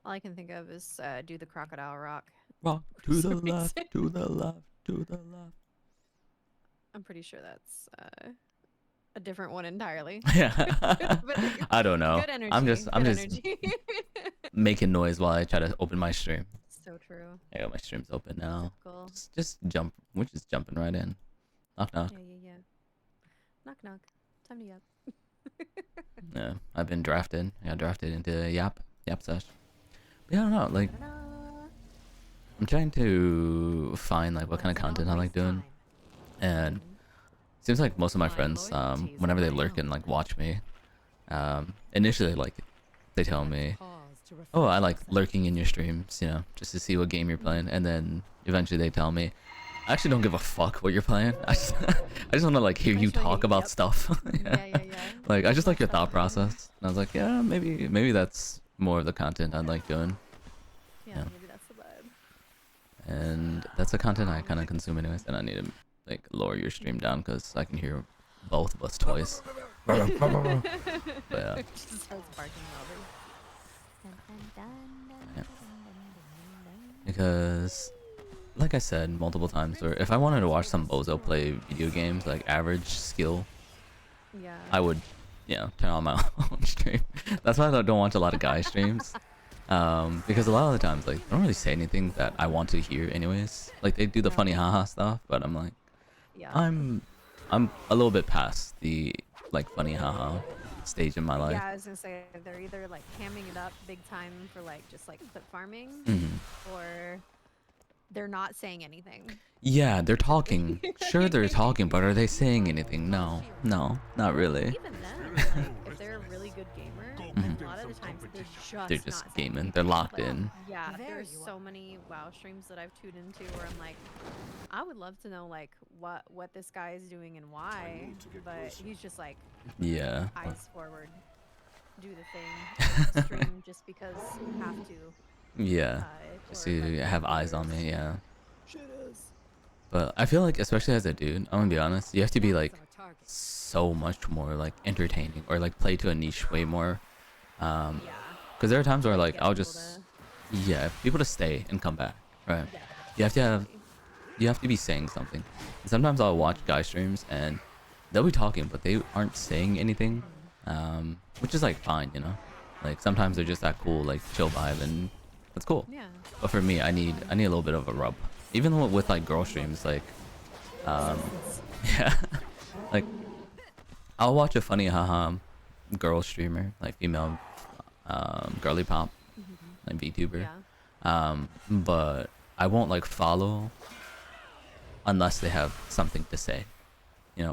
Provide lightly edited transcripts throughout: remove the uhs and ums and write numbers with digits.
All I can think of is do the crocodile rock. Rock For to the some left, reason. to the left, to the left. I'm pretty sure that's a different one entirely. Yeah. But I don't know. good I'm energy. just I'm Good just energy. making noise while I try to open my stream. So true. I got my streams open now. Typical. Just jump. We're just jumping right in. Knock knock. Yeah, yeah, yeah. Knock knock. Time to yap. Yeah, I've been drafted. I got drafted into Yap Sesh. But yeah, I don't know. Like, Da-da-da. I'm trying to find like what kind of Let's content not I like waste doing, time. and Mhm. it seems like most of my My friends, loyalties are whenever they my lurk and own. like watch me, initially like they tell Let's me, pause to "Oh, I refresh like ourselves. lurking in your streams, you know, just to see what game you're playing," and then eventually they tell me, "I actually don't give a fuck what you're playing. I just want to like hear I you just wanna talk hear. about Yep. stuff." Yeah. Yeah, yeah, yeah. Like I Talk just like about your stuff thought with me. process. And I was like, yeah, maybe that's more of the content I'd like doing. Yeah, Yeah. maybe that's the vibe. And that's the content I kind of consume anyways. And I need to like lower your stream down because I can hear both of us twice. But yeah, Just starts barking louder. Dun, dun, dun, dun, yeah. dun, dun, dun, dun. Because like I said multiple times, or if I wanted to watch some bozo play video games like average skill, Yeah. I would, turn on my own stream. That's why I don't watch a lot of guy streams. Because a lot of the times, like, they don't really say anything that I want to hear, anyways. Like, they do the funny No. haha stuff, but I'm like, Yeah. I'm a little bit past the like funny haha stage in my life. Yeah, I was gonna say they're either like hamming it up big time for like just like clip farming, Hmm. or they're not saying anything. Yeah, they're talking. Sure, they're talking, but are they saying anything? No, no, not really. Even then, like if they're a really good gamer, Mhm. a lot of the times they're They're just just not saying gaming. They're anything. locked Like, in. yeah, There there's you so are. many WoW streams that I've tuned into where I'm like, I would love to know like what this guy is doing and why, but he's just like Yeah. eyes forward, do the thing, stream just because you have to, Yeah. Just for like to have eyes on viewers. me, yeah. Shit is. But I feel like, especially as a dude, I'm gonna be honest, you have to be That was like our target. so much more like entertaining or like play to a niche way more. Yeah. Because there are times where Like like get I'll people just, to. yeah, people to stay and come back, right? Yeah. You have to have, Exactly. you have to be saying something. And sometimes I'll watch guy streams and they'll be talking, but they aren't saying anything, which is like fine, you know. Like sometimes they're just that cool, like chill vibe, and that's cool. Yeah. But for me, I need a little bit of a rub. Even with like girl streams, like um, yeah, like I'll watch a funny haha girl streamer, like female girly pop, like VTuber. Yeah. But I won't like follow unless they have something to say,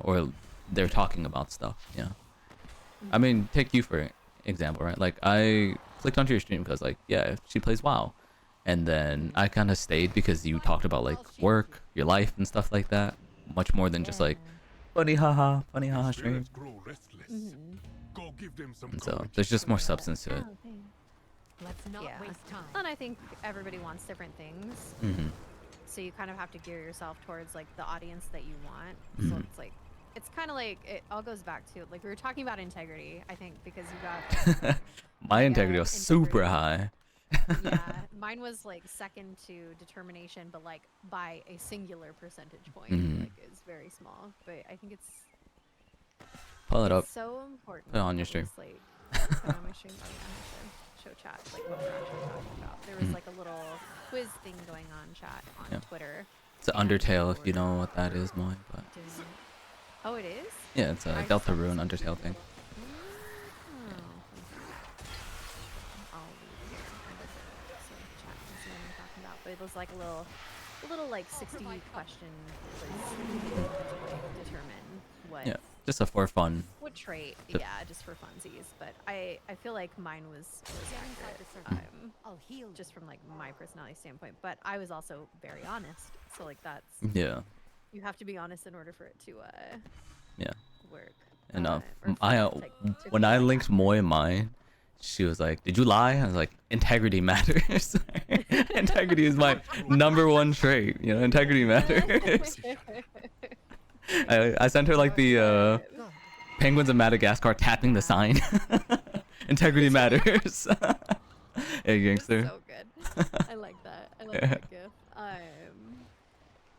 or they're talking about stuff, I mean, take you for example, right? Like I clicked onto your stream because like, yeah, she plays WoW. And then I kind of stayed because you talked about like work, your life and stuff like that. Much more than just Yeah. like funny haha stream. Mm-hmm. And so there's just more substance to it. Oh, thanks. Let's not Yeah. waste time. And I think everybody wants different things, Hmm. so you kind of have to gear yourself towards like the audience that you want. So Mhm. it's like, it's kind of like it all goes back to like we were talking about integrity. I think because you got My integrity mega was super integrity. high. Yeah, mine was like second to determination, but like by a singular percentage point. Mhm. Like it's very small, but I think Pull it up. it's so important. Put it on your stream. obviously. Put it on my stream. Oh yeah, I should show chat like what we're actually talking about. There was Mhm. like a little quiz thing going on chat on Yeah. Twitter. It's an and Undertale people if you were know what that is, Moy. But doing- Oh, it is. yeah, it's a I just Delta thought it Rune was- Undertale thing. Oh. I'll leave here so chat can see what I'm talking about. But it was like a little like 60 question quiz to like determine what Yeah, just a for fun. what trait. But- Yeah, just for funsies. But I feel like mine was accurate. I'll heal. Just from like my personality standpoint. But I was also very honest. So like that's Yeah, you have to be honest in order for it to yeah. work. And or for I it, like, to when be I like linked Moy in mine, she was like, "Did you lie?" I was like, "Integrity matters. Integrity is my number one trait. Integrity matters." I sent her like the penguins of Madagascar tapping the sign. Integrity matters. Hey, It's gangster. so good. I like that. I like that gif.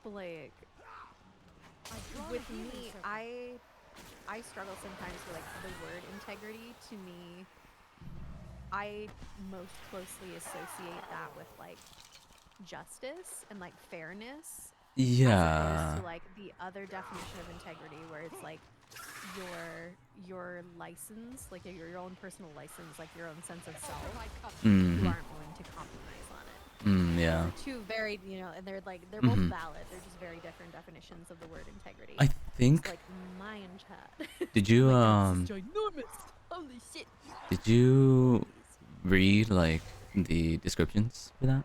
But like with me, I struggle sometimes with like the word integrity. To me, I most closely associate that with like justice and like fairness as opposed Yeah. to like the other definition of integrity where it's like your license, like your own personal license, like your own sense of self. You Mm-hmm. aren't willing to compromise on it. Those Yeah. are two very, and they're like they're both Mm-hmm. valid. They're just very different definitions of the word integrity. I It's think. like mine chat. Did Oh you my god, this is ginormous. Holy shit. Did you Please. read like the descriptions for that?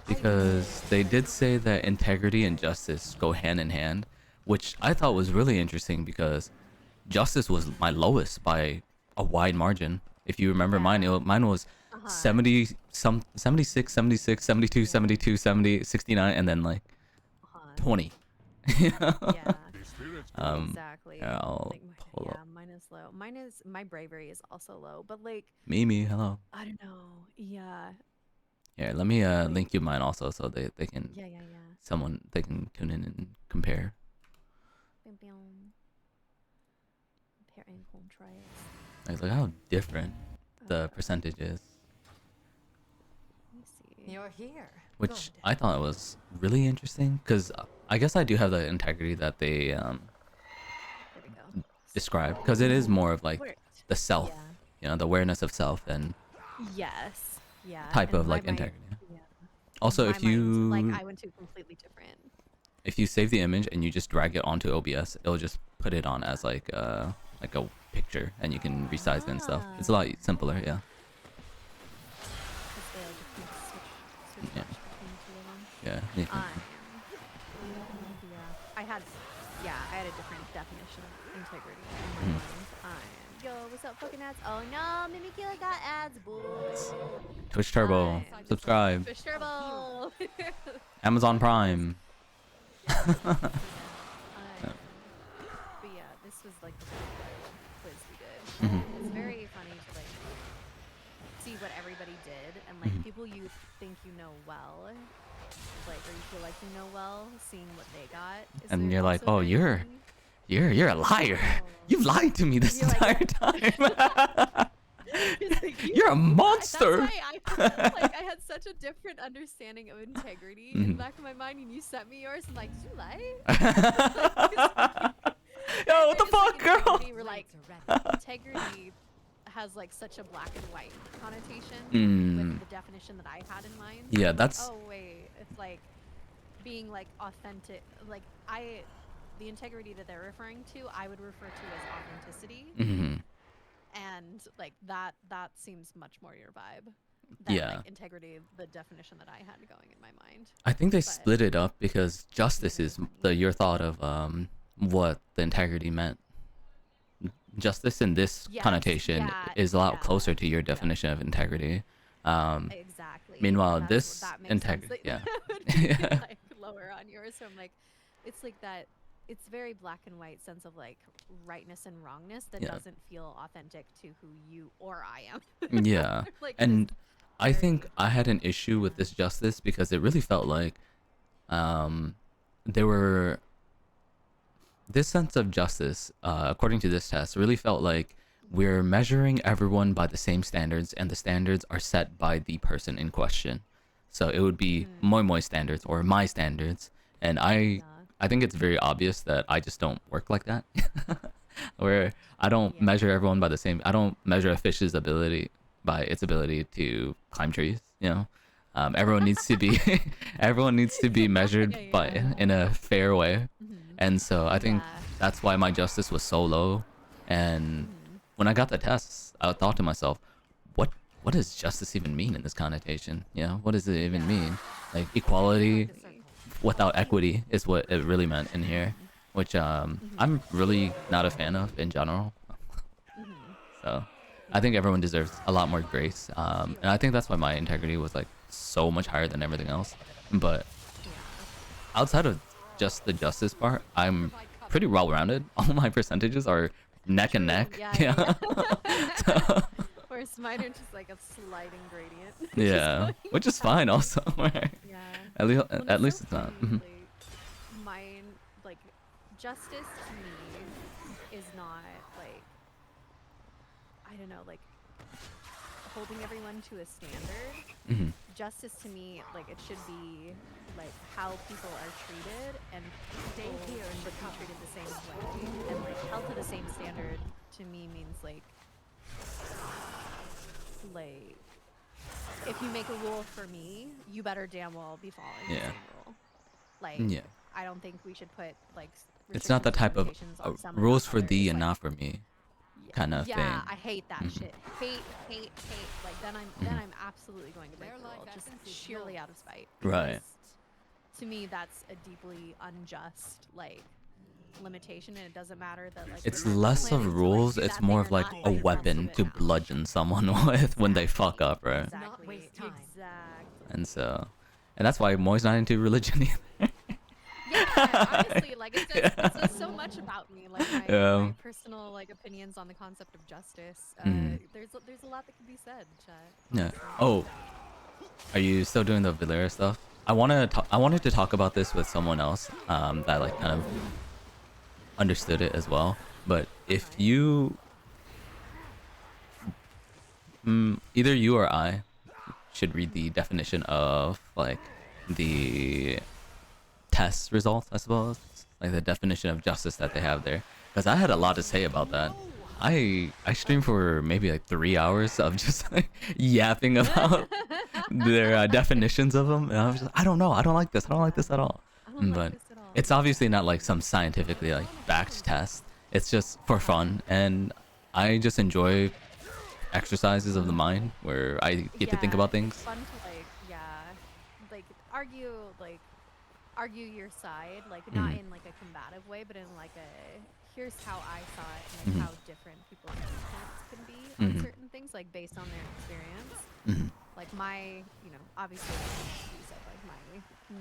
I did. Because they did say that integrity and justice go hand in hand, which I thought Uh-huh. was really interesting because justice was my lowest by a wide margin. If you remember mine, Yeah. mine was Uh-huh. 70 some 76, 76, 72, Yeah. 72, 70, 69, and then like Uh-huh. 20. Yeah. um Exactly. yeah, I'll Like pull up yeah, mine is low. My bravery is also low, but like Mimi, hello. I don't know. Yeah. Here, let me Like link you mine also so they can yeah, yeah, yeah. someone they can tune in and compare. Bam, bam. Compare and contrast. Like, look how different the Let percentage is, me see. You're here. which Good. I thought was really interesting because I guess I do have the integrity that they There we go. describe because it is more of like Worked. the self, Yeah. the awareness of self and Yes. Yeah. type And of my like mind. integrity. Yeah. Also, My mind. Like I went to completely different. if you save the image and you just drag it onto OBS, it'll just put it on as Uh-huh. like a picture and you can resize it and stuff. It's a lot Ah. simpler, yeah. Just like switch Yeah, match between the two of them. yeah. You can, Yeah. I had a different definition of integrity in my mhm. mind. Yo, what's up, fucking ads? Oh no, Mimikila got ads, boo. Twitch Turbo, subscribe, Fish Turbo. Amazon Prime. But yeah, this was like the quiz we did. Mhm, It's very funny to like see what everybody did and like mhm. people you think you know well, like or you feel like you know well, seeing what they got is And you're like, also oh, very you're funny. you're a liar. Oh. You've lied to me this You're like, entire time. it's like You're a you lied. That's monster. why I had such a different understanding of integrity in the Mhm. back of my mind, and you sent me yours. I'm like, did you lie? Yo, what the It's like fuck, girl? integrity, we're like integrity has like such a black and white connotation with Mm, the definition that I had in mind. So yeah, I'm like, that's oh wait, it's like being like authentic. Like the integrity that they're referring to, I would refer to as authenticity, mhm. and like that seems much more your vibe than like Yeah. integrity, the definition that I had going in my mind. I think they But split it up because justice very is funny. your thought of what the integrity meant. Justice in this Yes, connotation yeah, is a lot yeah, closer to your yeah. definition of integrity. Um, Exactly. Meanwhile, this That makes sense. integrity, That, yeah, that would be yeah, like lower on yours. So I'm like, it's like that. It's very black and white sense of like rightness and wrongness that yeah, doesn't feel authentic to who you or I am. yeah. Like it is And I think very, I had an issue with yeah. this justice because it really felt like there were this sense of justice, according to this test, really felt like we're measuring everyone by the same standards, and the standards are set by the person in question. So it would be Mm, Moimoi standards or my standards, and yeah. I think it's very obvious that I just don't work like that. Where I don't Yeah. measure everyone by the same. I don't measure a fish's ability by its ability to climb trees. Everyone needs to be everyone needs to be measured Yeah. by Yeah. in a fair way, Hmm. and so I think Yeah. that's why my justice was so low. And Hmm. when I got the tests, I thought to myself, what what does justice even mean in this connotation? What does it even Yeah. mean? Like equality Exactly. without equity is what it really meant in here, Hmm. which Hmm. I'm really not a fan of in general. Hmm. So I Yeah. think everyone deserves a lot more grace. And I think that's why my integrity was like so much higher than everything else. But Yeah. outside of just the justice part, I'm pretty well rounded. All my percentages are neck and True. neck. Yeah. Yeah. Yeah. Yeah. So, course, mine are just like a sliding gradient. Just Yeah, going which is down. fine also. Right? Yeah. At least Well, and at least so it's not. funny, like mine, like justice to me is not like, I don't know, like holding everyone to a standard. Hmm. Justice to me, like it should be like how people are treated, and Stay people here and should be recover. treated the same way. And like held to the same standard to me means like if you make a rule for me, you better damn well be following the Yeah. same rule. Like Yeah. I don't think we should put like It's not the restrictions or type of limitations on some and not rules for thee others. and Like not for me yeah, kind of yeah, thing. I hate that Mhm. shit. Hate, hate, hate. Like then I'm absolutely going to break Their the rule life just essence is sheerly yours. out of spite. Right. Because to me that's a deeply unjust like limitation, and it doesn't matter that like It's you're less planning of to like rules, do it's that thing more or of like not, a but you're going to do weapon it to now. bludgeon someone with when they fuck up, right? Let's not Exactly. waste time. Exactly. And so, and that's why Moi's not into religion either. Yeah, honestly, like it says so much about me, like my personal like opinions on the concept of justice. Mhm. There's a lot that could be said, chat. Yeah. Honestly. Oh, are you still doing the Valera stuff? I wanted to talk about this with someone else that like kind of understood it as well. But if Okay. you either you or I should read the definition of like the test results, I suppose, like the definition of justice that they have there, because I had a lot to say about that. I streamed for maybe like 3 hours of just like yapping about their definitions of them, and I was just, I don't know, I don't like this, I don't like this at all. I don't like But this at all. it's obviously not like some scientifically like backed test. It's just for fun, and I just enjoy exercises of the mind where I get to think Yeah, about it's things. fun to like argue your side, like not Mhm. in like a combative way, but in like a here's how I saw it and like Mhm. how different people's viewpoints can be on Mhm. certain things, like based on their experience. Mhm. Like my, obviously, like you said, like my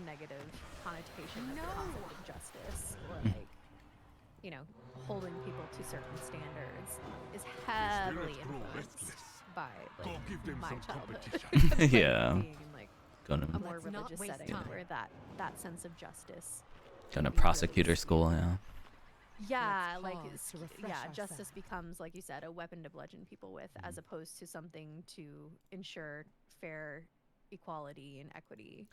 negative connotation of the concept of justice, or Mhm. like, holding people to certain standards is heavily influenced by like my childhood, like Yeah. being in like Going a to more Let's not religious waste setting time. where that sense of justice going to can be really prosecutor school, seen. yeah. Yeah, like pause to refresh justice ourselves. becomes, like you said, a weapon to bludgeon people with, as opposed to something to ensure fair equality and equity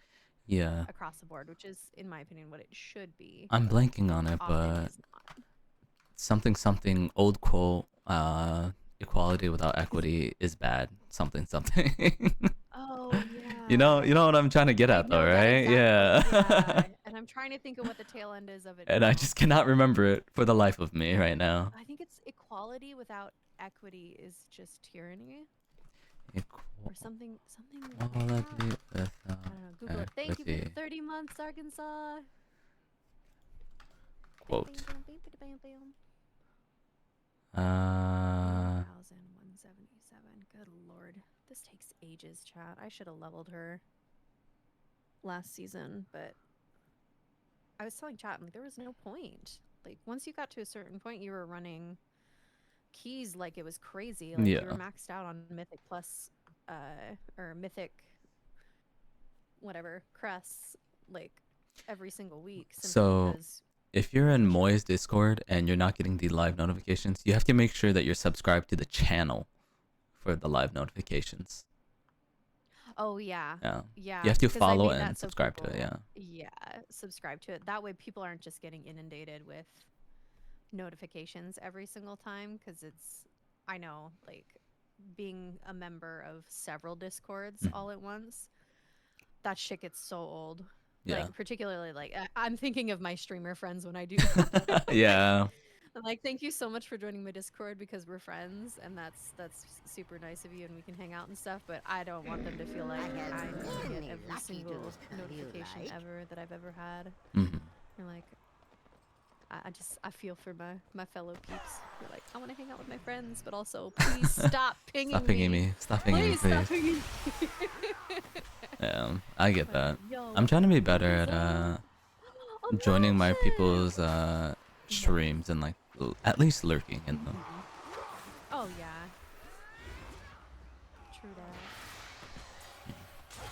Yeah. across the board, which is, in my opinion, what it should be, I'm but blanking on it, often but is not. something old quote, equality without equity is bad. Something. Oh You know what I'm trying to get I at though, know that right? exactly. Yeah. Yeah, and I'm trying to think of what the tail end is of it And I now. just cannot remember it for the life of me right now. I think it's equality without equity is just tyranny, or something. Equality I without don't know. Google it. Thank you for the equity. 30 months, Arkansas. Quote. 1,177. Good lord. This takes ages, chat. I should have leveled her last season, but I was telling chat, like, there was no point. Like, once you got to a certain point, you were running keys like it was crazy. Like, you were Yeah. maxed out on Mythic Plus, or Mythic, whatever, crests, like, every single week. Simply So because if you're in Moi's Discord and you're not getting the live notifications, you have to make sure that you're subscribed to the channel for the live notifications. Oh yeah. Yeah. Yeah. You have to 'cause I follow made and that so subscribe to it, people- yeah. Yeah, subscribe to it. That way people aren't just getting inundated with notifications every single time, because I know, like, being a member of several Discords all at once, that shit gets so old. Yeah. Like, particularly, like, I'm thinking of my streamer friends when I do. Yeah. I'm like, thank you so much for joining my Discord because we're friends, and that's super nice of you, and we can hang out and stuff. But I don't want them to feel like I had I need to get many every lucky single dudes, how do you notification like? ever that I've ever had. Mhm. You're like, I feel for my fellow peeps. You're like, I want to hang out with my friends, but also please stop pinging Stop pinging me. Stop pinging me, Please stop please. pinging me. Yeah, I get Like, that. yo, I'm trying to be better at joining my imagine! people's streams and like at least lurking in them. Oh yeah.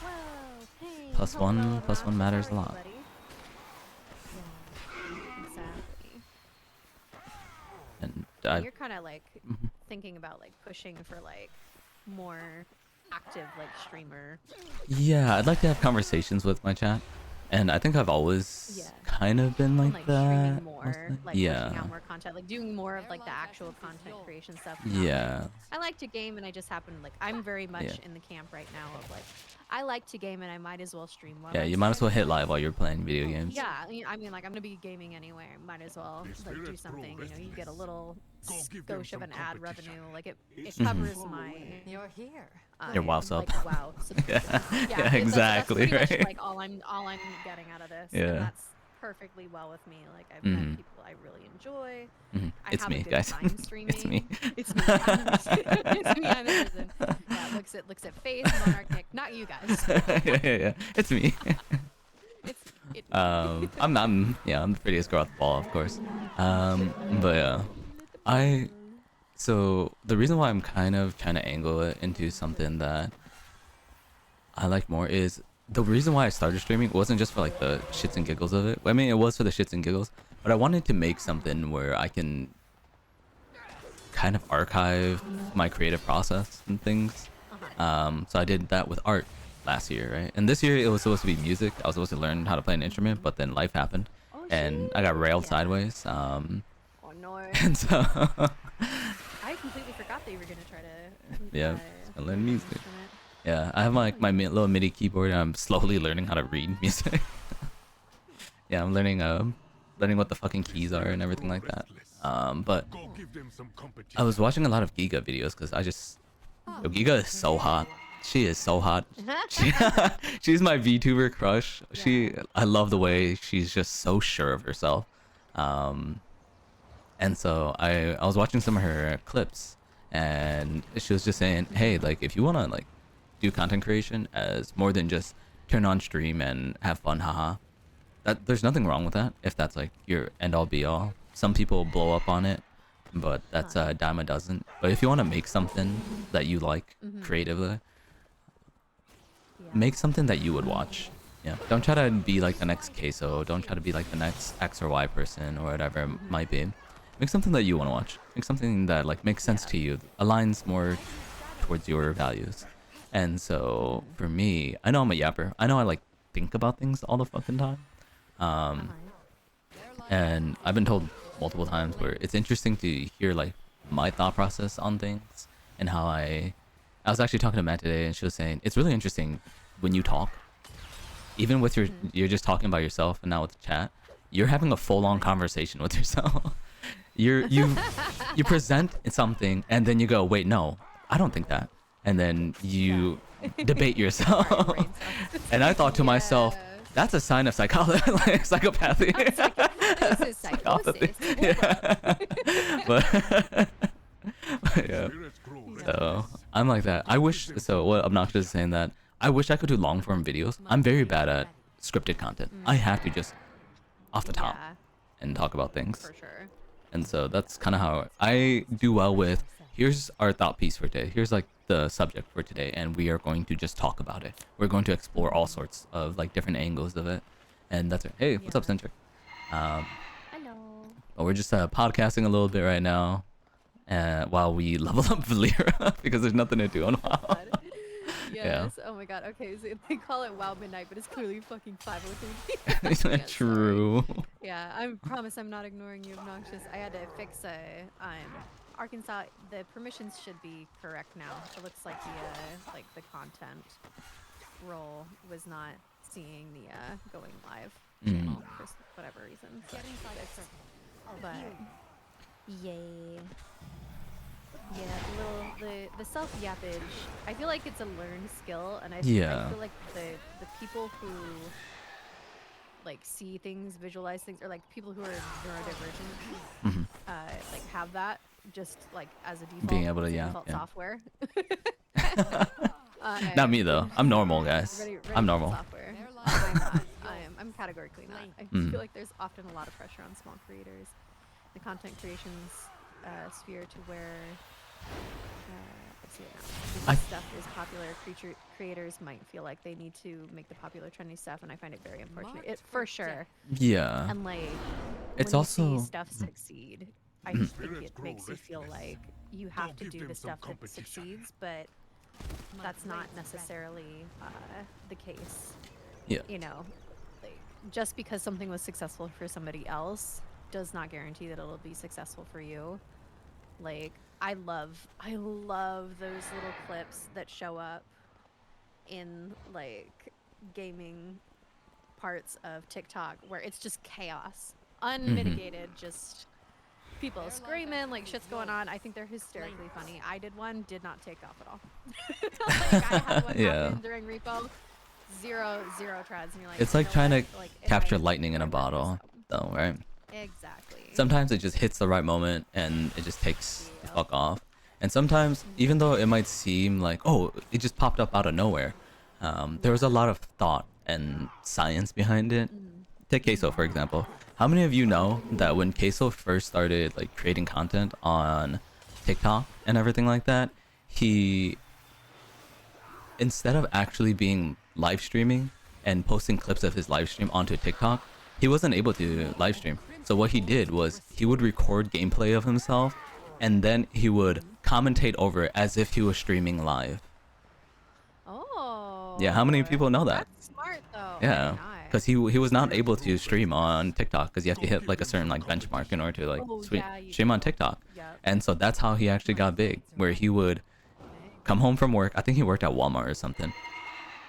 Whoa, pain. Plus Hello, one Obnoxious. matters How a are you, lot. buddy? Yeah, exactly. And And you're kind of like Mhm. thinking about like pushing for like more active like streamer. Yeah, I'd like to have conversations with my chat, and I think I've always Yeah. kind of been And like like that. streaming more, Mostly. like pushing Yeah. out more content, like doing more of like the actual content creation stuff. Not like Yeah. I like to game and I just happen like I'm very Yeah. much in the camp right now of like I like to game and I might as well stream while Yeah. I'm You might as well hit streaming. live while you're playing video games. Yeah, I mean, like I'm gonna be gaming anyway. I might as well like do something. You know, you get a little skosh of an ad revenue. Like it covers my You're here. Your WoW sub. like WoW subscription. Yeah. Yeah. That's Exactly. pretty much Right. like all I'm getting out of this. Yeah. And that's perfectly well with me. Like I've Mhm. met people I really enjoy. I It's have me, a good guys. time streaming. It's me. It's me. It's me. I'm the person. Yeah, looks at face, Monarch Nick, not you guys. Yeah. It's me. It's I'm the prettiest girl at the ball, of course. But yeah, so the reason why I'm kind of trying to angle it into something that I like more is the reason why I started streaming wasn't just for like the shits and giggles of it. I mean, it was for the shits and giggles, but I wanted to make something where I can kind of archive my creative process and things. So I did that with art last year, right? And this year it was supposed to be music. I was supposed to learn how to play an instrument, but then life happened, and I got railed sideways. Oh no. And so I completely forgot that you were gonna try to. yeah, I learned music. instrument. Yeah, I have my little MIDI keyboard, and I'm slowly learning how to read music. Yeah, I'm learning what the fucking keys are and everything like that. But I was watching a lot of Giga videos because Yo, Giga is so hot. She is so hot. She's my VTuber crush. I love the way she's just so sure of herself. And so I was watching some of her clips, and she was just saying, hey, like if you wanna like do content creation as more than just turn on stream and have fun, haha. That there's nothing wrong with that if that's like your end all be all. Some people blow up on it, but that's a dime a dozen. But if you want to make something that you like creatively, make something that you would watch. Yeah, don't try to be like the next queso. Don't try to be like the next X or Y person or whatever it might be. Make something that you want to watch. Make something that like makes sense to you, aligns more towards your values. And so for me, I know I'm a yapper. I know I like think about things all the fucking time. And I've been told multiple times where it's interesting to hear like my thought process on things and how I was actually talking to Matt today, and she was saying it's really interesting when you talk, even with you're just talking about yourself, and now with the chat, you're having a full-on conversation with yourself. you present something and then you go, wait, no, I don't think that, and then you debate yourself. And I thought to myself, that's a sign of like psychopathy. This is psychosis. Yeah. but yeah. So I'm like that. I wish. So what Obnoxious is saying that I wish I could do long form videos. I'm very bad at scripted content. I have to just off the top and talk about things. For sure. And so that's kind of how I do well with. Here's our thought piece for today. Here's like the subject for today, and we are going to just talk about it. We're going to explore all sorts of like different angles of it, and that's it. Hey, what's up, Centric? Hello. But we're just podcasting a little bit right now, while we level up Valera because there's nothing to do on WoW. Yes. Oh my god. Okay, so they call it WoW Midnight, but it's clearly fucking 5:03. True. Yeah, I promise I'm not ignoring you, Obnoxious. I had to fix Arkansas. The permissions should be correct now. It looks like the content role was not seeing the going live channel for whatever reason. So but yay. Yeah, the self yappage. I feel like it's a learned skill, and I feel like the people who like see things, visualize things, or like people who are neurodivergent, like have that just like as a default, being able to default software. Not me though. I'm normal, guys. Ready I'm normal. software. I'm not. I'm categorically not. I feel like there's often a lot of pressure on small creators, the content creations sphere, to where see it now. I- This stuff is popular. Creators might feel like they need to make the popular trendy stuff, and I find it very unfortunate. It for sure. Yeah. And like, It's when also you see stuff succeed, I think it makes you feel like you have to do the stuff that succeeds, but that's not necessarily the case. yeah. You know, like just because something was successful for somebody else does not guarantee that it'll be successful for you. Like I love those little clips that show up in like gaming parts of TikTok where it's just chaos, unmitigated, just people screaming like shit's going on. I think they're hysterically funny. I did one, did not take off at all. Like I had one Yeah. happen during repo, zero trads, and you're like, It's you like know trying what? to Like, capture if I lightning in a remember this bottle, though, right? Exactly. Sometimes it just hits the right moment and it just takes the fuck off. And sometimes, even though it might seem like, oh, it just popped up out of nowhere, there was a lot of thought and science behind it. Take Queso, for example. How many of you know that when Queso first started like creating content on TikTok and everything like that, he, instead of actually being live streaming and posting clips of his live stream onto TikTok, he wasn't able to live stream. So what he did was he would record gameplay of himself and then he would commentate over it as if he was streaming live. Oh. Yeah, how many people know that? That's smart though. I Yeah, did not. because he was not able to stream on TikTok because you have to hit like a certain like benchmark in order to like Oh, yeah, you stream on do. TikTok. Yep. And so that's how he actually got big, where he would come home from work. I think he worked at Walmart or something.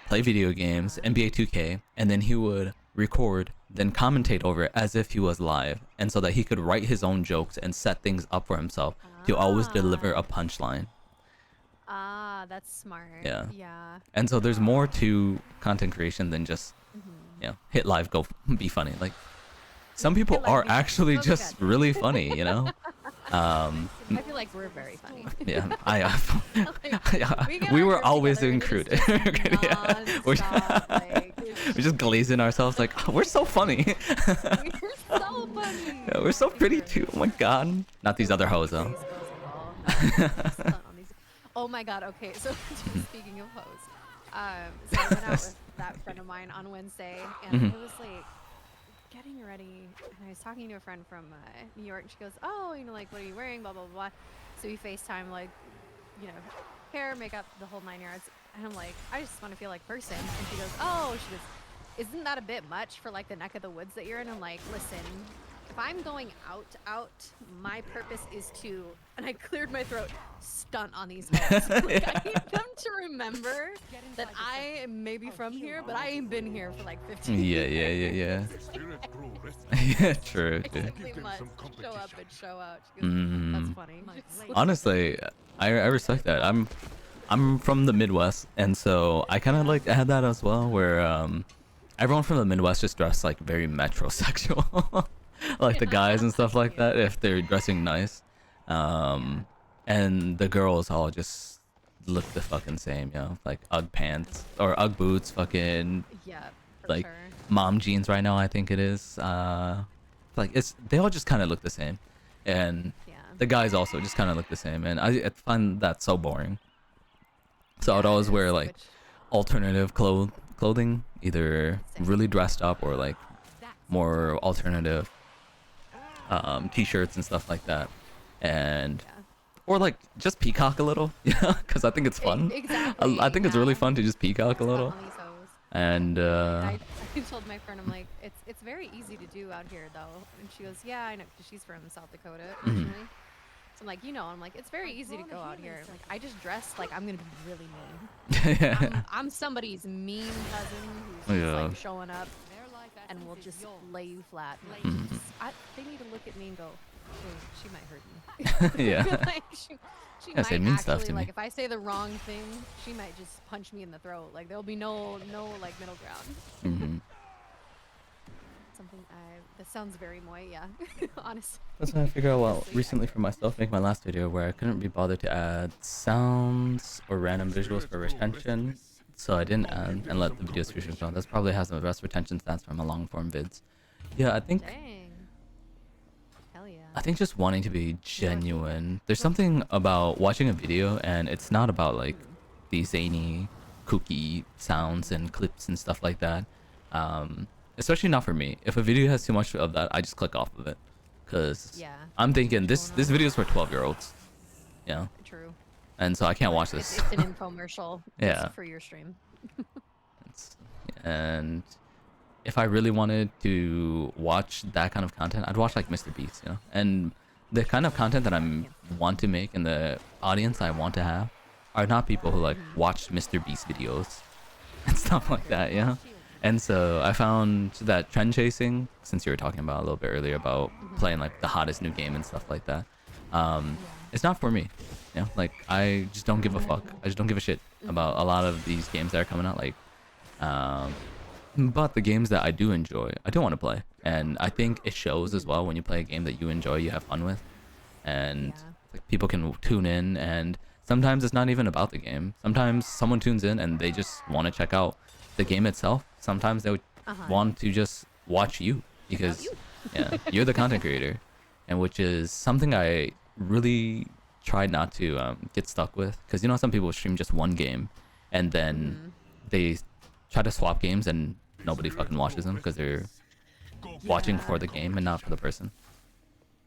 Play video games, NBA 2K, and then he would record, then commentate over it as if he was live, and so that he could write his own jokes and set things up for himself to always deliver a punchline. Ah, that's smart. Yeah. Yeah. And so there's more to content creation than just, you know, hit live, go be funny. Like some people live, are be funny. actually Those are just good. really funny, you know. I feel like we're very funny. Yeah, We get we our were group always together and it is included. just Yeah. We're, nonstop, like, we're just glazing ourselves like, oh, we're so funny. we're so funny. Yeah, we're so pretty too. Oh my god. Not these other hoes though. Oh my god, okay, so just speaking of hoes. So I went out with that friend of mine on Wednesday, and it was like getting ready, and I was talking to a friend from New York, and she goes, oh, you know, like, what are you wearing, blah, blah, blah. So we FaceTime, like, you know, hair, makeup, the whole 9 yards. And I'm like, I just want to feel like person. And she goes, oh, she goes, isn't that a bit much for, like, the neck of the woods that you're in? I'm like, listen, if I'm going out, my purpose is to, and I cleared my throat, stunt on these hoes. Like, I need them to remember that I am maybe from here, but I ain't been here for like 15 Yeah. years. Yeah, true, dude. Basically much. Show up and show out. She goes, that's funny. Honestly, I respect that. I'm from the Midwest, and so I kind of like had that as well, where everyone from the Midwest just dressed like very metrosexual, like the guys and stuff like that, if they're dressing nice, and the girls all just look the fucking same, you know, like UGG pants or UGG boots, fucking Yeah, for like sure. mom jeans right now. I think it is. Like they all just kind of look the same, and Yeah. the guys also just kind of look the same, and I find that so boring. So I'd Yeah, it always wear is, like which- alternative clothing, either Same. really dressed up or like more alternative t-shirts and stuff like that, and Yeah. or like just peacock a little, yeah, because I think it's fun. Exactly. I think it's really yeah. fun to just peacock a little, On these hoes. and I told my friend, I'm like, it's very easy to do out here though, and she goes, yeah, I know, 'cause she's from South Dakota originally. So I'm like, you know, I'm like, it's very easy to go out here. Like, I just dress like I'm gonna be really mean. yeah. I'm somebody's mean cousin who's just, Yeah. like showing up and will just lay you flat. Like, they need to look at me and go, "Wait, she might hurt me." Yeah. Like, she Yeah, might say mean actually, stuff to me. like, if I say the wrong thing, she might just punch me in the throat. Like, there'll be no like middle ground. Hmm. Something that sounds very Moi, yeah. Honestly. That's why I figure out, well, Honestly, recently for myself, make my last video where I couldn't be bothered to add sounds or random visuals for retention, so I didn't add and let the videos feature go. That's probably has the best retention stats from my long form vids. Yeah, I think Dang. Hell yeah. I think just wanting to be genuine. There's something about watching a video and it's not about like the zany, kooky sounds and clips and stuff like that. Especially not for me. If a video has too much of that, I just click off of it, cause Yeah. I'm thinking this video is for 12-year-olds, you know, True. and so I can't watch It's, this. it's an infomercial. Yeah. For your stream. It's- and if I really wanted to watch that kind of content, I'd watch like Mr. Beast, you know. And the kind of content that want to make and the audience I want to have are not people who like watch Mr. Beast videos and stuff like that, you know. And so I found that trend chasing, since you were talking about a little bit earlier about playing like the hottest new game and stuff like that, it's not for me. You know, like I just don't give a fuck. I just don't give a shit about a lot of these games that are coming out. Like, but the games that I do enjoy, I do want to play, and I think it shows as well when you play a game that you enjoy, you have fun with, and Yeah. like people can tune in. And sometimes it's not even about the game. Sometimes someone tunes in and they just want to check out the game itself. Sometimes they would want to just watch you because yeah, you're the content creator, and which is something I really try not to get stuck with, because you know some people stream just one game and then they try to swap games and nobody fucking watches them because they're watching for the game and not for the person.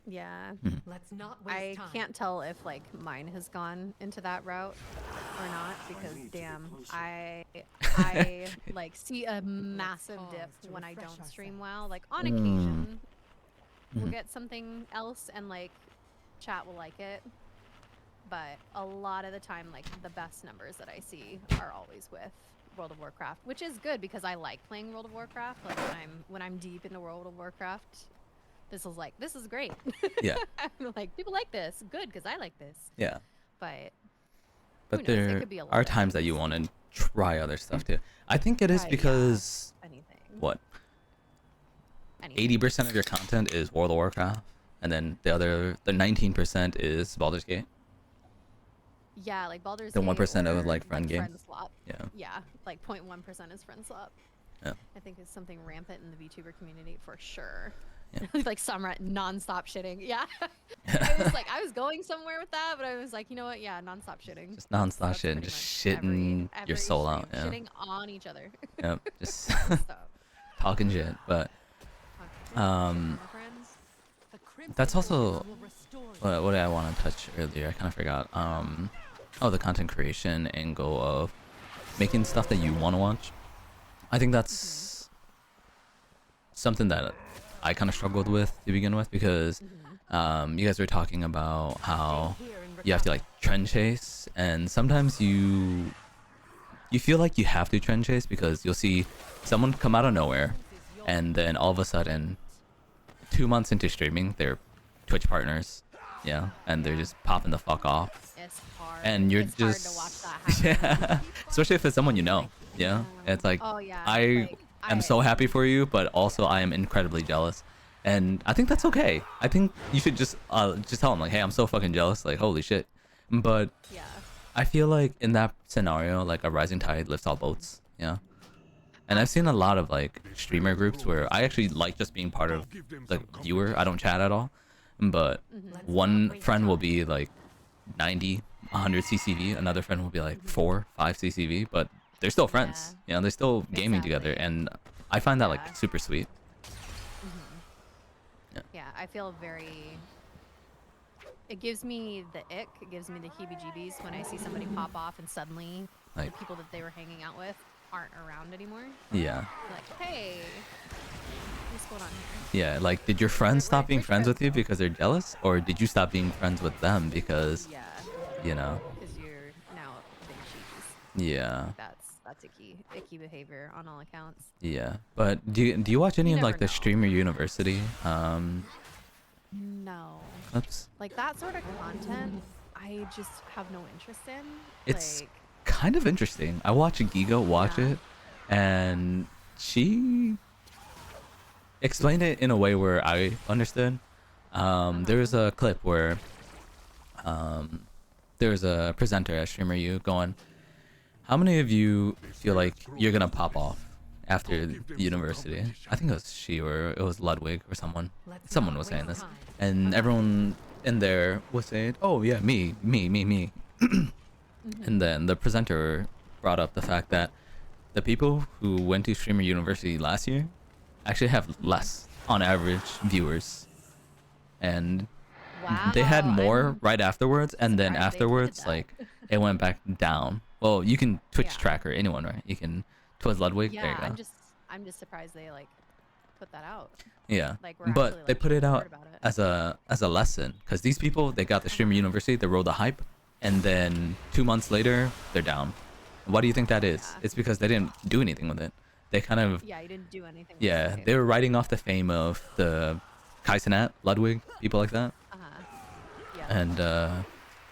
Yeah. Let's not waste I time. can't tell if like mine has gone into that route or not, because damn, I like see a massive dip when I don't stream well. Like on occasion we'll get something else and like chat will like it, but a lot of the time like the best numbers that I see are always with World of Warcraft, which is good because I like playing World of Warcraft. Like when I'm deep into World of Warcraft, this is great. Yeah. I'm like, people like this. Good, because I like this. Yeah. But But knows? It there could be a lot are of times that things. you want to try other stuff too. I think it is Right, yeah. because anything. what, Anything. 80% of your content is World of Warcraft, and then the 19% is Baldur's Gate. Yeah, like Baldur's The Gate 1% of, or, like, friend game. Friend swap. Yeah. Yeah, like 0.1% is friend swap. Yeah. I think it's something rampant in the VTuber community for sure. Yeah. Like Samrat non-stop shitting. Yeah. Yeah. It was like I was going somewhere with that, but I was like, you know what? Yeah, non-stop shitting. Just non-stop That's shit and pretty just much shitting every your soul out. stream, Yeah. Shitting on each other. Yep. Just Stop. talking shit. But My friends. The Crimson that's also Dawn will restore you. what did I want to touch earlier? I kind of forgot. Oh, the content creation angle of making stuff that you want to watch. I think that's something that I kind of struggled with to begin with, because you guys were talking about how Here and you have to recover. like trend chase, and sometimes you feel like you have to trend chase because you'll see someone come out of nowhere, and then all of a sudden 2 months into streaming they're Twitch partners, yeah, and they're just popping the fuck off, It's hard. and you're it's just hard to watch that happen. yeah, especially if it's someone you know, yeah. It's like, Oh yeah. I am so happy for you, but also I am incredibly jealous, and I think that's okay. I think you should just tell them like, hey, I'm so fucking jealous, like holy shit. But Yeah. I feel like in that scenario, like a rising tide lifts all boats, yeah. And I've seen a lot of like streamer groups where I actually like just being part of the viewer. I don't chat at all, but one friend will be like 90, 100 CCV, another friend will be like 4, 5 CCV, but they're still friends. You know, they're still gaming together, Exactly. and I find that Yeah. like super sweet. Yeah, I feel very. It gives me the ick. It gives me the heebie-jeebies when I see somebody pop off and suddenly Like, the people that they were hanging out with aren't around anymore. yeah, Like, hey, what's going on here? yeah. Like, did your friends stop being friends with you because they're jealous, or did you stop being friends with them because, Yeah, you know, because you're now big cheese. yeah. That's icky behavior on all accounts. Yeah, but do you watch any You of like never the know. Streamer University No, clips? like that sort of content, I just have no interest in. It's like, kind of interesting. I watch Gigo watch Yeah. it, and she explained it in a way where I understood. There was a clip where there was a presenter at Streamer U going, "How many of you feel like you're gonna pop off after the university. I think it was she or it was Ludwig or someone. Let's Someone not was saying waste this, time. and everyone in there was saying, "Oh yeah, me." And then the presenter brought up the fact that the people who went to Streamer University last year actually have less on average viewers, and Wow. they had more I'm right afterwards, and then surprised they admitted afterwards, that. like it went back down. Well, you can Twitch Yeah. tracker anyone, right? You can Twas Ludwig. There Yeah, you go. I'm just surprised they like put that out. Yeah, Like we're but actually they like put it spreading the out word about it. as a lesson because these people they got the Streamer University, they rode the hype, and then 2 months later they're down. Why do you think that is? Yeah. It's because they didn't do anything with it. They kind of Yeah, you didn't do anything. yeah, they were riding off the fame of the Kaisenat, Ludwig, people like that. Yeah. And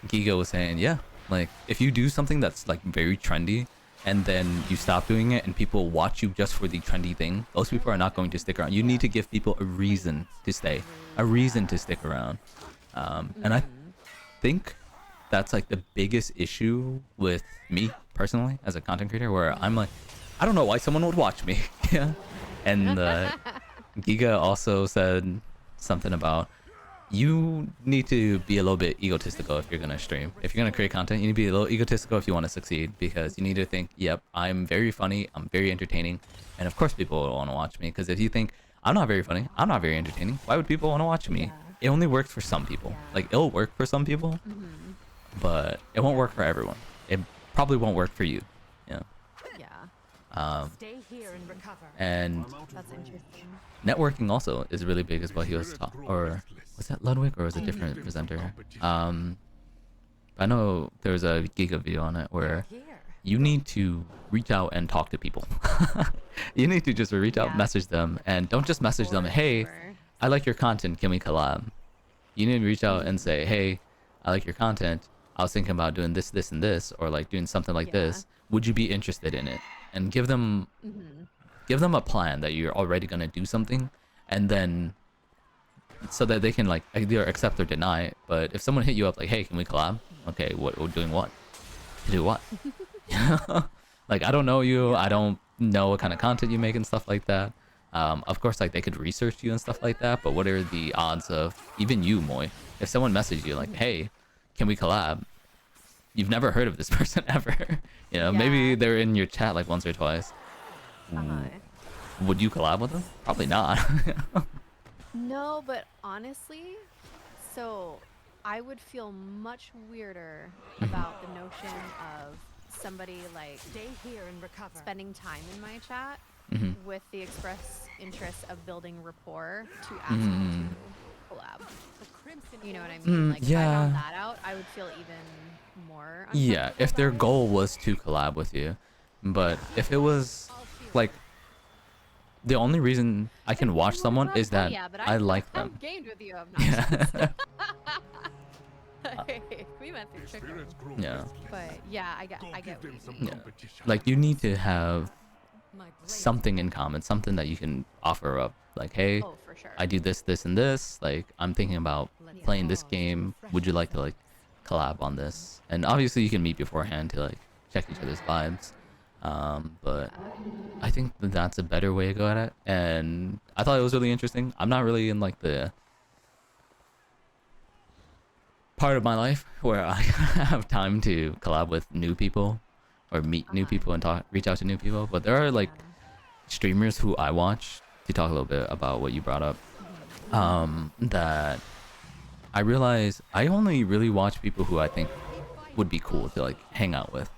Giga was saying, yeah, like if you do something that's like very trendy and then you stop doing it and people watch you just for the trendy thing, those people are not going to stick around. You need to give people a reason to stay, a reason to stick around. And I think that's like the biggest issue with me personally as a content creator, where I'm like, I don't know why someone would watch me. Yeah. And Giga also said something about you need to be a little bit egotistical if you're gonna stream. If you're gonna create content, you need to be a little egotistical if you want to succeed, because you need to think, yep, I'm very funny, I'm very entertaining, and of course people will want to watch me. Because if you think I'm not very funny, I'm not very entertaining, why would people want to watch me? It only works for some people. Yeah. Like it'll work for some people, but it won't work for everyone. It probably won't work for you. Yeah. Yeah. Stay here and recover. And That's interesting. networking also is really big as well. He was or was that Ludwig or was it a different presenter? I know there was a Giga video on it where Here. you need to reach out and talk to people. You need to just reach out, Yeah. message them, and don't just message them, For hey, sure. I like your content, can we collab? You need to reach out and say, hey, I like your content, I was thinking about doing this, this, and this, or like doing something like Yeah. this. Would you be interested in it? And give them a plan that you're already gonna do something, and then so that they can like either accept or deny it. But if someone hit you up like, hey, can we collab? Okay, what we're doing what? To do what? Like I don't know you, I don't know what kind of content you make and stuff like that. Of course, like they could research you and stuff like that, but what are the odds of even you, Moy? If someone messages you like, hey, can we collab? You've never heard of this person ever. You know, maybe Yeah. they're in your chat like once or twice. Would you collab with them? Probably not. No, but honestly, so I would feel much weirder about the notion of somebody like Stay here and recover. spending time in my chat with the express interest of building rapport to ask me to collab. The crimson You know what I hordes mean? Like if I yeah. found that out, I would feel even more Yeah, uncomfortable if their about it. goal was to collab with you. But if it was like the only reason I can watch someone is that yeah, but I like I've them. gamed with you. I'm Yeah. not. We went through chicken. Yeah. But yeah, I get what you mean. Yeah. Like you need to have My blade. something in common, something that you can offer up. Like, hey, Oh, for sure. I do this, this, and this. Like, I'm thinking about playing this game. Would you like to like collab on this? And obviously, you can meet beforehand to like check each other's vibes. But I think that that's a better way to go at it. And I thought it was really interesting. I'm not really in like the part of my life where I have time to collab with new people or meet new people and reach out to new people. But there are like streamers who I watch, to talk a little bit about what you brought up, that I realize I only really watch people who I think would be cool to like hang out with.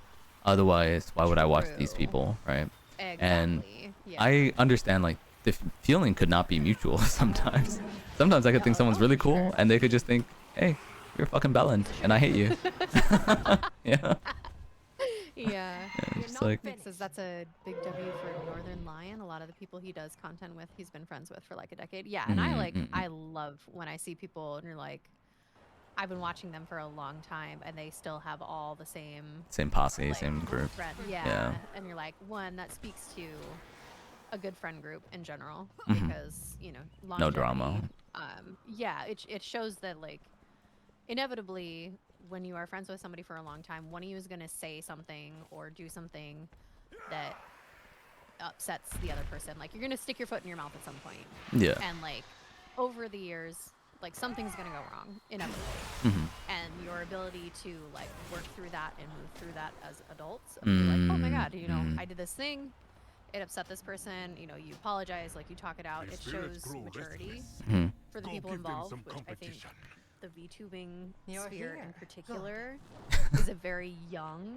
Otherwise, why would I watch these True. people, right? Exactly. And yeah. I understand like the feeling could not be mutual sometimes. Sometimes I could think someone's really cool and they could just think, hey, you're fucking Belland and I hate you. Yeah. Yeah. It's just like, Nick says that's a big W for Northern Lion. A lot of the people he does content with, he's been friends with for like a decade. Yeah, and I love when I see people and you're like, I've been watching them for a long time and they still have all the same same posse, like, same group. friend. Yeah. Yeah. And you're like, one, that speaks to a good friend group in general because, you know, No drama. longevity, yeah, it shows that like inevitably when you are friends with somebody for a long time, one of you is going to say something or do something that upsets the other person. Like you're gonna stick your foot in your mouth at some point, Yeah. and like over the years, like something's gonna go wrong inevitably, Mm-hmm. and your ability to like work through that and move through that as adults, and be like, oh my god, you know, I did this thing, it upset this person, you know, you apologize, like you talk it out, it shows maturity Mm-hmm. for the people involved, which I think the VTubing You're sphere in here. particular is a very young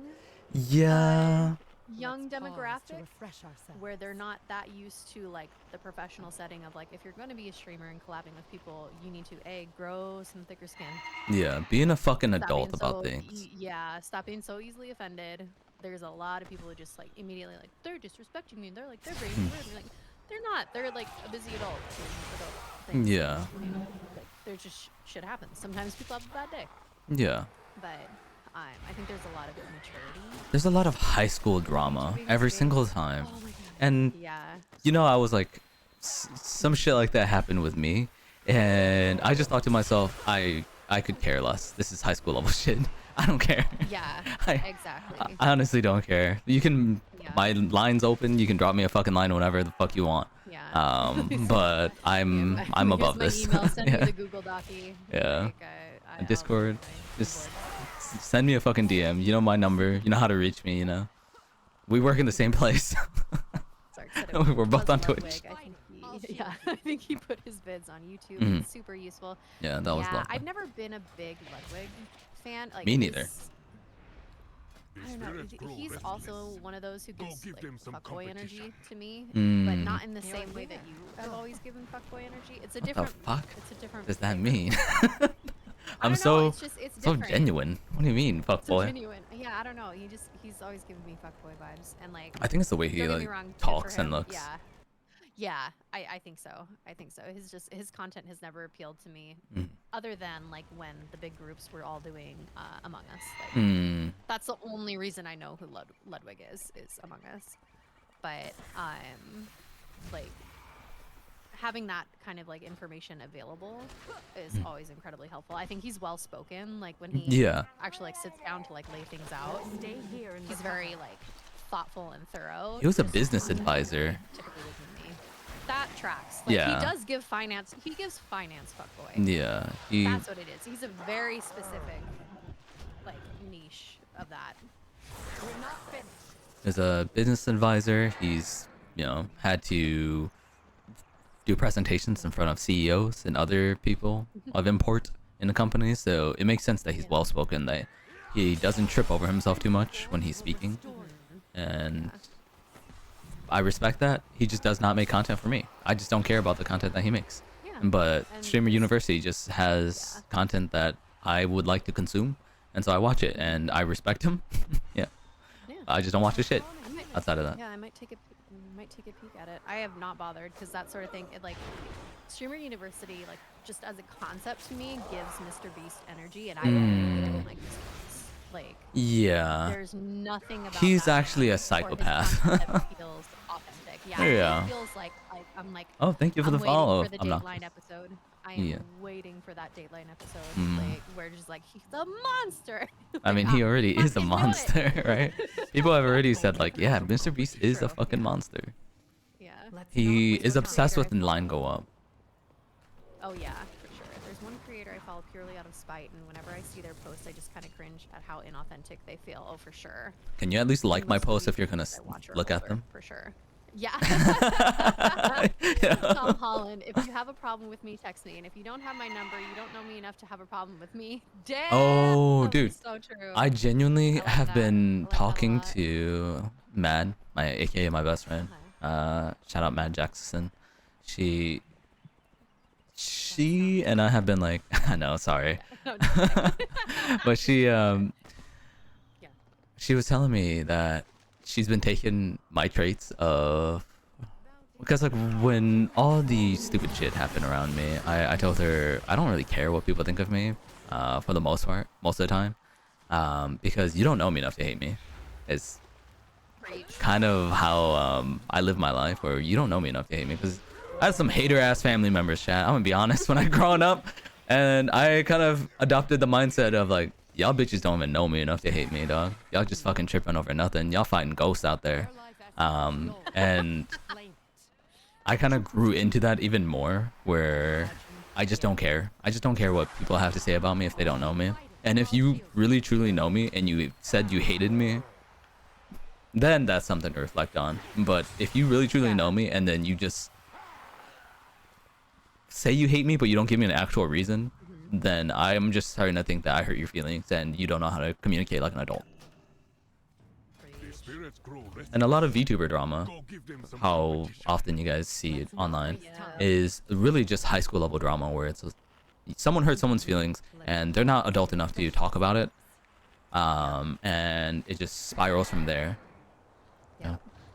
Yeah. young Let's pause to demographic refresh ourselves. where they're not that used to like the professional setting of like if you're going to be a streamer and collabing with people, you need to grow some thicker skin. Yeah. Being a fucking Stop adult being about so things. yeah, stop being so easily offended. There's a lot of people who just like immediately like they're disrespecting me. They're like they're being rude. You're like they're not. They're like a busy adult doing adult things. Yeah. You know, like, there's just shit happens. Sometimes people have a bad day, Yeah. but I think there's a lot of maturity. There's a lot of high school drama every single time. Oh my god. And Yeah. you know, I was like, some shit like that happened with me, and I just thought to myself, I could care less. This is high school level shit. I don't care. Yeah. I Exactly. honestly don't care. You can, Yeah. my line's open. You can drop me a fucking line whenever the fuck you want. Yeah. But I'm Here's above my this. Email, send me Yeah. the Google Docy. Yeah. Like, I'll Discord. put my Just keyboard. send me a fucking DM. You know my number. You know how to reach me. You know. We work in the same place. Sorry, said it We're both was on Ludwig. Twitch. I think yeah, I think he put his vids on YouTube. Mhm. It's super useful. Yeah, that was yeah, lovely. I've never been a big Ludwig fan. Like, Me neither. I don't know. He's also one of those who gives like fuckboy energy to me, but Mm. not in the You're same way that here. you have always given fuckboy energy. It's a What the different. fuck It's a different. does that flavor. mean? I I'm don't know, so it's just it's so different. genuine. What do you mean, fuck So boy? genuine. Yeah, I don't know. He's always given me fuckboy vibes, and like. I think it's the way he Don't get me like wrong, good for talks and him. looks. Yeah. Yeah, I think so. I think so. His content has never appealed to me, Mm. other than like when the big groups were all doing Among Us. Like, Mm. that's the only reason I know who Ludwig is Among Us. But like having that kind of like information available is always incredibly helpful. I think he's well spoken. Like when he Yeah. actually like sits down to like lay things out, Stay here and he's recover. very like thoughtful and thorough. He was a Just business not advisor. typically with me. That tracks. Like, Yeah. He does give finance. He gives finance, fuckboy. Yeah. He. That's what it is. He's a very specific, like, niche of that. We're not finished. As a business advisor, he's, you know, had to do presentations in front of CEOs and other people of import in the company, so it makes sense that he's Yeah. well spoken, that he doesn't trip over himself too much when he's speaking, and I respect that. He just does not make content for me. I just don't care about the content that he makes. Yeah. But And Streamer it's- University just has Yeah. content that I would like to consume, and so I watch it, and I respect him. Yeah. Yeah. I just don't watch his shit I might, outside of that. yeah, I might take a peek at it. I have not bothered because that sort of thing, it like Streamer University, like just as a concept to me, gives Mr. Beast energy, and I don't like Mr. Beast. Like, Yeah. there's nothing about He's that actually a or his psychopath. content that feels authentic. Yeah, Yeah. it feels like I'm like Oh, thank you for I'm the follow. waiting for the I'm not. Dateline episode. I am Yeah. waiting for that Dateline episode. Mm. Like where just like he's a monster. I mean, Like, he I'm already is a fucking do it. monster, right? People have already said like, yeah, Mr. Beast is a True, fucking yeah. monster. Yeah. Let's He not is waste obsessed time. with the line go up. Oh yeah, for sure. There's one creator I follow purely out of spite, and whenever I see their posts, I just kind of cringe at how inauthentic they feel. Oh, for sure. Can you at least like And my most of posts the if you're gonna YouTubers I watch are look at older, them? For sure. Yeah. Yeah. Tom Holland, if you have a problem with me, text me. And if you don't have my number, you don't know me enough to have a problem with me. Damn. Oh, dude. So true. I genuinely I like have that. been I like that a talking lot. to Mad, my AKA my best friend. Shout out Mad Jackson. She and I have been like, I know, sorry, No, just kidding. but she Yeah. she was telling me that she's been taking my traits of, because like when all the stupid shit happened around me, I told her I don't really care what people think of me, for the most part, most of the time, because you don't know me enough to hate me. It's Preach. kind of how I live my life, where you don't know me enough to hate me, because I had some hater ass family members, chat. I'm gonna be honest, when I growing up, and I kind of adopted the mindset of like, y'all bitches don't even know me enough to hate me, dog. Y'all just fucking tripping over nothing. Y'all fighting ghosts out there. And I kind of grew into that even more, where I just don't care. I just don't care what people have to say about me if they don't know me. And if you really truly know me and you said you hated me, then that's something to reflect on. But if you really truly know me and then you just say you hate me but you don't give me an actual reason, then I'm just starting to think that I hurt your feelings and you don't know how to communicate like an adult. And a lot of VTuber drama, how often you guys see it online, is really just high school level drama where it's someone hurt someone's feelings and they're not adult enough to talk about it, and it just spirals from there.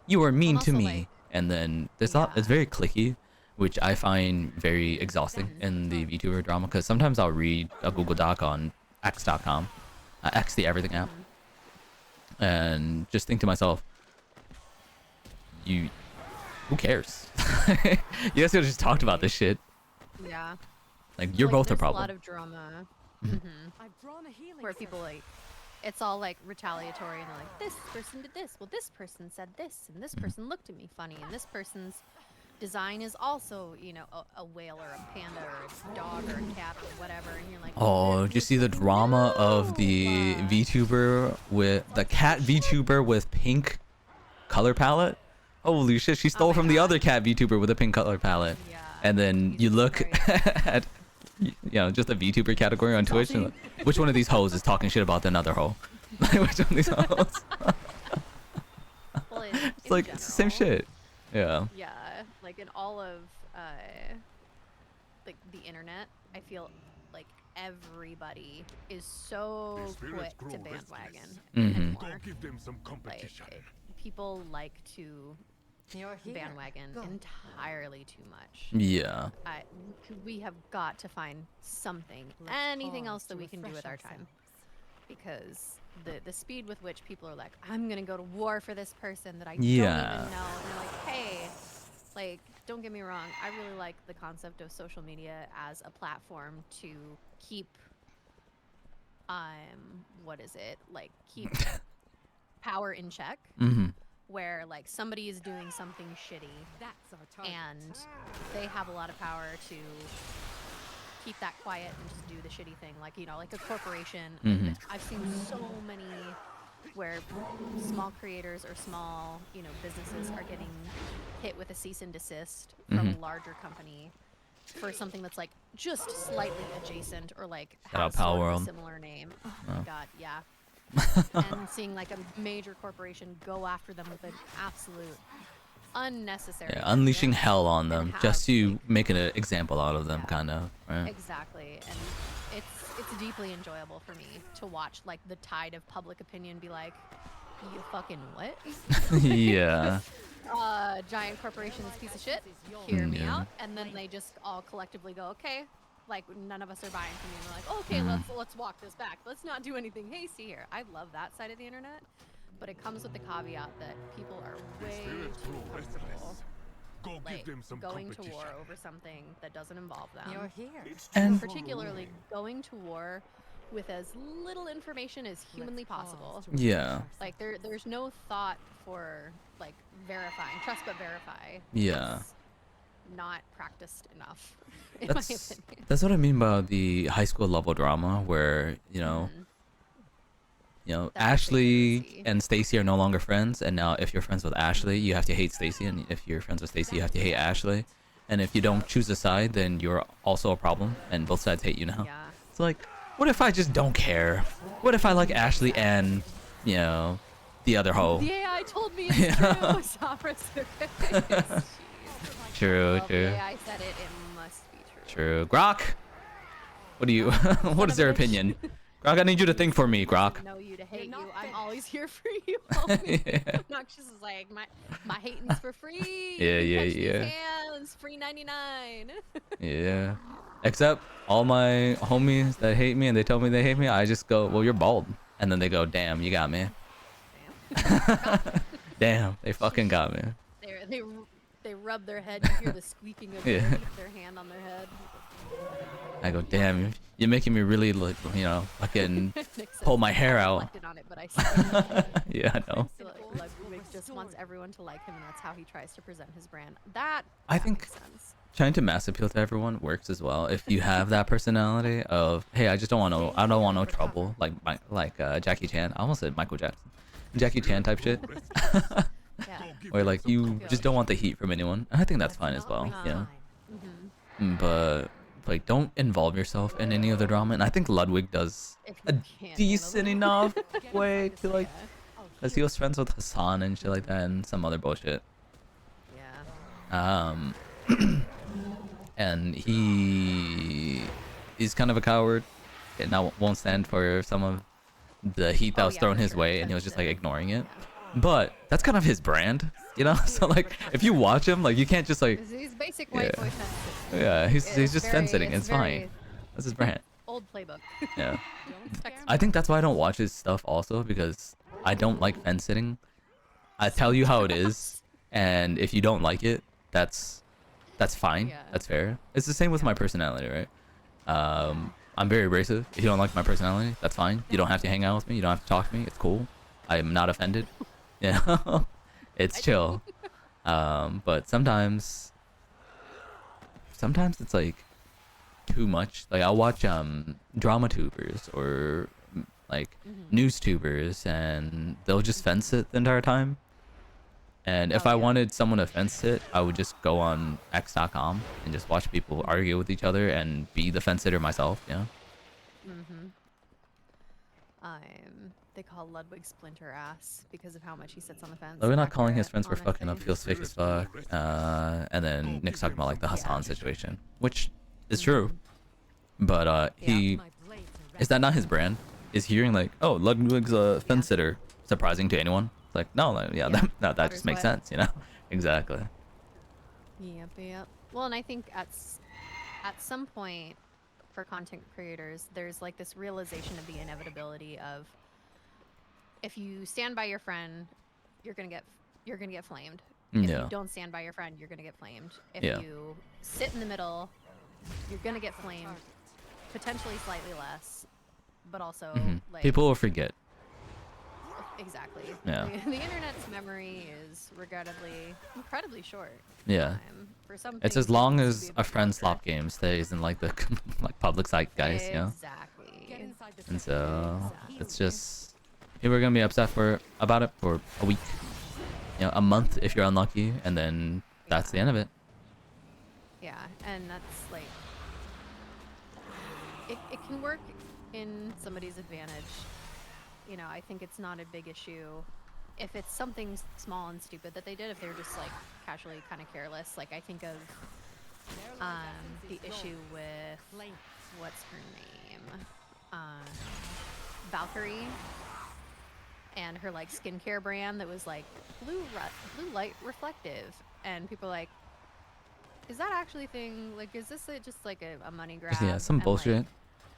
You were mean to me, and then there's it's very clicky, which I find very exhausting in the VTuber drama, because sometimes I'll read a Google Doc on X.com, X the everything app, and just think to myself, who cares? You guys could've just talked about this shit. Yeah. Like, you're both a there's problem. A lot of drama. Where people like, it's all like retaliatory, and they're like, this person did this. Well, this person said this, and this person looked at me funny, and this person's design is also, you know, a whale or a panda or a dog or a cat or whatever, and you're like, oh, did you see the drama of the VTuber with the cat VTuber with pink color palette? Holy shit, she stole from the other cat VTuber with a pink color palette. Yeah, and then you look at, you know, just a VTuber category on Twitch, and like, which one of these hoes is talking shit about another hoe? Like, which one of these hoes? Well, It's like, it's the same shit. Yeah. Yeah, like in all of like the internet, I feel like everybody is so quick to bandwagon anymore. Like, people like to bandwagon entirely too much. Yeah. We have got to find something, anything else that we can do with our time, because the speed with which people are like, I'm gonna go to war for this person that I don't even know, and you're like, hey, like, don't get me wrong, I really like the concept of social media as a platform to keep what is it, like, keep power in check, where like somebody is doing something shitty and they have a lot of power to keep that quiet and just do the shitty thing, like, you know, like a corporation. I've seen so many where small creators or small, you know, businesses are getting hit with a cease and desist from a larger company for something that's like just slightly adjacent or like has sort of a similar name. Oh my god, yeah. And seeing like a major corporation go after them with an absolute unnecessary unleashing hell on them just to make an example out of them, kind of, right? Exactly. And it's deeply enjoyable for me to watch like the tide of public opinion be like, you fucking what? Yeah. Giant corporation is a piece of shit, hear me out. And then they just all collectively go, okay, like none of us are buying from you, and we're like, okay, let's walk this back, let's not do anything hasty here. I love that side of the internet, but it comes with the caveat that people are way too comfortable like going to war over something that doesn't involve them. You're here. And particularly going to war with as little information as humanly possible. yeah. Like there's no thought for like verifying, trust but verify. Yeah. It's not practiced enough, in my opinion. That's what I mean by the high school level drama, where you know, that's Ashley and Stacy are no longer friends, and now if you're friends with Ashley, you have to hate Stacy, and if you're friends with Stacy, you have to hate Ashley, and if you don't choose a side, then you're also a problem, and both sides hate you now. Yeah. It's like, what if I just don't care? What if I like Ashley and, you know, the other hoe? The AI told me it's true. Sopra Steroids. True, Well, true. the AI said it, it must be true. True. Grok, what do you? What is your opinion? Grok, I need you to think for me, Grok. I know you to hate you. I'm always here for you. Homie. Yeah. Noxious is like, my hating's for free. Yeah, Catch these yeah. hands, free 99. Yeah. Except all my homies that hate me and they tell me they hate me, I just go, well, you're bald. And then they go, damn, you got me. Damn, they fucking got me. They rub their head, you hear the squeaking of their hand on their head. I go, damn, you're making me really, like, you know, fucking pull my hair out. On it, but I Yeah, I know. like, just wants everyone to like him, and that's how he tries to present his brand. That I think makes sense. trying to mass appeal to everyone works as well. If you have that personality of, hey, I don't want no trouble, like Jackie Chan. I almost said Michael Jackson, Jackie Chan type shit. Yeah. Or like you just don't want the heat from anyone. And I think that's fine as well. Yeah. Mm-hmm. But like, don't involve yourself in any of the drama. And I think Ludwig does If a you can't decent handle enough way to like, Yeah. cause he was friends with Hassan and shit like that, and some other bullshit. Yeah. And he's kind of a coward and now won't stand for some of the heat that Oh, was yeah, thrown for his sure. way, and he was just like Sensitive. ignoring it. Yeah. But that's kind of his brand, you know. So like, if you watch him, like, you can't just like, He's basic white Yeah. boy fence. yeah, he's just fence sitting. It's It's fine. very That's his brand. old playbook. Yeah. Don't scare I think that's why I don't watch his stuff also, because I don't like fence sitting. I tell you how it is, and if you don't like it, that's fine. Yeah. That's fair. It's the same with my personality, right? I'm very abrasive. If you don't like my personality, that's fine. You don't have to hang out with me. You don't have to talk to me. It's cool. I am not offended. Yeah, it's chill. But sometimes it's like too much. Like I'll watch drama tubers or like news tubers, and they'll just fence it the entire time. And if Oh, I yeah. wanted someone to fence it, I would just go on x.com and just watch people argue with each other and be the fence sitter myself, you know? Mm-hmm. They call Ludwig Splinter ass because of how much he sits on the fence. But we're not calling his Accurate, friends for fucking up, honestly. feels fake as fuck. And then Nick's talking about like the Hassan Yeah. situation, which is true. But he, my blades are is that not his brand? Is hearing like, oh, Ludwig's a fence sitter surprising to anyone? It's like, no, like, yeah, Yeah. that just makes Water sense, you know? Exactly. Yep. Well, and I think at some point for content creators, there's like this realization of the inevitability of if you stand by your friend, you're gonna get flamed. If Yeah. you don't stand by your friend, you're gonna get flamed. If Yeah. you sit in the middle, you're gonna get flamed. Potentially slightly less, but also like People will forget. exactly. Yeah. The internet's memory is regrettably incredibly short. Yeah. For some It's things, as it long needs to as be a bit friend closer. slop game stays in like the like public site, guys, you know? Exactly. Get inside the And circle. so Exactly. it's just people are gonna be upset about it for a week, you know, a month if you're unlucky, and then that's the end of it. Yeah, and that's like it can work in somebody's advantage. You know, I think it's not a big issue if it's something small and stupid that they did. If they're just like casually kind of careless, like I think of the issue with what's her name, Valkyrie, and her like skincare brand that was like blue light reflective, and people are like, is that actually a thing? Like, is this just like a money grab? Yeah, some And, bullshit.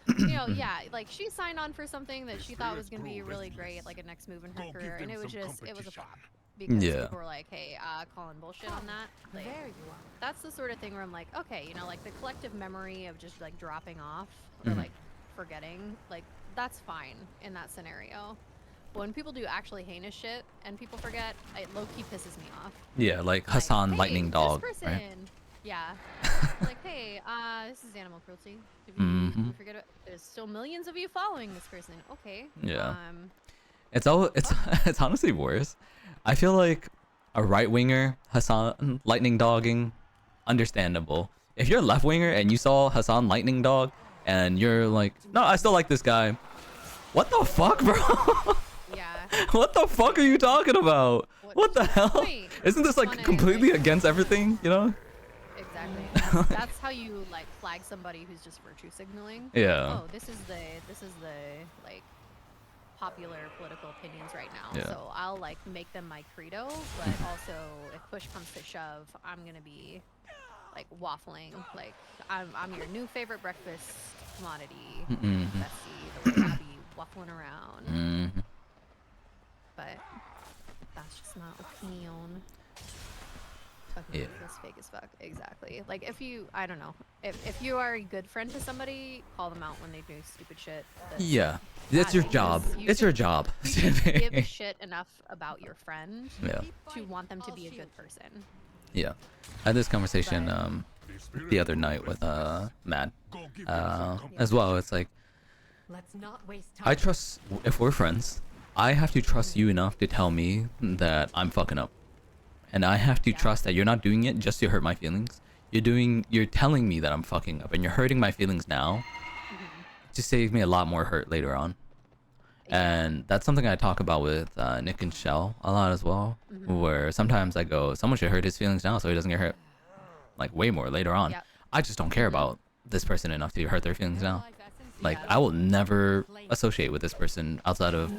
Like, you know, yeah, like she signed on for something that she thought was gonna be really great, like a next move in her career, and it was a flop because Yeah. people were like, hey, calling bullshit on that. Like, There you are. that's the sort of thing where I'm like, okay, you know, like the collective memory of just like dropping off or Mhm. like forgetting, like that's fine in that scenario. But when people do actually heinous shit and people forget, it low-key pisses me off. Yeah, like Like, Hassan hey, Lightning this Dog, person, right? yeah. Like, hey, this is animal cruelty. If you forget it, there's still millions of you following this person. Okay. Yeah. It's honestly worse. I feel like a right winger Hassan Lightning Dogging, understandable. If you're a left winger and you saw Hassan Lightning Dog and you're like, no, I still like this guy. What the fuck, bro? Yeah. What the fuck are you talking about? What the hell? Point? Isn't this like Wanna, completely like- against everything, you know? Exactly. That's how you like flag somebody who's just virtue signaling. Yeah. Oh, this is the like popular political opinions right now. Yeah. So I'll like make them my credo, but also if push comes to shove, I'm gonna be like waffling. Like I'm your new favorite breakfast commodity, bestie. The way I be waffling around. Mhm. But that's just my opinion. fucking Yeah. feels fake as fuck. Exactly. Like if you, I don't know, if you are a good friend to somebody, call them out when they do stupid shit. That's Yeah. It's your bad, job. because you It's your should- job. You should give a shit enough about your friend Yeah. to want them to be a good person. Yeah. I had this conversation But- the other night with Matt as well. It's like Let's not waste time. I trust if we're friends, I have to trust you enough to tell me that I'm fucking up. And I have to Yeah. trust that you're not doing it just to hurt my feelings. You're telling me that I'm fucking up and you're hurting my feelings now to save me a lot more hurt later on. And that's something I talk about with Nick and Shell a lot as well, where sometimes I go, someone should hurt his feelings now so he doesn't get hurt like way more later on. Yep. I just don't care about this person enough to hurt their feelings now. Like Yeah. I will never associate with this person outside of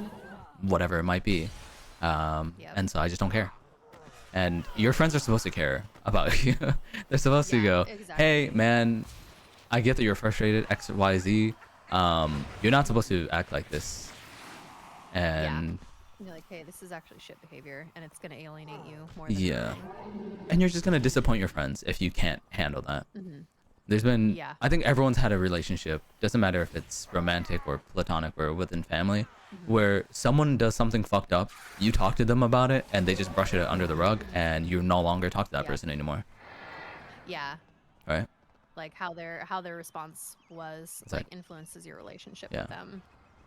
whatever it might be. And so I just don't care. And your friends are supposed to care about you. They're supposed to Yeah, go, exactly. hey man, I get that you're frustrated, X, Y, Z. You're not supposed to act like this. And You're like, hey, this is actually shit behavior, and it's gonna alienate you more than yeah. anything. And you're just gonna disappoint your friends if you can't handle that. There's been, Yeah. I think everyone's had a relationship, doesn't matter if it's romantic or platonic or within family, where someone does something fucked up, you talk to them about it, and they just brush it under the rug, and you no longer talk to that Yeah. person anymore, Yeah, right? like how their response was It's like like- influences your relationship Yeah. with them.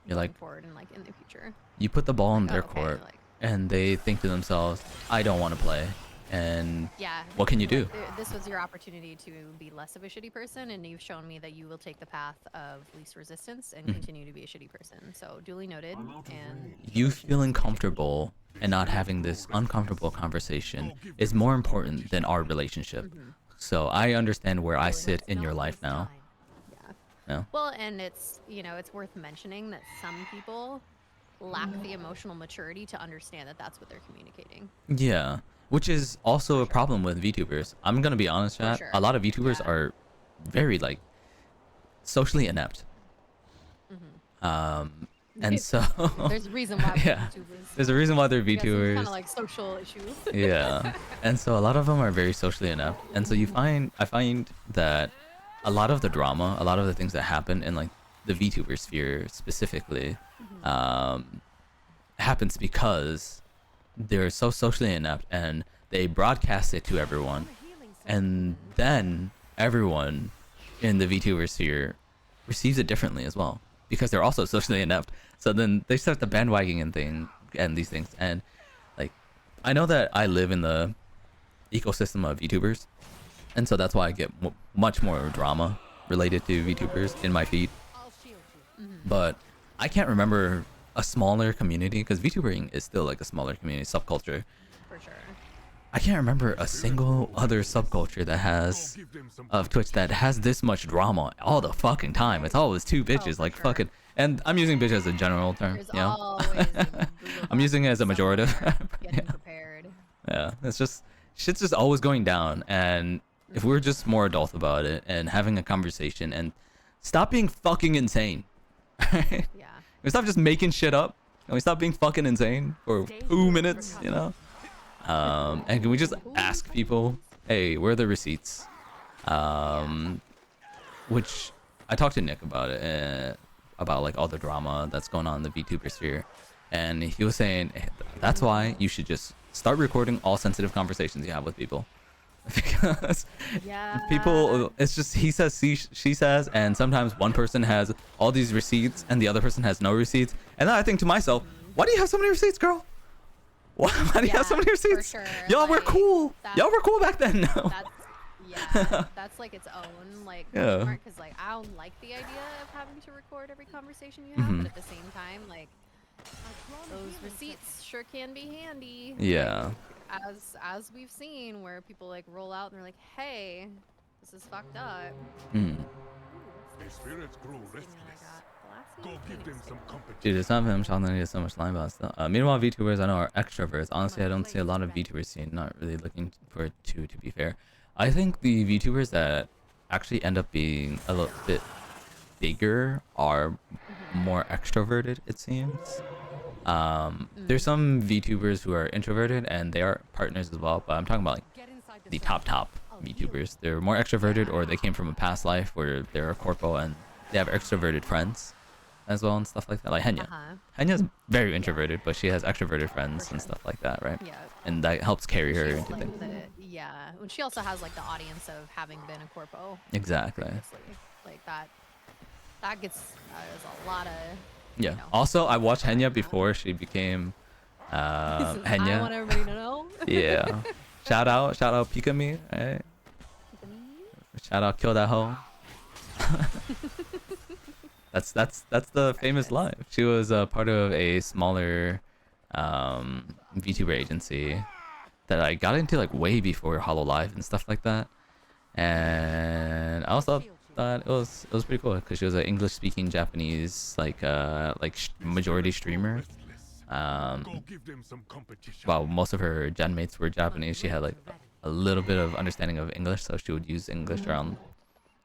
You're going like- forward and like in the future. You put the ball in Like, their oh, okay, court, like- and they think to themselves, I don't want to play, and Yeah. what can you do? This was your opportunity to be less of a shitty person, and you've shown me that you will take the path of least resistance and continue to be a shitty person. So duly noted. And You feeling comfortable and not having this uncomfortable conversation is more important than our relationship. So I understand where I sit in your life now. yeah. Yeah. Well, and it's it's worth mentioning that some people lack the emotional maturity to understand that that's what they're communicating. Yeah, which is also a problem with VTubers. I'm gonna be honest, chat. sure. A lot of VTubers Yeah. are very like socially and so There's a reason why we're Yeah. YouTubers. there's a reason why they're Kind VTubers. of like social issues. Yeah, and so a lot of them are very socially inept, and so I find that a lot of the drama, a lot of the things that happen in like the VTuber sphere specifically, happens because they're so socially inept and they broadcast it to everyone, and then everyone in the VTuber sphere receives it differently as well because they're also socially inept. So then they start the bandwagoning and these things, and like I know that I live in the ecosystem of VTubers, and so that's why I get much more drama related to VTubers in my feed. But I can't remember a smaller community because VTubering is still like a smaller community subculture. For sure. I can't remember a single other subculture that has of Twitch that has this much drama all the fucking time. It's always two bitches for like sure. fucking, and I'm using bitch as a general term, There's you know. always a brutal I'm using it as a somewhere majorative. getting prepared. Yeah, it's just shit's just always going down, and if we're just more adult about it and having a conversation and stop being fucking insane, right? Yeah. We stop just making shit up, and we stop being fucking insane for 2 minutes, you know. And can we just ask people, hey, where are the receipts? Which I talked to Nick about it, about like all the drama that's going on in the VTuber sphere, and he was saying that's why you should just start recording all sensitive conversations you have with people, because Yeah. people, it's just he says, she says, and sometimes one person has all these receipts and the other person has no receipts, and then I think to myself, why do you have so many receipts, girl? Why do you have so Yeah, many for receipts? sure. Y'all were Like, cool. that's- Y'all were cool back then. No. That's like its own like Yeah. because like I don't like the idea of having to record every conversation you have, but at the same time, like those receipts sure can be handy. Yeah. As we've seen, where people like roll out and they're like, "Hey, this is fucked up." Mm. Their spirits grow Thing that I restless. got. The last Go thing give them some company. Dude, it's not him. Sheldon needed so much line about stuff. Meanwhile, VTubers I know are extroverts. Honestly, I don't see a lot of VTubers scene. Not really looking for it to be fair. I think the VTubers that actually end up being a little bit bigger are more extroverted, it seems. There's some VTubers who are introverted and they are partners as well, but I'm talking about like the top VTubers. They're more extroverted, or they came from a past life where they're a corpo and they have extroverted friends as well and stuff like that. Like Henya. Henya's very introverted, but she has extroverted friends and stuff like that, right? Yeah. And that helps carry her She's into like things. yeah. And she also has like the audience of having been a corpo Exactly. previously. Like that is a lot of Yeah. you know, Also, I watched Henya before she became I Henya. want everybody to know. Yeah. Shout out Pikami, right? Shout out Kill That Hoe. that's the famous line. She was a part of a smaller VTuber agency that I got into like way before Hollow Live and stuff like that. And I also thought it was pretty cool because she was an English speaking Japanese majority streamer. Go give them some competition. While most of her gen mates were Japanese, she had like a little bit of understanding of English, so she would use English around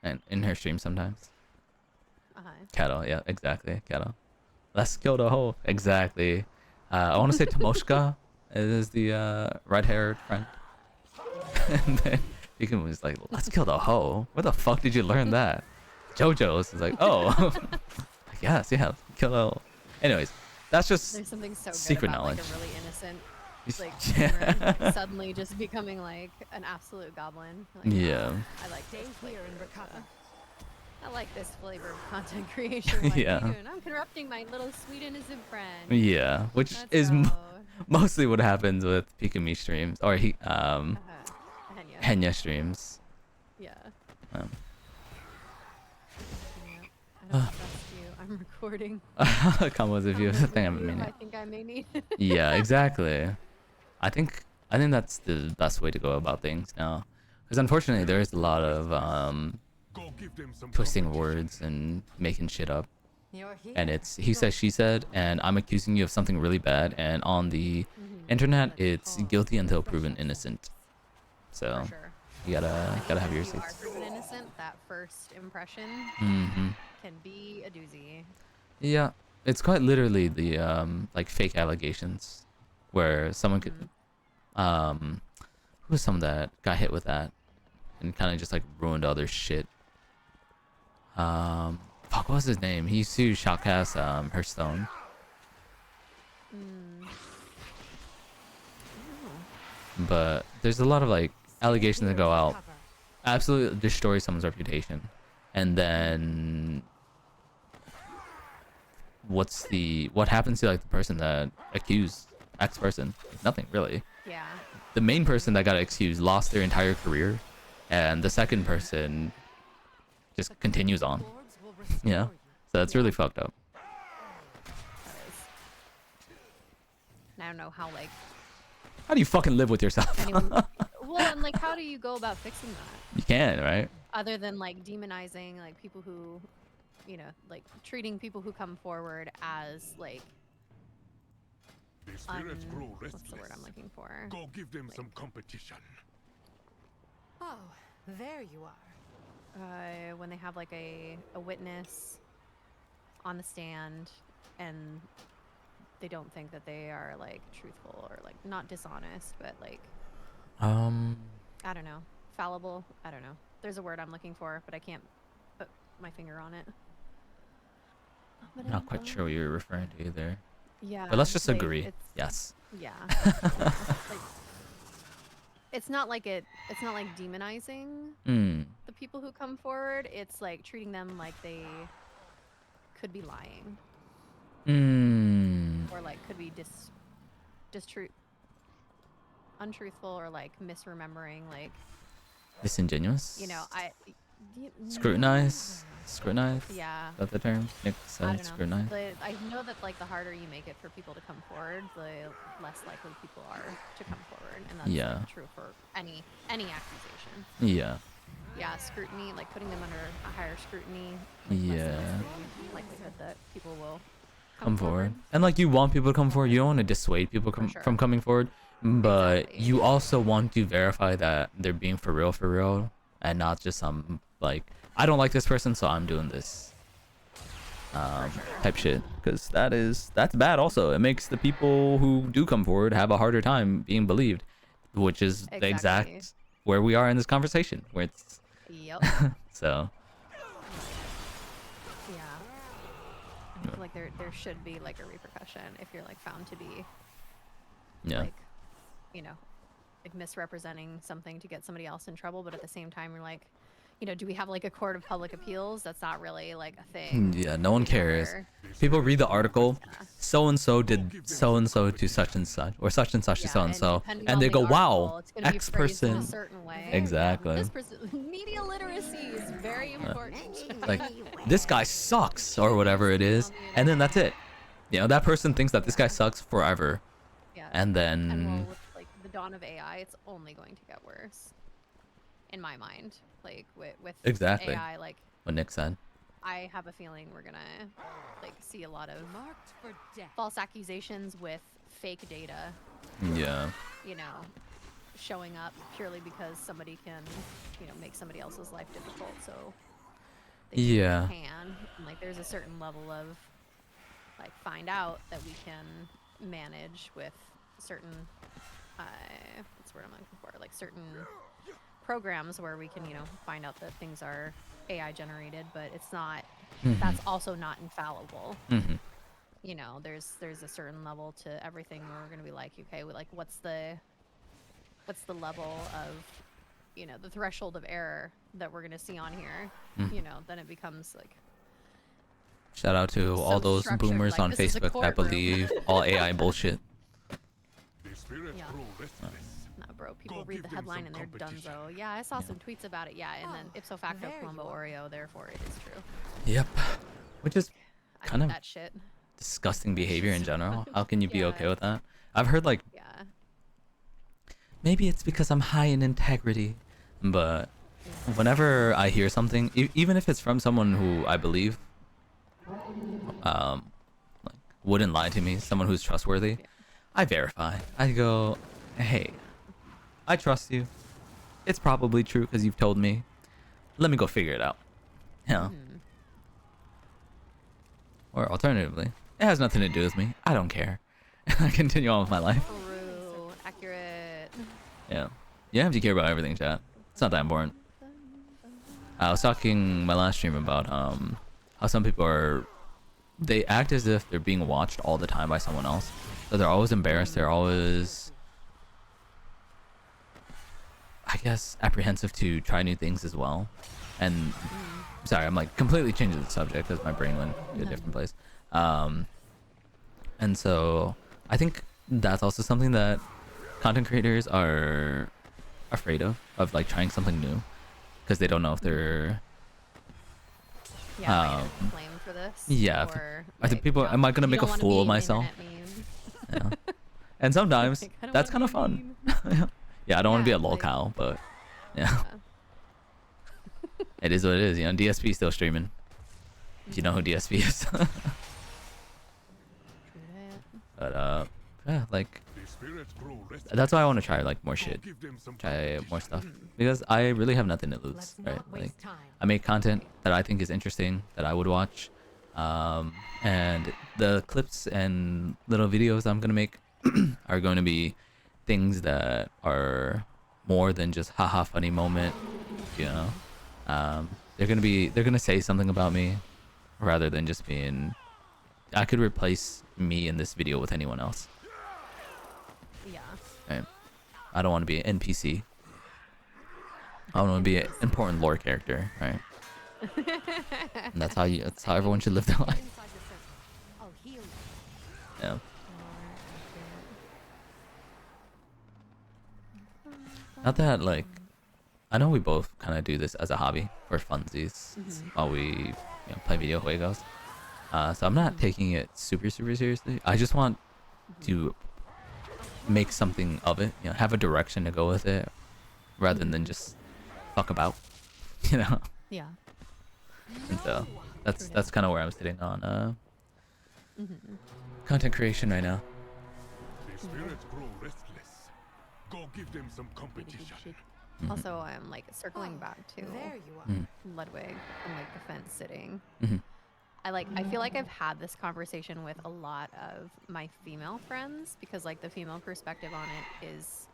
and in her stream sometimes. Kato, yeah, exactly, Kato. Let's kill the hoe. Exactly. I want to say Tomoshka is the red-haired friend. And then Pikami was like, let's kill the hoe. Where the fuck did you learn that? JoJo's is like, oh. Yes, yeah, kill the hoe. Anyways, that's just There's something so good secret about knowledge. like a really innocent like Yeah. streamer, like, suddenly just becoming like an absolute goblin. Like, Yeah. I like Stay this here flavor. and recover. I like this flavor of content creation. Like, Yeah. dude, I'm corrupting my little sweet innocent friend. Yeah, which Let's is go. mostly what happens with Pikami streams or Henya. Henya streams. Yeah. Um, Yeah. I don't trust you. I'm recording. combos if you Combos think I'm with a you, minute. I think I may need. Yeah, exactly. I think that's the best way to go about things now, because unfortunately there is a lot of Go give them some twisting competition. words and making shit up, You're here. and it's he said she said, and I'm accusing you of something really bad, and on the internet it's guilty until proven innocent. So For sure. you gotta have your If you are receipts. proven innocent, that first impression Mm-hmm. can be a doozy. Yeah, it's quite literally the like fake allegations, where someone could who was someone that got hit with that and kind of just like ruined other shit. Fuck, what was his name? He sued Shoutcast Hearthstone. But there's a lot of like allegations that go out, absolutely destroy someone's reputation, and then what happens to like the person that accused X person? Nothing really. Yeah. The main person that got accused lost their entire career, and the second person just continues on. Yeah, so that's really fucked up. That is. And I don't know how like How do you fucking live with yourself? anyone. Well, and like, how do you go about fixing that? You can, right? Other than like demonizing like people who, you know, like treating people who come forward as like The spirits grow what's restless. the word I'm looking for? Go give them some competition. Oh, there you are. When they have like a witness on the stand and they don't think that they are like truthful or like not dishonest, but like I don't know, fallible. I don't know. There's a word I'm looking for, but I can't put my finger on it. Not quite sure what you're referring to either. Yeah. But let's just like, agree. it's- Yes. Yeah. Like, it's not like demonizing Mm. the people who come forward. It's like treating them like they could be lying Mm. or like could be untruthful or like misremembering, like, Disingenuous. you know, Scrutinize. Yeah. Is that the term? Nick I said don't know. scrutinize. I know that like the harder you make it for people to come forward, the less likely people are to come forward, and that's Yeah. like, true for any accusation. Yeah. Yeah, scrutiny, like putting them under a higher scrutiny. Like, Yeah. lessens the likelihood that people will Come forward. And like you want people to come forward. You don't want to dissuade people sure. from coming forward, but Exactly. you also want to verify that they're being for real, and not just some like I don't like this person, so I'm doing this type shit. Because that's bad. Also, it makes the people who do come forward have a harder time being believed, which is the Exactly. exact where we are in this conversation, where it's Yep. so. Yeah. I feel like there should be like a repercussion if you're like found to be Yeah. like, you know, like misrepresenting something to get somebody else in trouble, but at the same time you're like, you know, do we have like a court of public appeals? That's not really like a thing. Yeah, no one you know, cares. where- People read the article. Yeah. So and so did so and so to such and such, or such to Yeah, so and so, depending and on they the go, article, "Wow, it's gonna be X phrased in a person." certain way. Exactly. This person, media literacy is very important. Like, this guy sucks, or whatever it is, and then that's it. You know, that person thinks that this guy sucks forever, Yeah. and And well, then with like the dawn of AI, it's only going to get worse. In my mind, like with Exactly. AI, like what Nick said. I have a feeling we're gonna like see a lot of Marked for death. false accusations with fake data, Yeah. you know, showing up purely because somebody can, you know, make somebody else's life difficult. So they Yeah. can. And, like there's a certain level of like find out that we can manage with certain what's the word I'm looking for? Like certain programs where we can, you know, find out that things are AI generated, but it's not that's also not infallible. Mm-hmm. You know, there's a certain level to everything where we're gonna be like, okay, like what's the level of, you know, the threshold of error that we're gonna see on here? You know, then it becomes like Shout out to all so those structured, boomers like, on this is a Facebook that courtroom. believe all AI bullshit. The spirits Yeah. grow restless. nah, bro, people Go read give the them headline some and they're competition. donezo. Yeah, I saw some tweets about it. Yeah, and then Oh, ipso facto there you Columbo are. Oreo, therefore it is true. Yep. Which is I kind hate of that shit. disgusting behavior in general. How can you be Yeah. okay with that? I've heard like Yeah. maybe it's because I'm high in integrity, but whenever I hear something, even if it's from someone who I believe, like wouldn't lie to me, someone who's trustworthy, I verify. I go, hey, I trust you. It's probably true because you've told me. Let me go figure it out. You know? Or alternatively, it has nothing to do with me. I don't care. I continue on with my life. True. Accurate. Yeah. You don't have to care about everything, chat. It's not that important. I was talking my last stream about how some people they act as if they're being watched all the time by someone else. So they're always embarrassed. They're always, I guess, apprehensive to try new things as well. And sorry, I'm like completely changing the subject because my brain went to a different place. And so I think that's also something that content creators are afraid of like trying something new because they don't know if they're Yeah, am I getting flamed for this? yeah, Or, I think like, people, yeah, am I gonna you make a don't wanna fool be of an myself? internet meme. Yeah. And sometimes Like, I don't that's wanna kind of be a fun. meme. Yeah, I don't want to be Yeah, a lol like- cow, but yeah, it is what it is. You know, DSP is still streaming. If you know who DSP is. But yeah, like The spirits grow restless. that's why I want to try like more Go shit, give them some try more competition. stuff because I really have nothing to lose, Let's right? not Like waste time. I make content that I think is interesting that I would watch, and the clips and little videos I'm gonna make are going to be things that are more than just haha funny moment, you know. They're gonna say something about me rather than just being. I could replace me in this video with anyone else. Yeah. Right? I don't want to be an NPC. I want to be an important lore character, right? And that's how everyone should live their life. Inside the circle. I'll heal you. Yeah. Not that like, I know we both kind of do this as a hobby for funsies while we play video juegos. So I'm not taking it super seriously. I just want to make something of it, have a direction to go with it, rather than just fuck about, you know. Yeah. And so that's kind of where I'm sitting on content creation right now. The spirits grow restless. Go give them some competition. Also, I'm like circling back to There you are. Ludwig and like the fence sitting. Mhm. I feel like I've had this conversation with a lot of my female friends because like the female perspective on it is,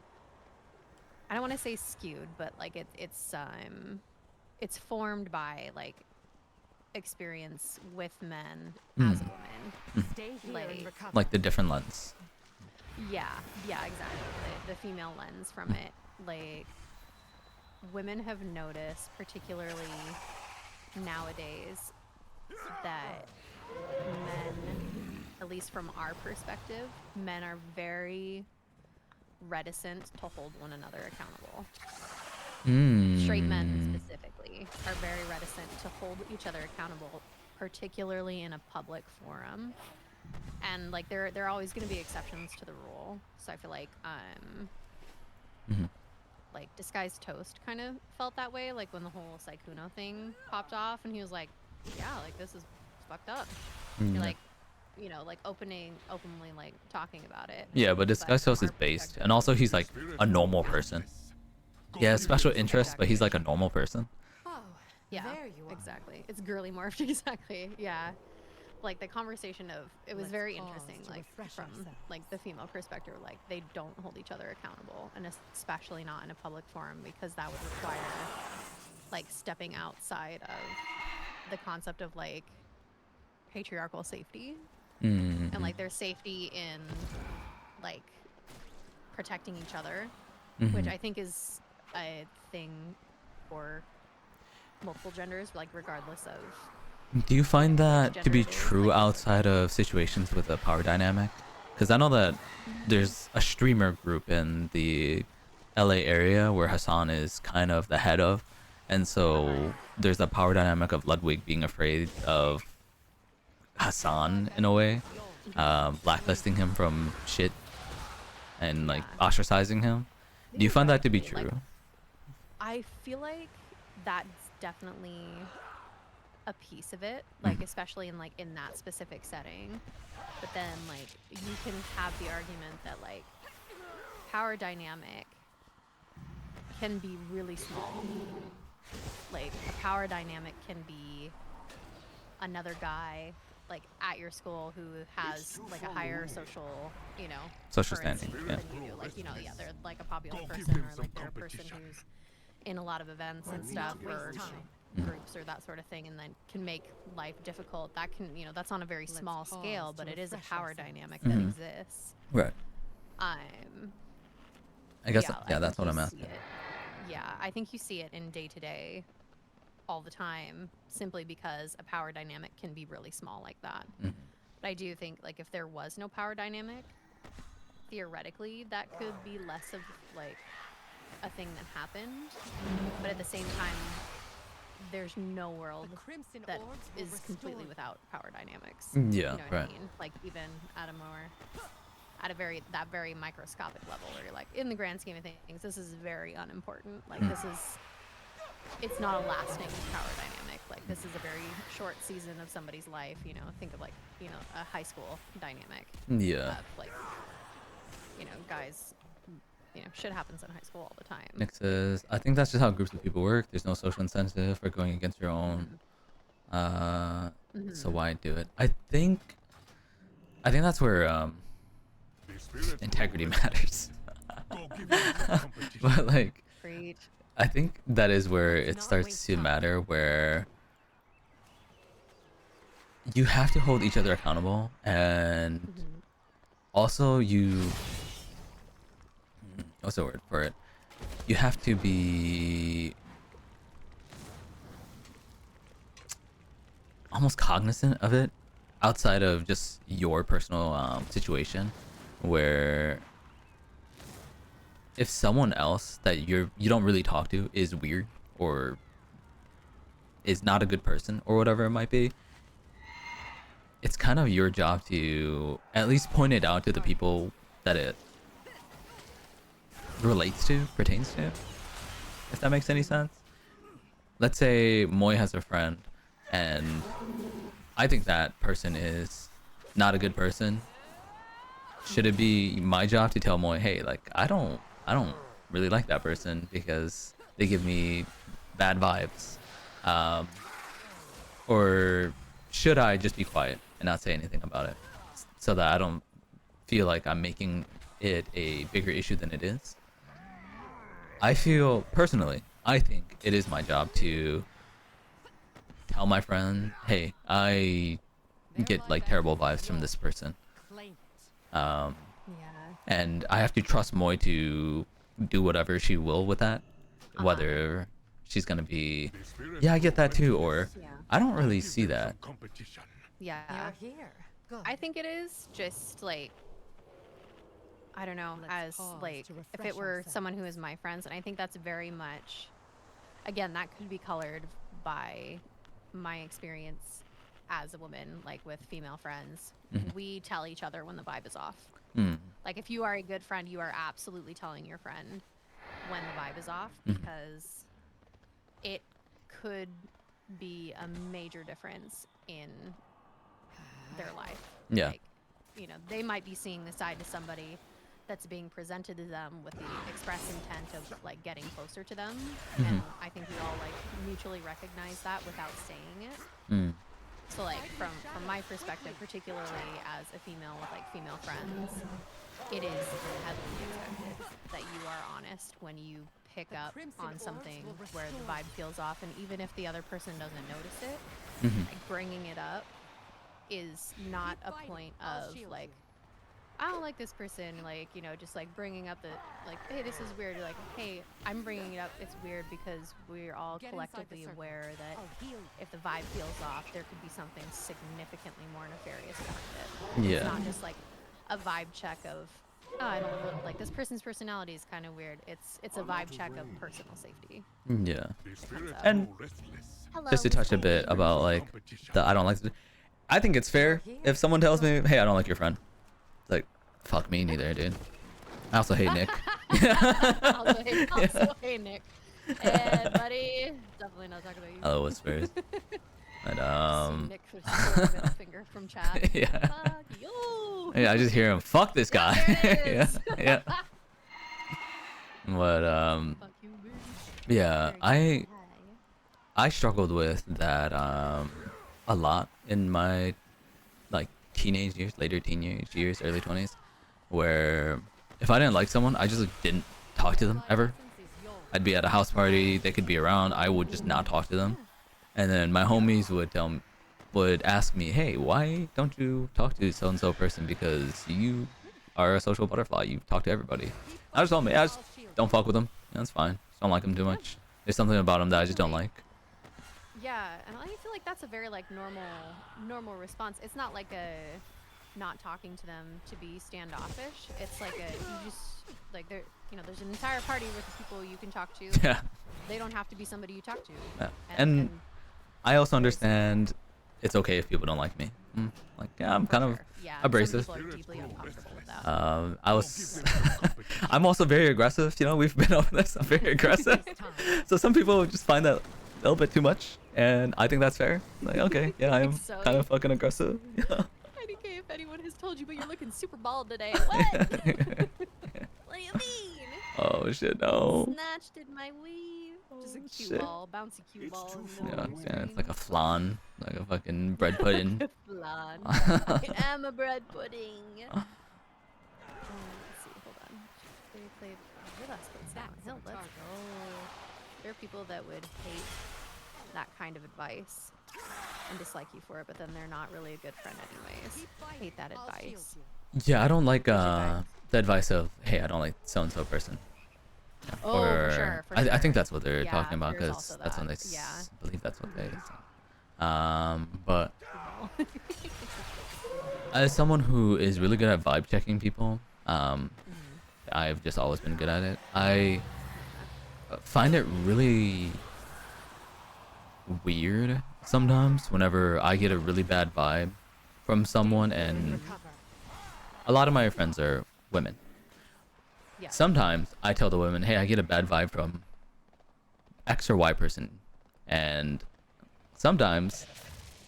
I don't want to say skewed, but like it's formed by like experience with men as a woman. Stay here and Like- recover. Like the different lens. Yeah, exactly. The female lens from it. Like, women have noticed, particularly nowadays, that men, at least from our perspective, men are very reticent to hold one another accountable. Straight men specifically are very reticent to hold each other accountable, particularly in a public forum. And like there are always going to be exceptions to the rule. So I feel like like Disguised Toast kind of felt that way, like when the whole Saikuno thing popped off, and he was like, yeah, like this is fucked up. You're like, you know, like openly like talking about it. Yeah, but Disguised from Toast our is based, perspective- and also he's like Spirits a grow normal person. restless. Go Yeah, give special them some interests, but he's like a normal person. Oh, Yeah, there you are. exactly. It's girly morphed, exactly. Yeah, like the conversation of it was Let's very pause interesting, to like refresh from ourselves. like the female perspective, like they don't hold each other accountable, and especially not in a public forum, because that would require like stepping outside of the concept of like patriarchal safety and like their safety in like protecting each other, which I think is a thing for multiple genders, like regardless of Do you find that to be gender it is, true like- outside of situations with a power dynamic? Because I know that there's a streamer group in the LA area where Hassan is kind of the head of, and so there's a power dynamic of Ludwig being afraid of Hassan in a way, blacklisting him from shit and like Yeah. ostracizing him. Do you find that to be Theoretically, true? like, I feel like that's definitely a piece of it, like especially in like in that specific setting. But then like you can have the argument that like power dynamic can be really small. Like a power dynamic can be another guy like at your school who has like a higher social, you know, Social currency standing, yeah. than you do. Like, you know, yeah, they're like a popular Go give person, them or some like they're a person competition. who's in a lot of events and Let's stuff, not or waste time. groups or that sort of thing, and then can make life difficult. That can, you know, that's on a very Let's small pause scale, to but it is a refresh power ourselves. dynamic that exists. Right. I guess Yeah, yeah, I that's think what I'm you asking. see it. Yeah, I think you see it in day to day all the time, simply because a power dynamic can be really small like that. But I do think like if there was no power dynamic, theoretically that could be less of like a thing that happened. But at the same time, there's no world The crimson that orbs will is completely restore without power dynamics. Yeah, You know what right. I mean? Like even at a more at a very microscopic level, where you're like, in the grand scheme of things, this is very unimportant. Like this is, it's not a lasting power dynamic. Like this is a very short season of somebody's life. You know, think of like, you know, a high school dynamic. Yeah. Like, you know, guys, you know, shit happens in high school all the time. Nick says, I think that's just how groups of people work. There's no social incentive for going against your own. So why do it? I think that's where The spirits grow integrity restless. matters. Go give them some competition. But like, Preach. I think that is where it not starts waste to time. matter, where you have to hold each other accountable, and also what's the word for it? You have to be almost cognizant of it outside of just your personal situation, where if someone else that you don't really talk to is weird or is not a good person or whatever it might be, it's kind of your job to at least point it out to the people that it pertains to, if that makes any sense. Let's say Moi has a friend and I think that person is not a good person. Should it be my job to tell Moi, hey, like I don't really like that person because they give me bad vibes, or should I just be quiet and not say anything about it so that I don't feel like I'm making it a bigger issue than it is? I feel personally, I think it is my job to tell my friend, hey, I get like terrible vibes from this person. Claim it. Yeah. And I have to trust Moi to do whatever she will with that, whether she's gonna be, The spirit yeah, I get grew that too, or restless. Yeah. I don't Go really give see them that. some competition. Yeah. You're here. Good. I think it is just like, I don't know, Let's as pause like to if refresh it were someone who ourselves. is my friends, and I think that's very much, again, that could be colored by my experience as a woman, like with female friends. Mhm. We tell each other when the vibe is off. Mm. Like if you are a good friend, you are absolutely telling your friend when the vibe is off, Mhm. because it could be a major difference in their life. Yeah. Like, you know, they might be seeing the side to somebody that's being presented to them with the express intent of like getting closer to them. And I think we all like mutually recognize that without saying it. Mm. So like from my perspective, particularly as a female with like female friends, it is heavily expected that you are honest when you pick The up crimson on orbs something will where the restore vibe feels off, and even if the other person doesn't notice it, Mhm. like bringing it up is not Keep a fighting. point I'll of shield like, you. I don't like this person, like, you know, just like bringing up the, like, hey, this is weird. You're like, hey, I'm bringing it up. It's weird because we're all Get inside the collectively circle. aware that I'll heal you. if the vibe feels off, there could be something significantly more nefarious behind it. Yeah. It's not just like a vibe check of, oh, I don't like this person's personality is kind of weird. It's a vibe check of personal safety. Yeah. The spirit up. And grew restless. Hello, just to touch a Miss bit Lady. about like the I don't like. I think it's fair if someone tells me, hey, I don't like your friend. It's like, fuck me neither, dude. I also hate Nick. Also, hey, Nick. And buddy, definitely not talking about you. Hello, whispers. But See Nick for the middle finger from chat. yeah. Fuck you. Yeah, I just hear him. Fuck this Yeah, guy. there it yeah, is. yeah. But Fuck you, bitch. yeah, Very good. I struggled with that a lot in my like teenage years, later teenage years, early 20s, where if I didn't like someone, I just like, didn't talk to them ever. I'd be at a house party, they could be around, I would just not talk to them. And then my homies would ask me, "Hey, why don't you talk to so and so person? Because you are a social butterfly. You talk to everybody." I just told me, I just don't fuck with them. That's fine. Just don't like them too much. There's something about them that I just don't like. Yeah, and I feel like that's a very like normal response. It's not like a not talking to them to be standoffish. It's like a you just like there you know there's an entire party with people you can talk to. Yeah. They don't have to be somebody you talk to. Yeah. And I also there's- understand it's okay if people don't like me. Like, yeah, I'm kind of sure. Yeah, abrasive. Some people are deeply uncomfortable with that. I was I'm also very aggressive, you know, we've been over this. I'm very aggressive. So some people just find that a little bit too much, and I think that's fair. Like, okay, yeah, I am So, kind of fucking aggressive. Yeah. IDK, if anyone has told you, but you're looking super bald today. What? What do you mean? Oh shit, no. Snatched in my weave. Just a Oh, cute shit. ball, bouncy cute It's ball. too in the far middle Yeah, of the yeah, it's screen. like a flan, like a fucking bread pudding. Flan. I am a bread pudding. Let's see, hold on. They played let's put downhill. Let's go. There are people that would hate that kind of advice and dislike you for it, but then they're not really a good friend anyways. Hate that advice. Yeah, I don't like advice? the advice of, hey, I don't like so and so person. Yeah, Oh, for sure, for I sure. think that's what they're Yeah, talking about there's because also that's when that, they yeah. believe that's what they. But Ball. as someone who is really good at vibe checking people, I've just always been good at it. I find it really weird sometimes whenever I get a really bad vibe from someone, and a lot of my friends are women. Yeah. Sometimes I tell the women, hey, I get a bad vibe from X or Y person, and sometimes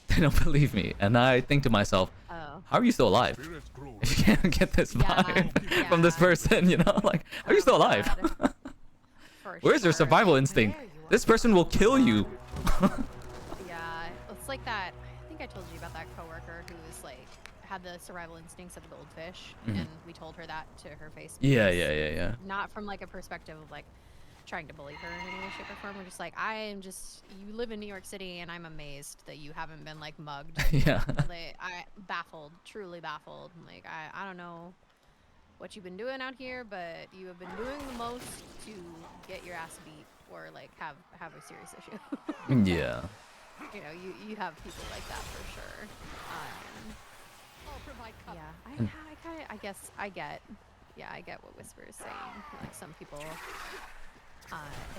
they don't believe me, and I think to myself, Oh. how are you still alive Spirits grow if you can't get this Yeah, vibe from this yeah. person? You know, like, how are you still alive? God. For Where's their sure. survival instinct? This person will kill you. Yeah, it's like that. I think I told you about that coworker who was like had the survival instincts of a goldfish, Mhm. and we told her that to her face. Yeah, because yeah. Not from like a perspective of like, trying to bully her in any way, shape, or form. We're just like, you live in New York City, and I'm amazed that you haven't been like mugged. Yeah. Like, baffled, truly baffled. Like, I don't know what you've been doing out here, but you have been doing the most to get your ass beat or like have a serious issue. Yeah. You know, you have people like that for sure. I'll provide cover. Yeah, I guess I get what Whisper is saying. Like some people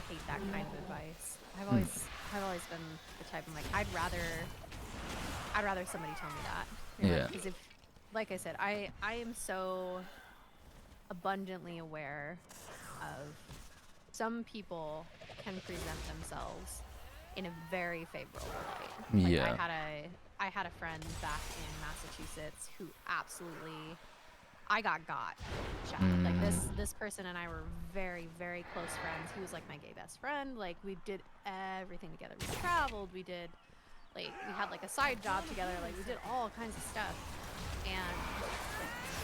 hate that kind of advice. I've always been the type, I'm like, I'd rather somebody tell me that. You know, Yeah. because if, like I said, I am so abundantly aware of some people can present themselves in a very favorable light. Like, Yeah. I had a friend back in Massachusetts who absolutely, I got Chad. Like this person and I were very, very close friends. He was like my gay best friend. Like we did everything together. We traveled. We had like a side job together. Like we did all kinds of stuff. And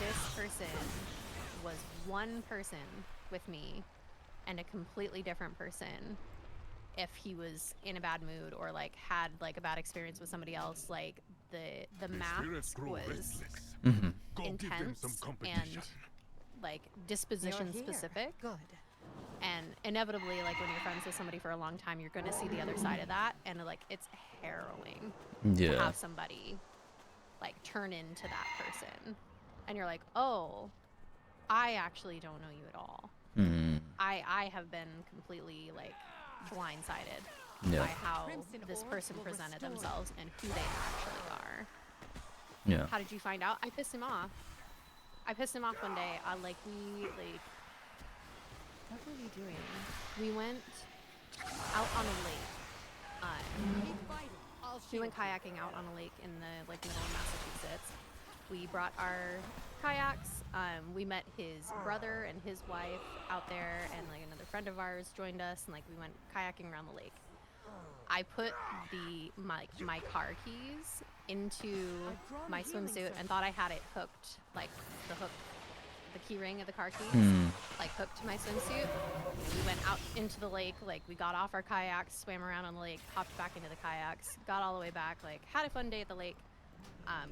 this person was one person with me and a completely different person if he was in a bad mood or like had like a bad experience with somebody else. Like the mask was Go give them some intense competition. and like disposition You're here. specific, Good. and inevitably like when you're friends with somebody for a long time, you're gonna see the other side of that, and like it's harrowing to Yeah. have somebody like turn into that person, and you're like, oh, I actually don't know you at all. I have been completely like blindsided Yeah. by how Crimson this orbs person will presented restore themselves and who they actually are. Yeah. How did you find out? I pissed him off. I pissed him off one day. What were we doing? We went out on a lake. Keep fighting. I'll We shield went kayaking out on a lake in the like middle of Massachusetts. We brought our kayaks. We met his brother and his wife out there, and like another friend of ours joined us, and like we went kayaking around the lake. I put my car keys into my swimsuit and thought I had it hooked, like the key ring of the car keys, like hooked to my swimsuit. We went out into the lake, like we got off our kayaks, swam around on the lake, hopped back into the kayaks, got all the way back, like had a fun day at the lake.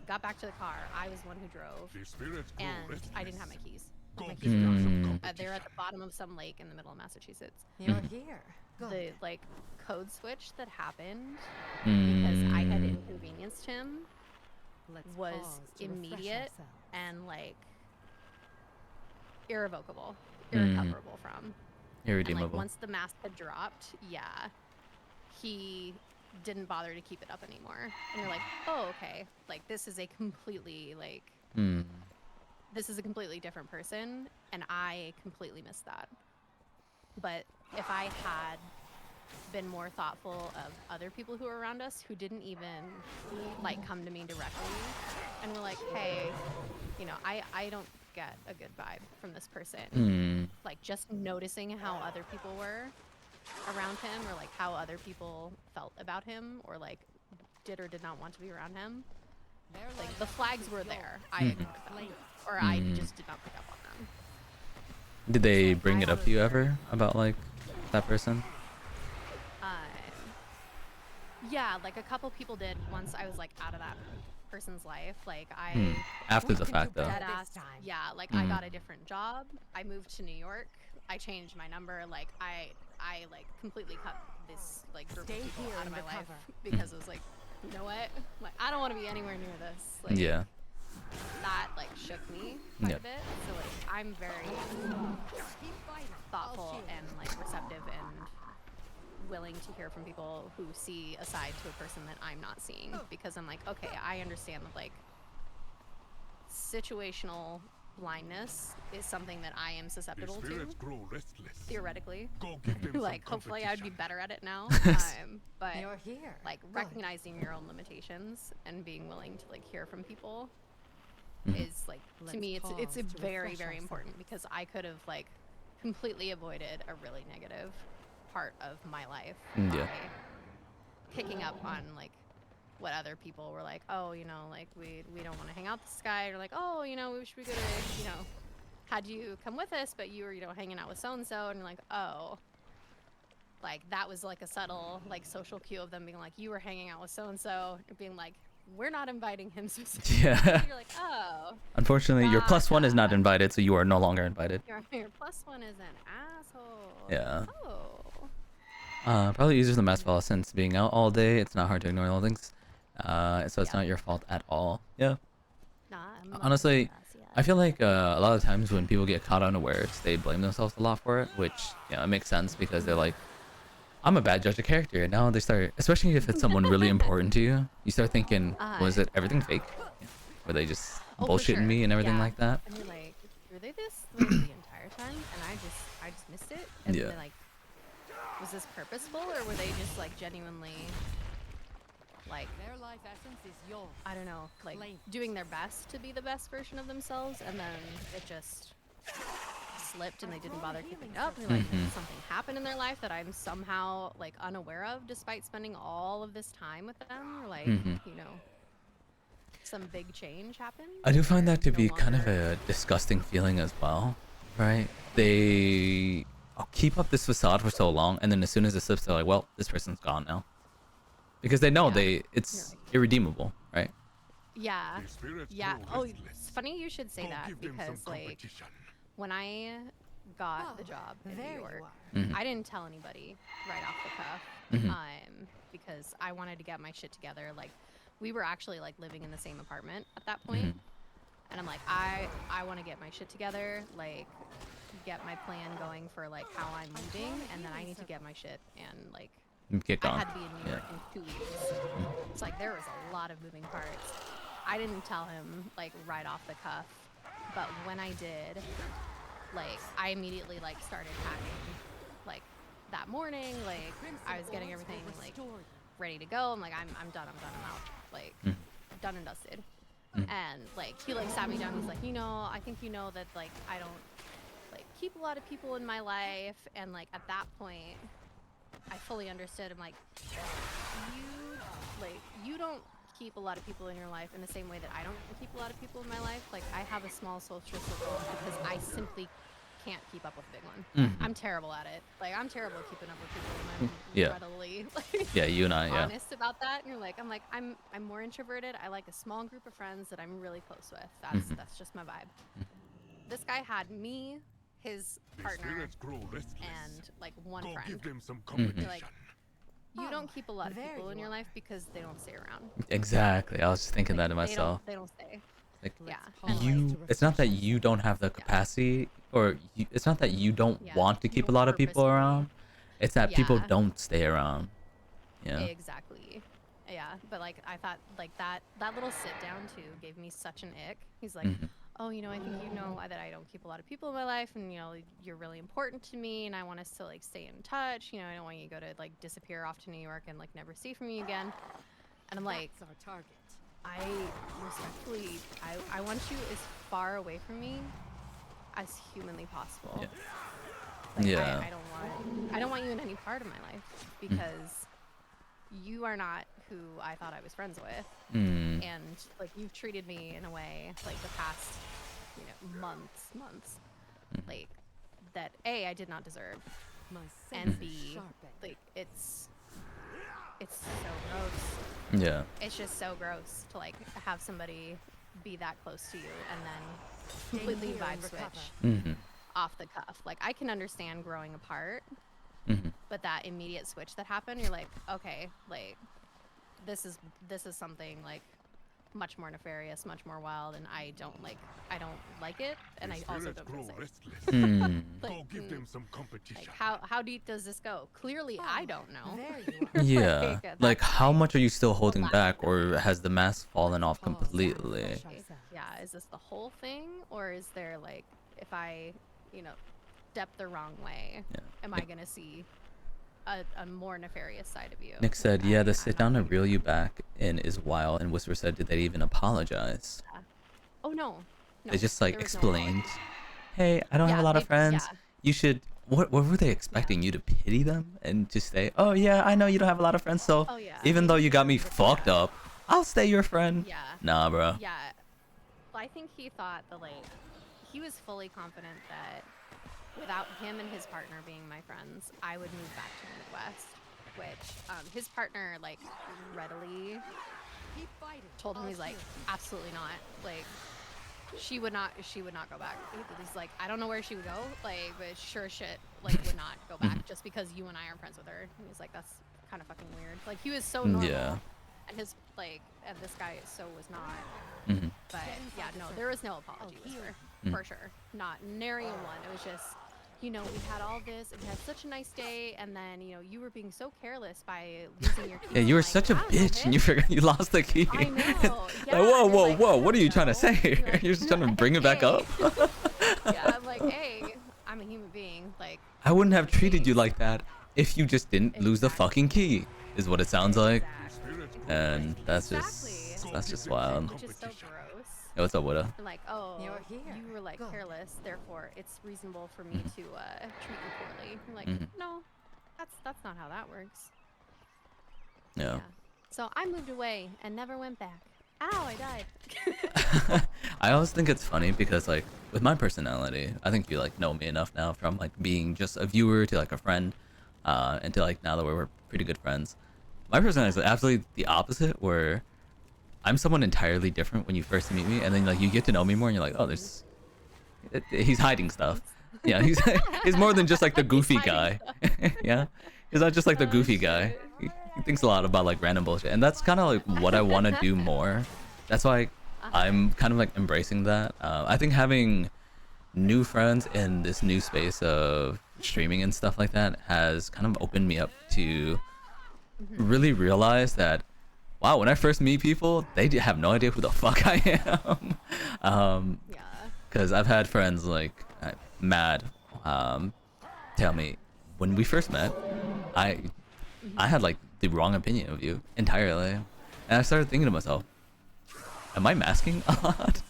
Got back to the car. I was the one who drove, The spirits grow and restless. I didn't have my keys. Go My give keys were them gone. some Mm. competition. They're at the bottom of some lake in the middle of Massachusetts. You're here. Good. The like code switch that happened because I had inconvenienced him Let's was pause to refresh immediate ourselves. and like irrevocable, irrecoverable from. And like Irredeemable. once the mask had dropped, yeah, he didn't bother to keep it up anymore. And you're like, oh, okay, like this is a completely this is a completely different person, and I completely missed that. But if I had been more thoughtful of other people who were around us who didn't even like come to me directly and were like, hey, you know, I don't get a good vibe from this person. Like just noticing how other people were around him, or like how other people felt about him, or like did or did not want to be around him. Like the flags were there. I ignored them, or I just did not pick up on them. Did they bring it up to you ever about like that person? Yeah, like a couple people did once I was like out of that person's life. Like I After the can fact do though. better. dead this ass. time. Yeah, like I got a different job. I moved to New York. I changed my number. Like I like completely cut this like group Stay of people here out of and my life recover. because it was like, you know what? Like I don't want to be anywhere near this. Like Yeah. that like shook me quite Yeah. a bit. So like I'm very Keep fighting. thoughtful I'll shield and like receptive and willing to hear from people who see a side to a person that I'm not seeing, because I'm like, okay, I understand that like situational blindness is something that I am The susceptible to spirits grow restless. theoretically. Go give them Like some hopefully I'd be competition. better at it now. But You're here. like Good. recognizing your own limitations and being willing to like hear from people is like to Let's me it's pause to very refresh very important, because I could have like completely avoided a really negative part of my life Yeah. by picking up on like what other people were like, oh, you know, like we don't want to hang out with this guy, or like, oh, you know, we wish we could have, you know, had you come with us, but you were, you know, hanging out with so and so, and you're like, oh, like that was like a subtle like social cue of them being like, you were hanging out with so and so, being like, we're not inviting him specifically. Yeah. You're like, oh, Unfortunately, your +1 is not gotcha. invited, so you are no longer invited. Your +1 is an asshole. Yeah. Oh. Probably easier than mass fall since being out all day, it's not hard to ignore all things. So it's Yeah. not your fault at all. Yeah. Nah, Honestly, yeah. I feel like a lot of times when people get caught unawares, they blame themselves a lot for it, which it makes sense because they're like, I'm a bad judge of character. And now they start, especially if it's someone really important to you, you start thinking, was it everything fake? Were they just Oh, for bullshitting sure. me and everything Yeah. like that? And you're like, were they this way the entire time? And I just missed it. And Yeah. then like, was this purposeful or were they just like genuinely like, Their life essence is yours. I don't know, like Claim it. doing their best to be the best version of themselves, and then it just slipped and they didn't bother keeping it up. And like something happened in their life that I'm somehow like unaware of, despite spending all of this time with them, or like you know, some big change happened. I do find or that to no be kind of longer- a disgusting feeling as well, right? They keep up this facade for so long, and then as soon as it slips, they're like, well, this person's gone now. Because they know Yeah. it's irredeemable, right? Yeah. The spirits Yeah. grow Oh, restless. it's funny you should say Go that give them some because like competition. when I got the job in New There you York, are. Mhm. I didn't tell anybody right off the cuff, Mhm. because I wanted to get my shit together. Like, we were actually like living in the same apartment at that point, and I'm like, I want to get my shit together, like, get my plan going for like how I'm moving, and then I need to get my shit and like. Get I gone. had to be in New York in 2 weeks. It's like there was a lot of moving parts. I didn't tell him like right off the cuff, but when I did, like I immediately like started packing, like that morning. Like I was getting everything like ready to go. I'm like I'm done. I'm out. Like done and dusted. And like he like sat me down. He's like, I think you know that like I don't like keep a lot of people in my life, and like at that point. I fully understood. I'm like, you don't keep a lot of people in your life in the same way that I don't keep a lot of people in my life. Like, I have a small social circle because I simply can't keep up with a big one. I'm terrible at it. Like, I'm terrible at keeping up with people, and I'm Yeah. readily like, Yeah, you and I, yeah. honest about that. And I'm more introverted. I like a small group of friends that I'm really close with. That's just my vibe. This guy had me, his The partner, spirits grow restless. and like one Go friend. give them some competition. Like, you don't keep a lot of there people in you your are. life because they don't stay around. Exactly. I was just thinking that to They myself. They don't stay. Like, Yeah. pause. And you, like, it's not that you don't have the capacity, or it's not that you don't Yeah, want to you keep a don't lot of people purposefully. around. It's that people Yeah. don't stay around. Yeah. Exactly. Yeah. But like I thought like that little sit down too gave me such an ick. He's like, oh, I think you know that I don't keep a lot of people in my life, and you're really important to me, and I want us to like stay in touch. I don't want you to go to like disappear off to New York and like never see from you again. And I'm like, That's our target. I respectfully, I want you as far away from me as humanly possible. Like, Yeah. I don't want you in any part of my life because you are not who I thought I was friends with. And like you've treated me in a way like the past, months, like that I did not deserve, My and senses B, sharpened. like it's so gross. Yeah. It's just so gross to like have somebody be that close to you and then completely here and vibe switch recover. off the cuff. Like I can understand growing apart, but that immediate switch that happened, you're like, okay, like this is something like much more nefarious, much more wild, and I don't like it, and The I also spirits don't grow feel safe. restless. Like, Go give them some competition. like how deep does this go? Clearly, I don't know. There you are. Yeah. Like, at Like, that how point, much are you still holding last back, thing or has the mask fallen off Pause. completely? Refresh ourselves. Yeah, is this the whole thing, or is there like if I, step the wrong way, Yeah. am I gonna see a more nefarious side of you? Nick said, yeah, the I'm sit not down to gonna- reel you back in is wild. And Whisper said, did they even apologize? Oh no. They just like there was no explained, hey, I don't have a Yeah, lot of they- friends. yeah. You should, what were they expecting? You to pity them and just say, oh yeah, I know you don't have a lot of friends, so Oh, yeah. even though you got me fucked up, I'll stay your friend. Yeah. Nah, bro. Yeah. I think he thought that like he was fully confident that without him and his partner being my friends, I would move back to the Midwest, which his partner like readily Keep fighting. told him, he's like, absolutely not. Like, she would not go back. He's like, I don't know where she would go, like, but sure as shit, like, would not go back just because you and I are friends with her. And he's like, that's kind of fucking weird. Like, he was so normal. Yeah. And his, like, and this guy so was not. Mhm. But yeah, no, there was no apology with her, for sure. Not nary a one. It was just, you know, we had all this and we had such a nice day, and then, you know, you were being so careless by losing your key. Yeah, you were such a bitch and you forgot you lost the key. I know. Like, Yeah, whoa, and, whoa, like, whoa! I What are don't you trying to know. say here? You're like, You're just trying to bring it back hey. up. Yeah, I'm like, hey, I'm a human being. Like, I wouldn't have treated you please. like that if you just didn't lose the fucking key. Is what it sounds like, and that's just wild. Which is so gross. Yo, what's up, Widow? And like, oh, You're here. you were like Go. careless, therefore it's reasonable for me to treat you poorly. I'm like, no, that's not how that works. Yeah. So I moved away and never went back. Ow, I died. I always think it's funny because like with my personality, I think you like know me enough now from like being just a viewer to like a friend, and to like now that we're pretty good friends. My personality is absolutely the opposite, where I'm someone entirely different when you first meet me, and then like you get to know me more, and you're like, oh, he's hiding stuff. Yeah, he's more than just like the goofy guy. Yeah, he's not just like the goofy guy. He thinks a lot about like random bullshit, and that's kind of like what I want to do more. That's why I'm kind of like embracing that. I think having new friends in this new space of streaming and stuff like that has kind of opened me up to really realize that, wow, when I first meet people, they have no idea who the fuck I am. Yeah. Because I've had friends like Mad tell me when we first met, I had like the wrong opinion of you entirely, and I started thinking to myself, am I masking a lot?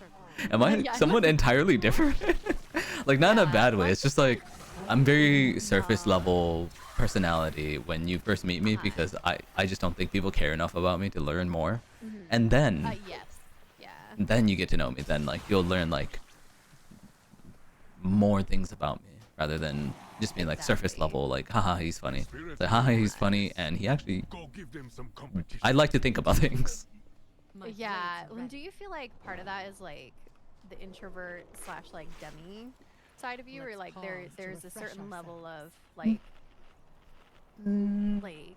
Am I Yeah. someone entirely different? Like not in a bad way. It's just like I'm very surface level personality when you first meet me, because I just don't think people care enough about me to learn more. And then Yes. Yeah. then you get to know me. Then like you'll learn like more things about me rather than just being like surface Exactly. level, like haha he's funny. It's like haha he's funny, and he actually, Go give them some competition. I like to think about things. My Yeah. blades are ready. Do you feel like part of that is like the introvert slash like dummy side of you, or Let's like pause to there's a refresh certain level of ourselves. like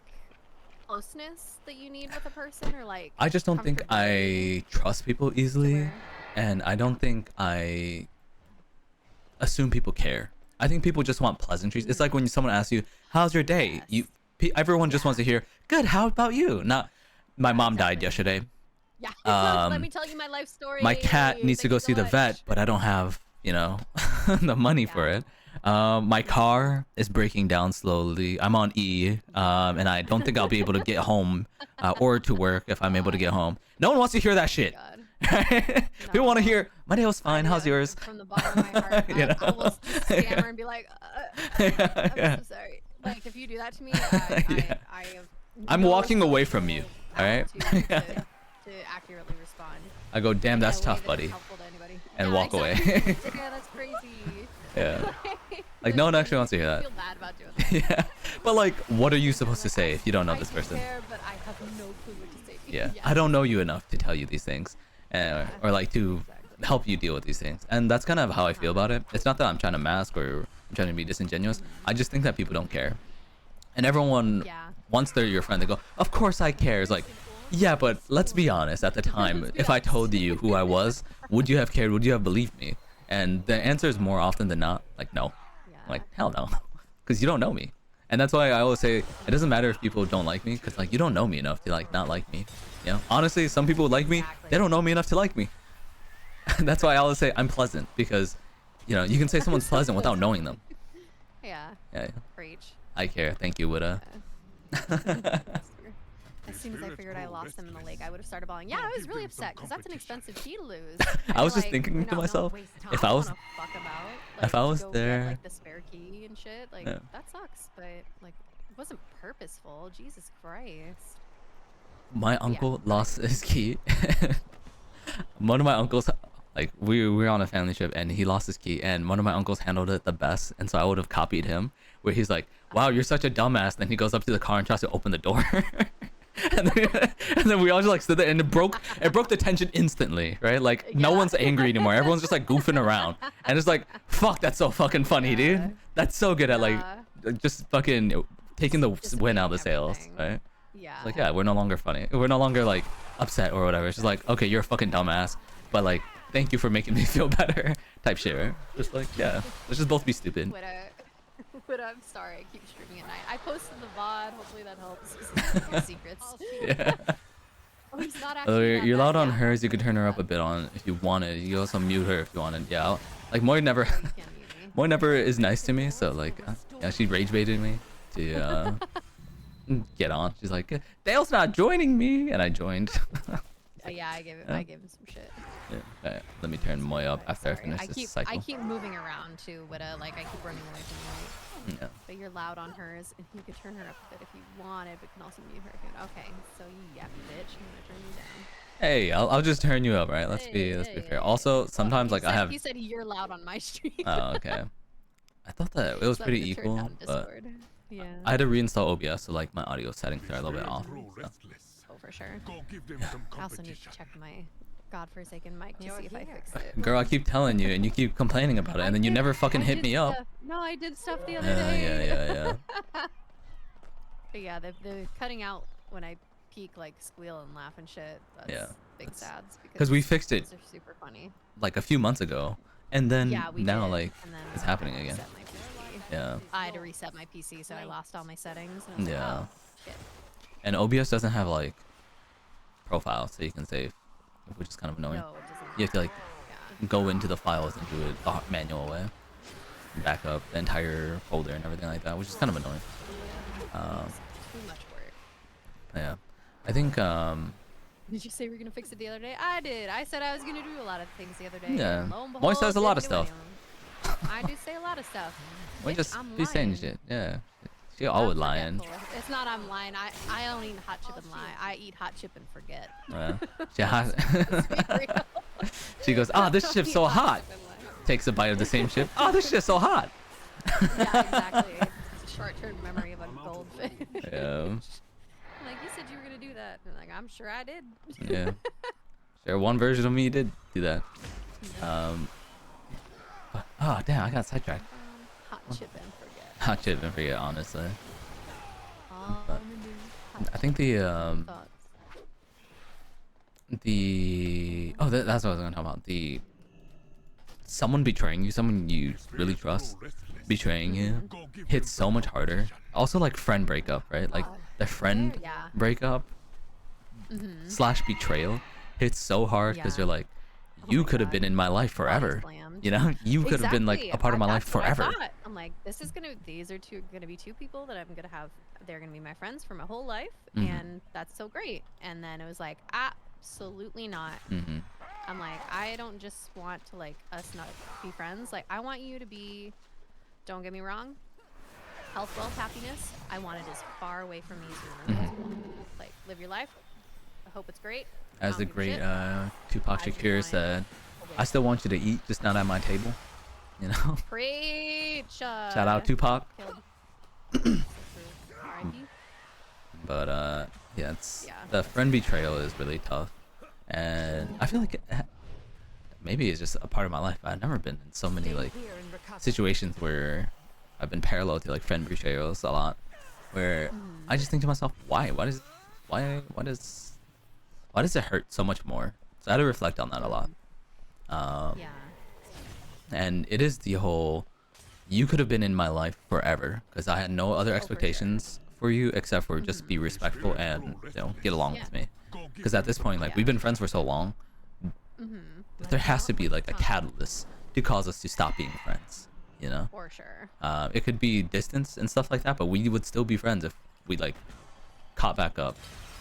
closeness that you need with a person, or like I just don't think comfortability I trust people to easily, where- and I don't think I assume people care. I think people just want pleasantries. It's like when someone asks you, "How's your day?" Yes. Everyone just wants to hear, "Good. How about you?" Not, "My mom died exactly. yesterday. Yeah. Um, Let me tell you my life story. My cat needs to Thank go you see so the much. vet, but I don't have, you know, the money for Yeah. it. My car is breaking down slowly. I'm on E, and I don't think I'll be able to get home or to work if I'm able to get home. No one wants to hear that shit. God. People want to No. hear, "My day was fine. How's Yeah, yours?" From the bottom of my heart, You know? I will just stammer and be like, I'm Yeah. so sorry. Like, if you do that to me, Yeah. I have I'm no walking away from you, how alright? to accurately respond. I go, "Damn, in a that's way tough, that is buddy," helpful to anybody. and Yeah, walk away. exactly. Yeah, that's crazy. Yeah. Like no one actually wants to hear I that. feel bad about doing that. Yeah. But like, what are you supposed to Like, say if you don't know I this do person? care, but I have no clue what to say to you. Yeah, I don't know you enough to tell you these things, or like to Exactly. help you deal with these things. And that's kind of how I feel about it. It's not that I'm trying to mask or I'm trying to be disingenuous. I just think that people don't care, and everyone, Yeah. once they're your friend, they go, "Of course I care." It's like, yeah, but let's be honest. At the time, Let's be if I honest. told you who I was, would you have cared? Would you have believed me? And the answer is more often than not, like no. Yeah. Like hell no, because you don't know me. And that's why I always say it doesn't matter if people don't like me, because like you don't know me enough to like not like me. You know, honestly, some people like me, they don't know me enough to like me. That's why I always say I'm pleasant, because you know you can say someone's pleasant without knowing them. Yeah. Yeah, Preach. I care. Thank you, Witta. As soon as I figured I lost him in the lake, I would have started bawling. Yeah, I was really upset because that's an expensive key to lose. I was And, just like, thinking you to know, myself, waste time. if I don't was wanna fuck about, if I to was go there- get, like the spare key and shit, like Yeah. that sucks. But like, it wasn't purposeful. Jesus Christ. my uncle lost his key. One of my uncles, like Like we were on a family trip and he lost his key and one of my uncles handled it the best, and so I would have copied him. Where he's like, "Wow, you're such a dumbass." Then he goes up to the car and tries to open the door. and then we all just like stood there, and it broke the tension instantly, right? Like no Yeah. one's angry anymore. Everyone's just like goofing around, and it's like, fuck, that's so fucking funny, Yeah. dude. That's so good at like just fucking taking the win out of the Dissipating sails, everything. right? Yeah. It's like, yeah, we're no longer funny. We're no longer like upset or whatever. It's just like, okay, you're a fucking dumbass, but like, thank you for making me feel better, type shit, right? Just like, yeah, let's just both be stupid. But I'm sorry, I keep streaming at night. I posted the VOD. Hopefully that helps. Secrets. I'll see. Yeah. Oh, he's not Oh, actually that you're bad. loud on Yeah. hers. You could turn her up a bit on if you wanted. You also mute her if you wanted. Yeah, like Moi never, Oh, you can't mute me. Moi never is nice to me. So like, yeah, she rage baited me to get on. She's like, Dale's not joining me, and I joined. Yeah, I gave him some shit. Yeah, okay, let me turn Moi up after I Sorry. finish this I cycle. keep moving around too, but like I keep running away from you. Yeah. But you're loud on hers, and you could turn her up a bit if you wanted, but can also mute her if you want. Okay, so you yappy bitch, I'm gonna turn you down. Hey, I'll just turn you up, right? Let's be Hey. fair. Also, sometimes like I have. He said you're loud on my stream. Oh, okay. I thought that it was So I'm pretty gonna turn equal, down but Discord. Yeah. I had to reinstall OBS, so like my audio settings are a little bit Spirits off. grow So. restless. Oh, for sure. Go give them some I also need to competition. check my godforsaken mic to You're see if I here. fixed it. Girl, I keep telling you, and you keep complaining about it, and then you never fucking hit me up. No, I did stuff the other Yeah, day. yeah. But yeah, the cutting out when I peek, like squeal and laugh and shit. That's Yeah, big that's- sads. Because we fixed it Those are super funny. like a few months ago, and then Yeah, we now did, like and then it's I happening had to again. reset my PC. Yeah, I had to reset my PC, so I lost all my settings. And I was like, yeah. oh, shit. And OBS doesn't have like profile, so you can save, which is kind of annoying. No, it doesn't. You have to like Yeah. go into the files and do it the manual way, back up the entire folder and everything like that, which is kind of annoying. It's too much work. Yeah, I think Did you say we were gonna fix it the other day? I did. I said I was gonna do a lot of things the other day. Yeah. and lo and Moi behold, says a lot of didn't do stuff. any of 'em. I do say a lot of stuff. we Bitch, just I'm be saying lying. shit. Yeah, she I'm always lying. forgetful. It's not I'm lying. I don't eat hot chip and lie. I eat hot chip and forget. Be real. She goes, "Ah, this Don't ship's eat so hot." chip and lie. Takes a bite of the same ship. Oh, this shit's so hot. Yeah, exactly. It's a short-term memory of a goldfish. Yeah, Like, you said you were gonna do that. And like, I'm sure I did. yeah. Sure, one version of me did do that. But, oh damn, I got sidetracked. Hot chip and forget. Hot chip and forget, honestly. All But- I'm gonna do is hot I think the thoughts. that's what I was gonna talk about. The someone betraying you, someone you really trust, betraying you, Go give hits them so much harder. Also, like friend breakup, right? Like the friend Yeah. breakup slash betrayal hits so hard because Yeah. you're like, Oh you my could have God. been in my life Body forever. slammed. You know, you could have been like a part of my life That's what I forever. thought. I'm like, these are gonna be two people that I'm gonna have. They're gonna be my friends for my whole life, Mhm. and that's so great. And then it was like, absolutely not. Hmm. I'm like, I don't just want to like us not be friends. Like, I want you to be. Don't get me wrong. Health, wealth, happiness. I want it as far away from me as humanly possible. Like, live your life. I hope it's great. I As don't the give a great shit. Tupac I just Shakur want said, away. "I still want you to eat, just not at my table." You know. Preach. Shout out Tupac. Killed. So true. R.I.P. But yeah, it's Yeah. the friend betrayal is really tough, and I feel like maybe it's just a part of my life. I've never been in so many like Here and recover. situations where I've been parallel to like friend betrayals a lot, where I just think to myself, why does it hurt so much more? So I had to reflect on that a lot. Yeah. And it is the whole, you could have been in my life forever because I had no other sure. expectations for you except for just be respectful and get along Yeah. with me. Go give Because at them this some point, like Yeah. we've been friends for so long, there has to be like a catalyst to cause us to stop being friends. You know, For sure. it could be distance and stuff like that, but we would still be friends if we like caught back up.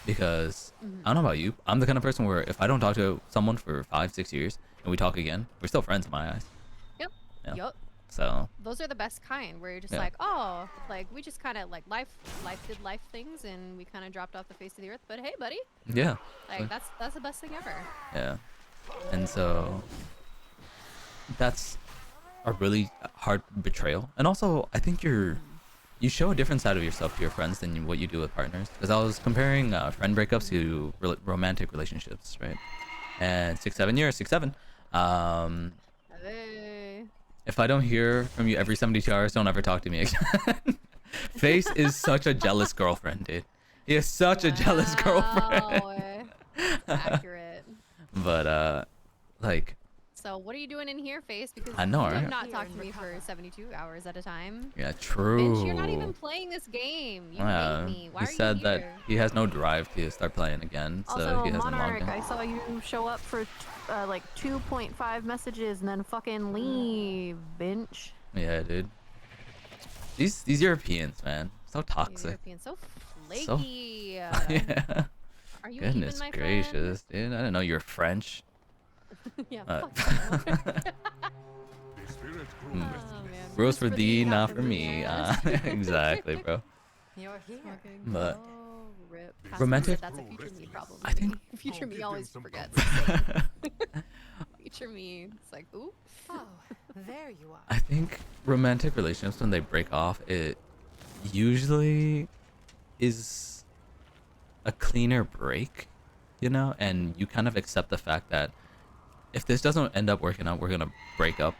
Because I don't know about you, I'm the kind of person where if I don't talk to someone for 5-6 years and we talk again, we're still friends in my eyes. Yep. Yeah. Yup. So Those are the best kind where you're just Yeah. like, oh, like we just kind of like life did life things and we kind of dropped off the face of the earth. But hey, buddy, yeah, like that's the best thing ever. yeah. And so that's a really hard betrayal. And also, I think you show a different side of yourself to your friends than what you do with partners. Because I was comparing friend breakups to romantic relationships, right? And 6 7 years, 6 7. Um, Hey. if I don't hear from you every 72 hours, don't ever talk to me again. Face is such a jealous girlfriend, dude. He is such a jealous girlfriend. Wow. Accurate. But like, So what are you doing in here, Face? Because I know, you have right? not Here talked and to me for recover. 72 hours at a time. Yeah, Finch, you're not true. even playing this game. You hate Yeah, me. Why he are you said that here? he has no drive to start playing again, so Also, he hasn't logged Monarch, in. I saw you show up for like 2.5 messages and then fucking leave, bench. Yeah, dude. These Europeans, man, so These toxic. Europeans so So flaky. yeah. Are you even Goodness my friend? gracious, dude. I didn't know you're French. Yeah, Uh, fuck you, Monarch. The spirit grew Hmm. Oh man. Rose for thee, not for me. me. Exactly, bro. You're here. Fucking But oh, rip. The Pastor romantic- said that's a future me problem. I think- future me give them always some forgets. company. Future me, it's like, oops. Oh, there you are. I think romantic relationships when they break off, it usually is a cleaner break, you know, and you kind of accept the fact that if this doesn't end up working out, we're gonna break up.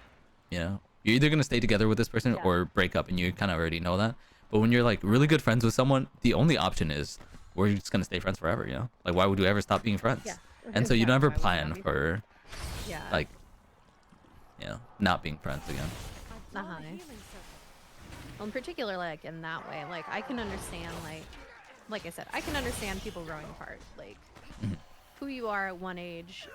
You know, you're either gonna stay together with this person Yeah. or break up, and you kind of already know that. But when you're like really good friends with someone, the only option is we're just gonna stay friends forever. You know, like why would you ever stop being friends? Yeah. And so you Exactly, never why would you plan not be for Yeah. like, you know, not being friends again. I've drawn a Uh-huh. healing circle. Well, in particular, like in that way, like I can understand, like I said, I can understand people growing apart. Like Mhm. who you are at one age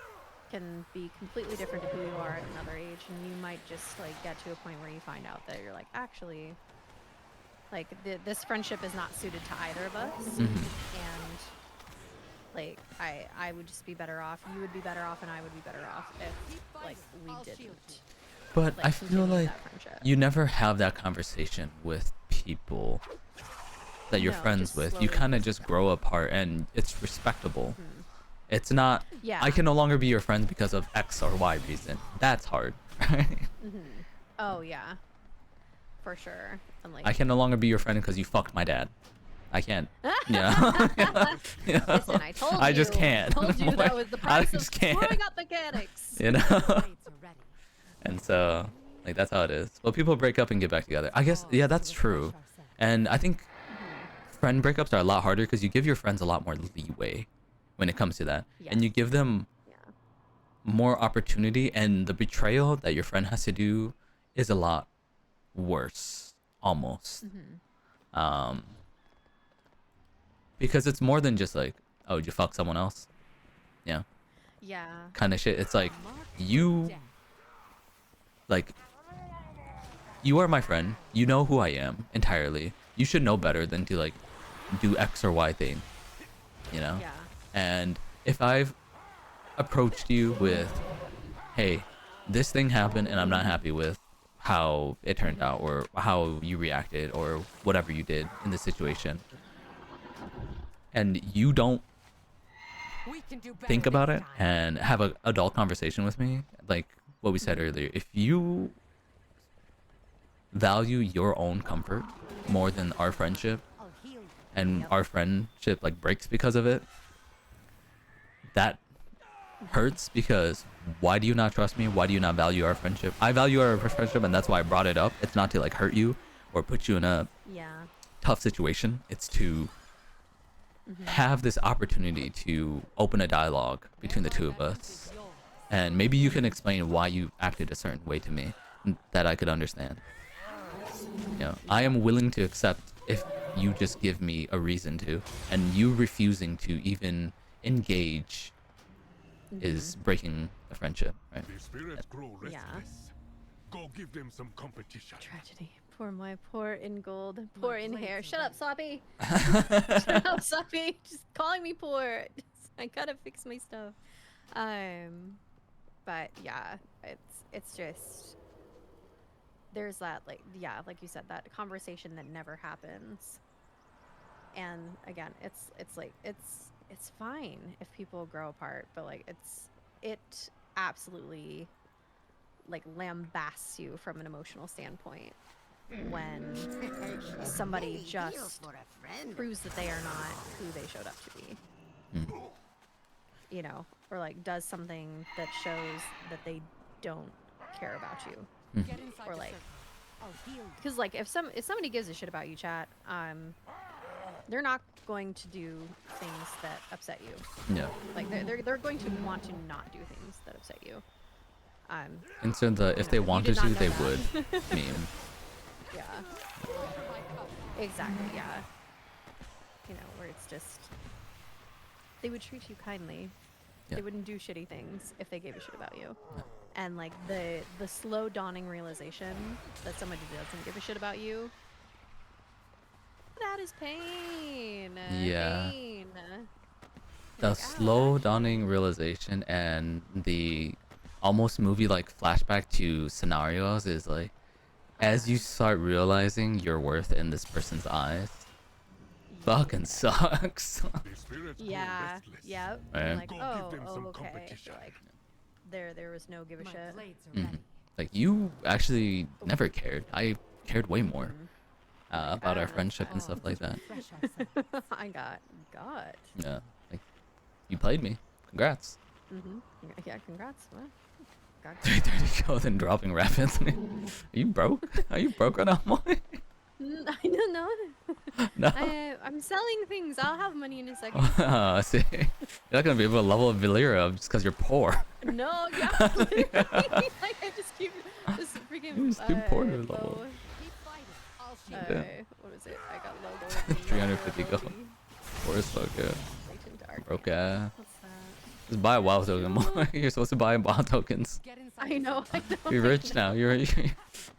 can be completely different to who you are at another age, and you might just like get to a point where you find out that you're like, actually, like this friendship is not suited to either of us, Mhm. and like I would just be better off. You would be better off, and I would be better off if He like fights, we I'll shield didn't. you. But Like, I feel continue like that friendship. you never have that conversation with people that you're No, friends just with. You slowly kind of work just out. grow apart, and it's respectable. Mhm. It's not. Yeah. I can no longer be your friend because of X or Y reason. That's hard. Right? Mm-hmm. Oh yeah, for sure. And like, I can no longer be your friend because you fucked my dad. I can't. Yeah. Yeah. listen, I told you. I just can't. I told you that was the I price of just can't. screwing up mechanics. You know. Blades are ready. And so, like, that's how it is. Well, people break up and get back together. I guess. Yeah, that's true. And I think friend breakups are a lot harder because you give your friends a lot more leeway when it comes to that, and you Yes. give them Yeah. more opportunity, and the betrayal that your friend has to do is a lot worse, almost. Mm-hmm. Because it's more than just like, oh, did you fuck someone else? Yeah, Yeah. kind of shit. It's like Marked you, death. like, you are my friend. You know who I am entirely. You should know better than to like do X or Y thing, you know? Yeah. And if I've approached you with, hey, this thing happened and I'm not happy with how it turned out or how you reacted or whatever you did in the situation, and you don't We can do better think about next it time. and have an adult conversation with me, like what we said earlier, if you value your own comfort more than our friendship, I'll heal you. and Yep. our friendship like breaks because of it, that hurts. Because why do you not trust me? Why do you not value our friendship? I value our friendship, and that's why I brought it up. It's not to like hurt you or put you in a Yeah. tough situation. It's to have this opportunity to open a dialogue between the two of us, and maybe you can explain why you acted a certain way to me that I could understand. You know, I am willing to accept if you just give me a reason to, and you refusing to even engage is breaking the friendship, right? The spirits grow restless. Yeah. Go give them some competition. Tragedy. Poor my poor in gold. Poor in blades hair. are Shut up, ready. Soppy. Shut up, Soppy. Just calling me poor. I gotta fix my stuff. But yeah, it's just there's that like like you said, that conversation that never happens. And again, it's like it's fine if people grow apart, but like it absolutely like lambasts you from an emotional standpoint when somebody just proves that they are not who they showed up to be. You know, or like does something that shows that they don't care about you. Get inside Or the like, circle. I'll heal you. because like if somebody gives a shit about you, chat, they're not going to do things that upset you. Yeah. Like they're going to want to not do things that upset you. And so if know, they you wanted did not to, know they that. would meme. Yeah. Exactly. Yeah. You know, where it's just they would treat you kindly. Yeah. They wouldn't do shitty things if they gave a shit about you. And like the slow dawning realization that somebody doesn't give a shit about you, that is pain. Yeah. Pain. The Like, slow ouch. dawning realization and the almost movie like flashback to scenarios is like as you start realizing your worth in this person's eyes, fucking sucks. The spirits grow Yeah. restless. Yep. Right. And like, Go oh, give them some okay. competition. Like, there was no give a My shit. blades are Mhm. ready. Like you actually never cared. I cared way more Like, about I our don't know, friendship and Oh, stuff like that. refresh ourselves. I got. Yeah. Like you played me. Congrats. Yeah, congrats. What? Got 330 kills and dropping rapidly. Are you broke? Are you broke right now, Moy? I don't know. No. I'm selling things. I'll have money in a second. I see. You're not gonna be able to level a Valera up just because you're poor. No, yeah. Literally, like I just keep this freaking. You're just too poor to low, level. Keep fighting. I'll shoot. Yeah. what was it? I got low gold. 350 gold. durability, Poor as fuck, yeah. latent dark. Broke Yeah. ass. What's that? Just buy a WoW token, Moy. You're supposed to buy WoW tokens. Get inside I the know. circle. I know. You're I rich know. now. You're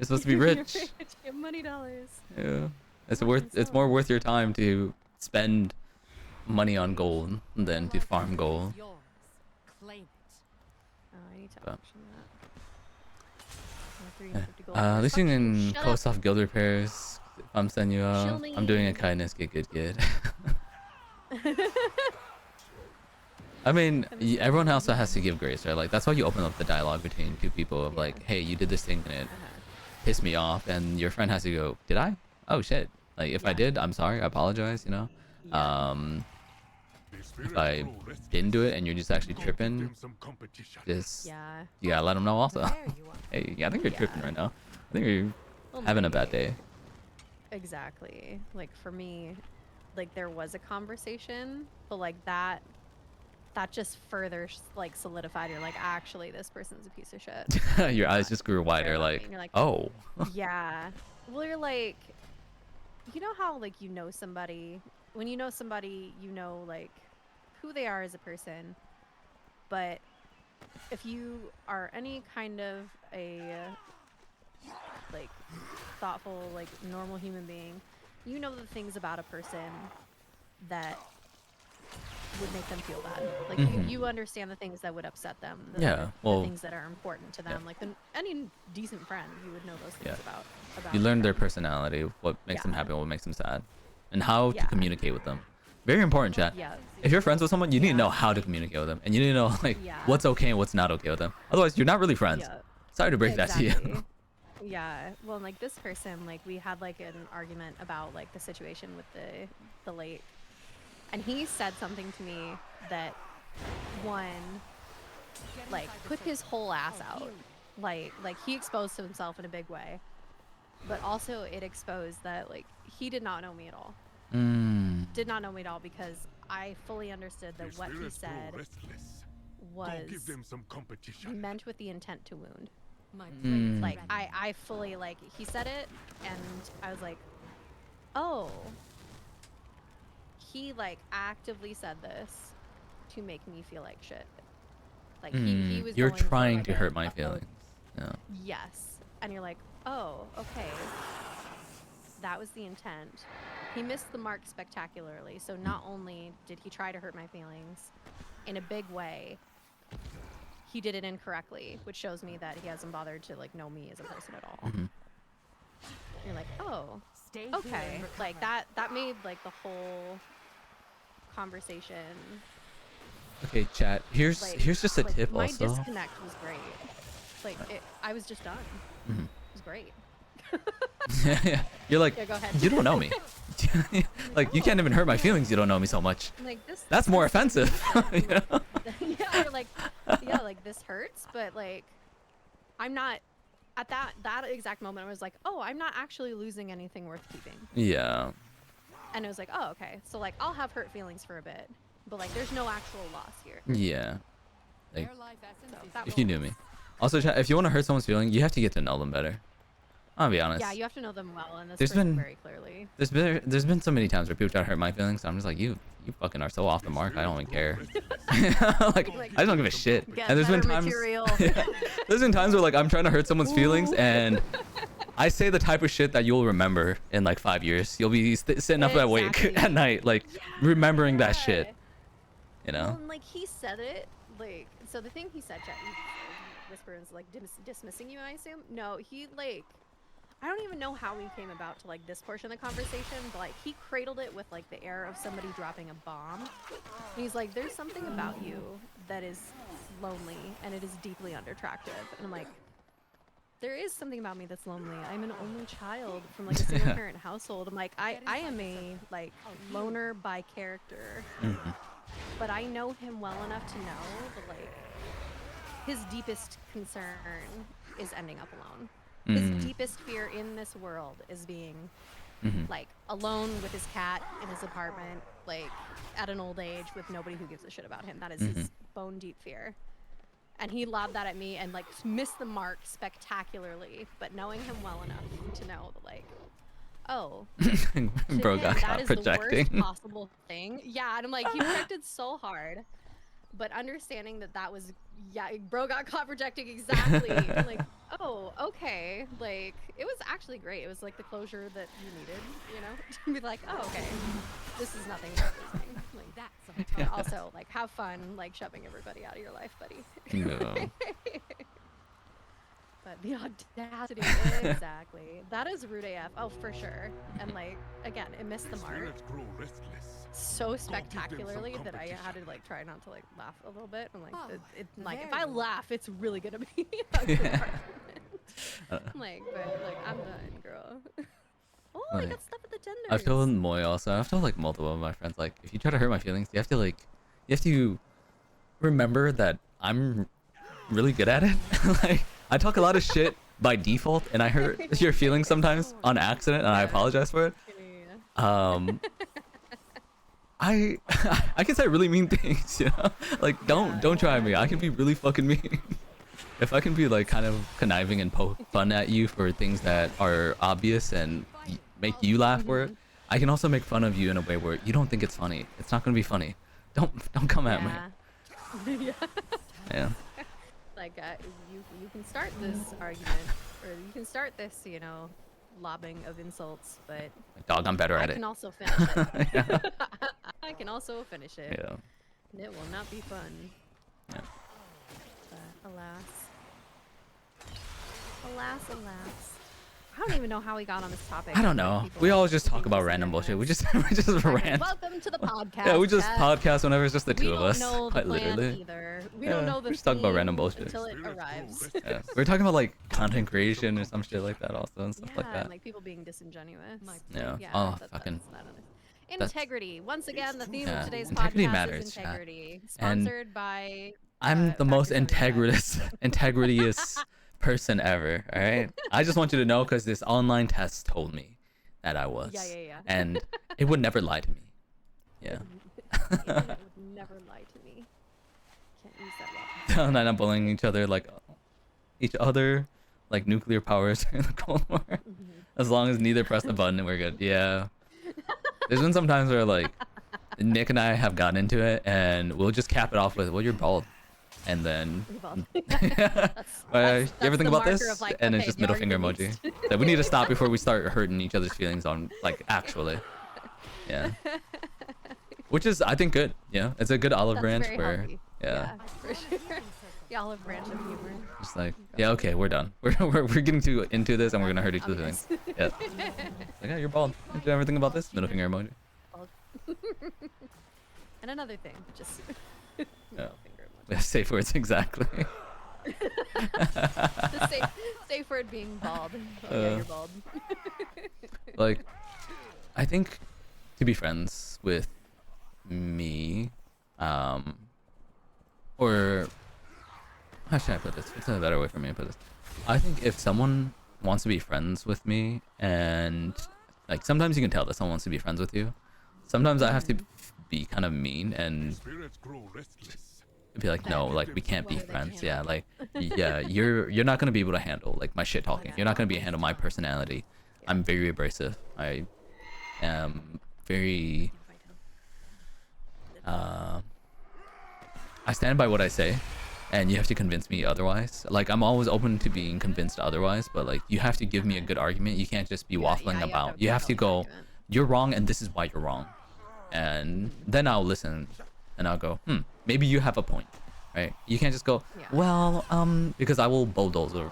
supposed to be rich. You're rich. You have money dollars. Yeah. It's Watch worth. It's more worth your time to spend money on gold than to Blood farm is gold. yours. Claim it. Oh, I need to So. auction that. 350 gold. At least you Fuck can shut coast up. off guild repairs. If I'm sending you out. I'm doing a Shilling. kindness. Get good, kid. I mean, everyone also has to give grace, right? Like that's why you open up the dialogue between two people of like, hey, you did this thing and it pissed me off, and your friend has to go, did I? Oh shit! Like if I Yeah. did, I'm sorry. I apologize. You know. Yeah. The spirits If I grow restless. didn't do it and you're just actually Go tripping, give them some competition. just Yeah. you gotta let them know also. There you are. Hey, yeah, I think you're tripping Yeah. right now. I think you're Well, having a bad maybe. day. Exactly. Like for me, like there was a conversation, but like that just further like solidified. You're like, actually, this person's a piece of shit. Your eyes just grew wider, about me, like, and you're like- oh. Yeah. Well, you're like, you know how like you know somebody. When you know somebody, you know like who they are as a person. But if you are any kind of a like thoughtful, like normal human being, you know the things about a person that would make them feel bad. Like Mhm. you understand the things that would upset them. Yeah, The well, things that are important to them. yeah. Like any decent friend, you would know those things Yeah. about. You learn their them. personality, what makes them Yeah. happy, what makes them sad, and how to Yeah. communicate with them. Very important, chat. Yeah. If you're friends with someone, you need to Yeah. know how to communicate with them, and you need to know like Yeah. what's okay and what's not okay with them. Otherwise, you're not really friends. Yeah. Sorry to break that to you. Exactly. Yeah. Well, like this person, like we had like an argument about like the situation with the lake, and he said something to me that one Get like inside the put his circle. whole ass I'll out. heal you. Like he exposed himself in a big way, but also it exposed that like he did not know me at all. Did not know me at all because I fully understood The that what he spirits grow said restless. Go was give them some competition. meant with the intent to wound. My Mm. blades are Like ready. I fully like he said it and I was like, oh, he like actively said this to make me feel like shit. Like he was You're going for, trying like, to a- hurt my a- feelings. Yeah. Yes. And you're like, oh, okay. That was the intent. He missed the mark spectacularly. So not only did he try to hurt my feelings in a big way, he did it incorrectly, which shows me that he hasn't bothered to like know me as a person at all. Mhm. You're like, oh, Stay here okay. and Like recover. that made like the whole conversation Okay, chat. Here's like just a like, tip my also. disconnect was great. Like I was just done. Mhm. It was great. Yeah. You're like, Yeah, go ahead. you don't know me. Like, you can't even hurt my feelings. You don't know me so much. Like this. That's more this offensive. hurts, You know? yeah, or like, yeah, like this hurts, but like, I'm not. At that exact moment, I was like, oh, I'm not actually losing anything worth keeping. Yeah. And it was like, oh, okay. So like, I'll have hurt feelings for a bit, but like, there's no actual loss here. Yeah. Like, Their life essence So is that if you knew me. Also, chat, if you want to hurt someone's feeling, you have to get to know them better. I'll be honest. Yeah, you have to know them well, and this There's person been- very clearly. There's been so many times where people try to hurt my feelings. I'm just like, you fucking are so off the mark. I don't even care. Like, I just don't give a shit. Get And there's been better times. material. There's been times where like I'm trying to hurt someone's feelings, and I say the type of shit that you'll remember in like 5 years. You'll be sitting up awake Exactly. at night, like remembering that shit. Yeah. You Well, know? and like he said it, like so the thing he said, chat, he whispers like dismissing you, I assume. No, he like, I don't even know how we came about to like this portion of the conversation, but like he cradled it with like the air of somebody dropping a bomb. And he's like, there's something about you that is lonely and it is deeply unattractive. And I'm like, there is something about me that's lonely. I'm an only child from like a single parent household. I'm like, I am a like loner by character. Mhm. But I know him well enough to know that like his deepest concern is ending up alone. His Mm. deepest fear in this world is being Mhm. like alone with his cat in his apartment, like at an old age with nobody who gives a shit about him. That is his bone deep fear. And he lobbed that at me and like missed the mark spectacularly. But knowing him well enough to know that like, oh, to Bro him, got that caught is the projecting. worst possible thing. Yeah, and I'm like, he projected so hard, but understanding that that was, yeah, bro got caught projecting exactly. I'm like, oh, okay, like it was actually great. It was like the closure that you needed, you know, to be like, oh, okay, this is nothing worth losing. Like that. That's Also, like, have fun, like shoving everybody out of your life, buddy. No. But the audacity, exactly. That is rude AF. Oh, for sure. And like, again, it missed the mark Spirits grow restless. so give them some spectacularly that I had to competition. like try not to like laugh a little bit. I'm like, Oh, like if there I you laugh, it's really gonna be a good Yeah. argument. Uh, I'm like, but like I'm done, girl. Oh, I Like, got stuff at the tenders. I've told Moy also. I've told like multiple of my friends, like, if you try to hurt my feelings, you have to remember that I'm really good at it. Like, I talk a lot of shit by default, and I hurt your feelings sometimes on accident, and I apologize for it. Yeah. I I can say really mean things, you know. Like, don't try me. I can be really fucking mean. If I can be like kind of conniving and poke fun at you for things that are obvious and make you laugh for it, I can also make fun of you in a way where you don't think it's funny. It's not gonna be funny. Don't come at me. Yeah. Yeah. Like you can start this argument, or you can start this, you know, lobbing of insults, but Like, dog, I'm better I at it. can also finish it. Yeah. I can also finish it. Yeah. And it will not be fun. Yeah. But alas. I don't even know how we got on this topic. I don't Like, know. people We always just being talk about just random in bullshit. their We heads. just Okay, rant. welcome to the podcast. Yeah, we just Chat. podcast whenever it's just the We two of don't us. know the Quite plan literally. either. We Yeah, don't know the we just talk about random theme bullshit. until it Spirits grow arrives. restless. Yeah. We're talking about like content creation or some shit like that also and stuff Yeah, like that. and like people being disingenuous. Yeah. Yeah, Oh, that- fucking. that's not integrity. Once again, the theme Yeah, of today's integrity podcast matters, is chat. integrity. And Sponsored by. I'm the most Factor 75. integritous person ever. All right. I just want you to know because this online test told me that I was. Yeah. And it would never lie to me. Yeah. It would never lie to me. Can't use that well. And I'm bullying each other like nuclear powers in the Cold War. As long as neither press the button, we're good. Yeah. There's been some times where like Nick and I have gotten into it, and we'll just cap it off with, "Well, you're bald," and then you ever think the about marker this? of, like, And it's okay, just the middle finger emoji. argument's- That we need to stop before we start hurting each other's feelings on like actually. Yeah. Which is I think good. Yeah, it's a good olive That's branch very where healthy. yeah. For sure. The olive branch of humor. Just like, yeah, okay, we're done. We're getting too into this, and we're gonna hurt each other's Obvious. feelings. Yeah. Like, yeah, you're bald. Did you ever think about this? Middle finger emoji. And another thing, just Yeah. middle finger emoji. Yeah, safe words exactly. The safe word being bald. Oh, yeah, you're bald. Like, I think to be friends with me, or how should I put this? What's a better way for me to put this? I think if someone wants to be friends with me, and like sometimes you can tell that someone wants to be friends with you. Sometimes I have to be kind of mean and Spirits grow restless. be like, no, like we can't be Whether they friends. can or Yeah, not. like yeah, you're not gonna be able to handle like my shit talking. You're not gonna be able to handle my personality. I'm very abrasive. I am very I stand by what I say, and you have to convince me otherwise. Like I'm always open to being convinced otherwise, but like you have to give me a good argument. You can't just be waffling about. You have to go, you're wrong, and this is why you're wrong, and then I'll listen, and I'll go, maybe you have a point, right? You can't just go, Yeah. well, because I will bulldoze over.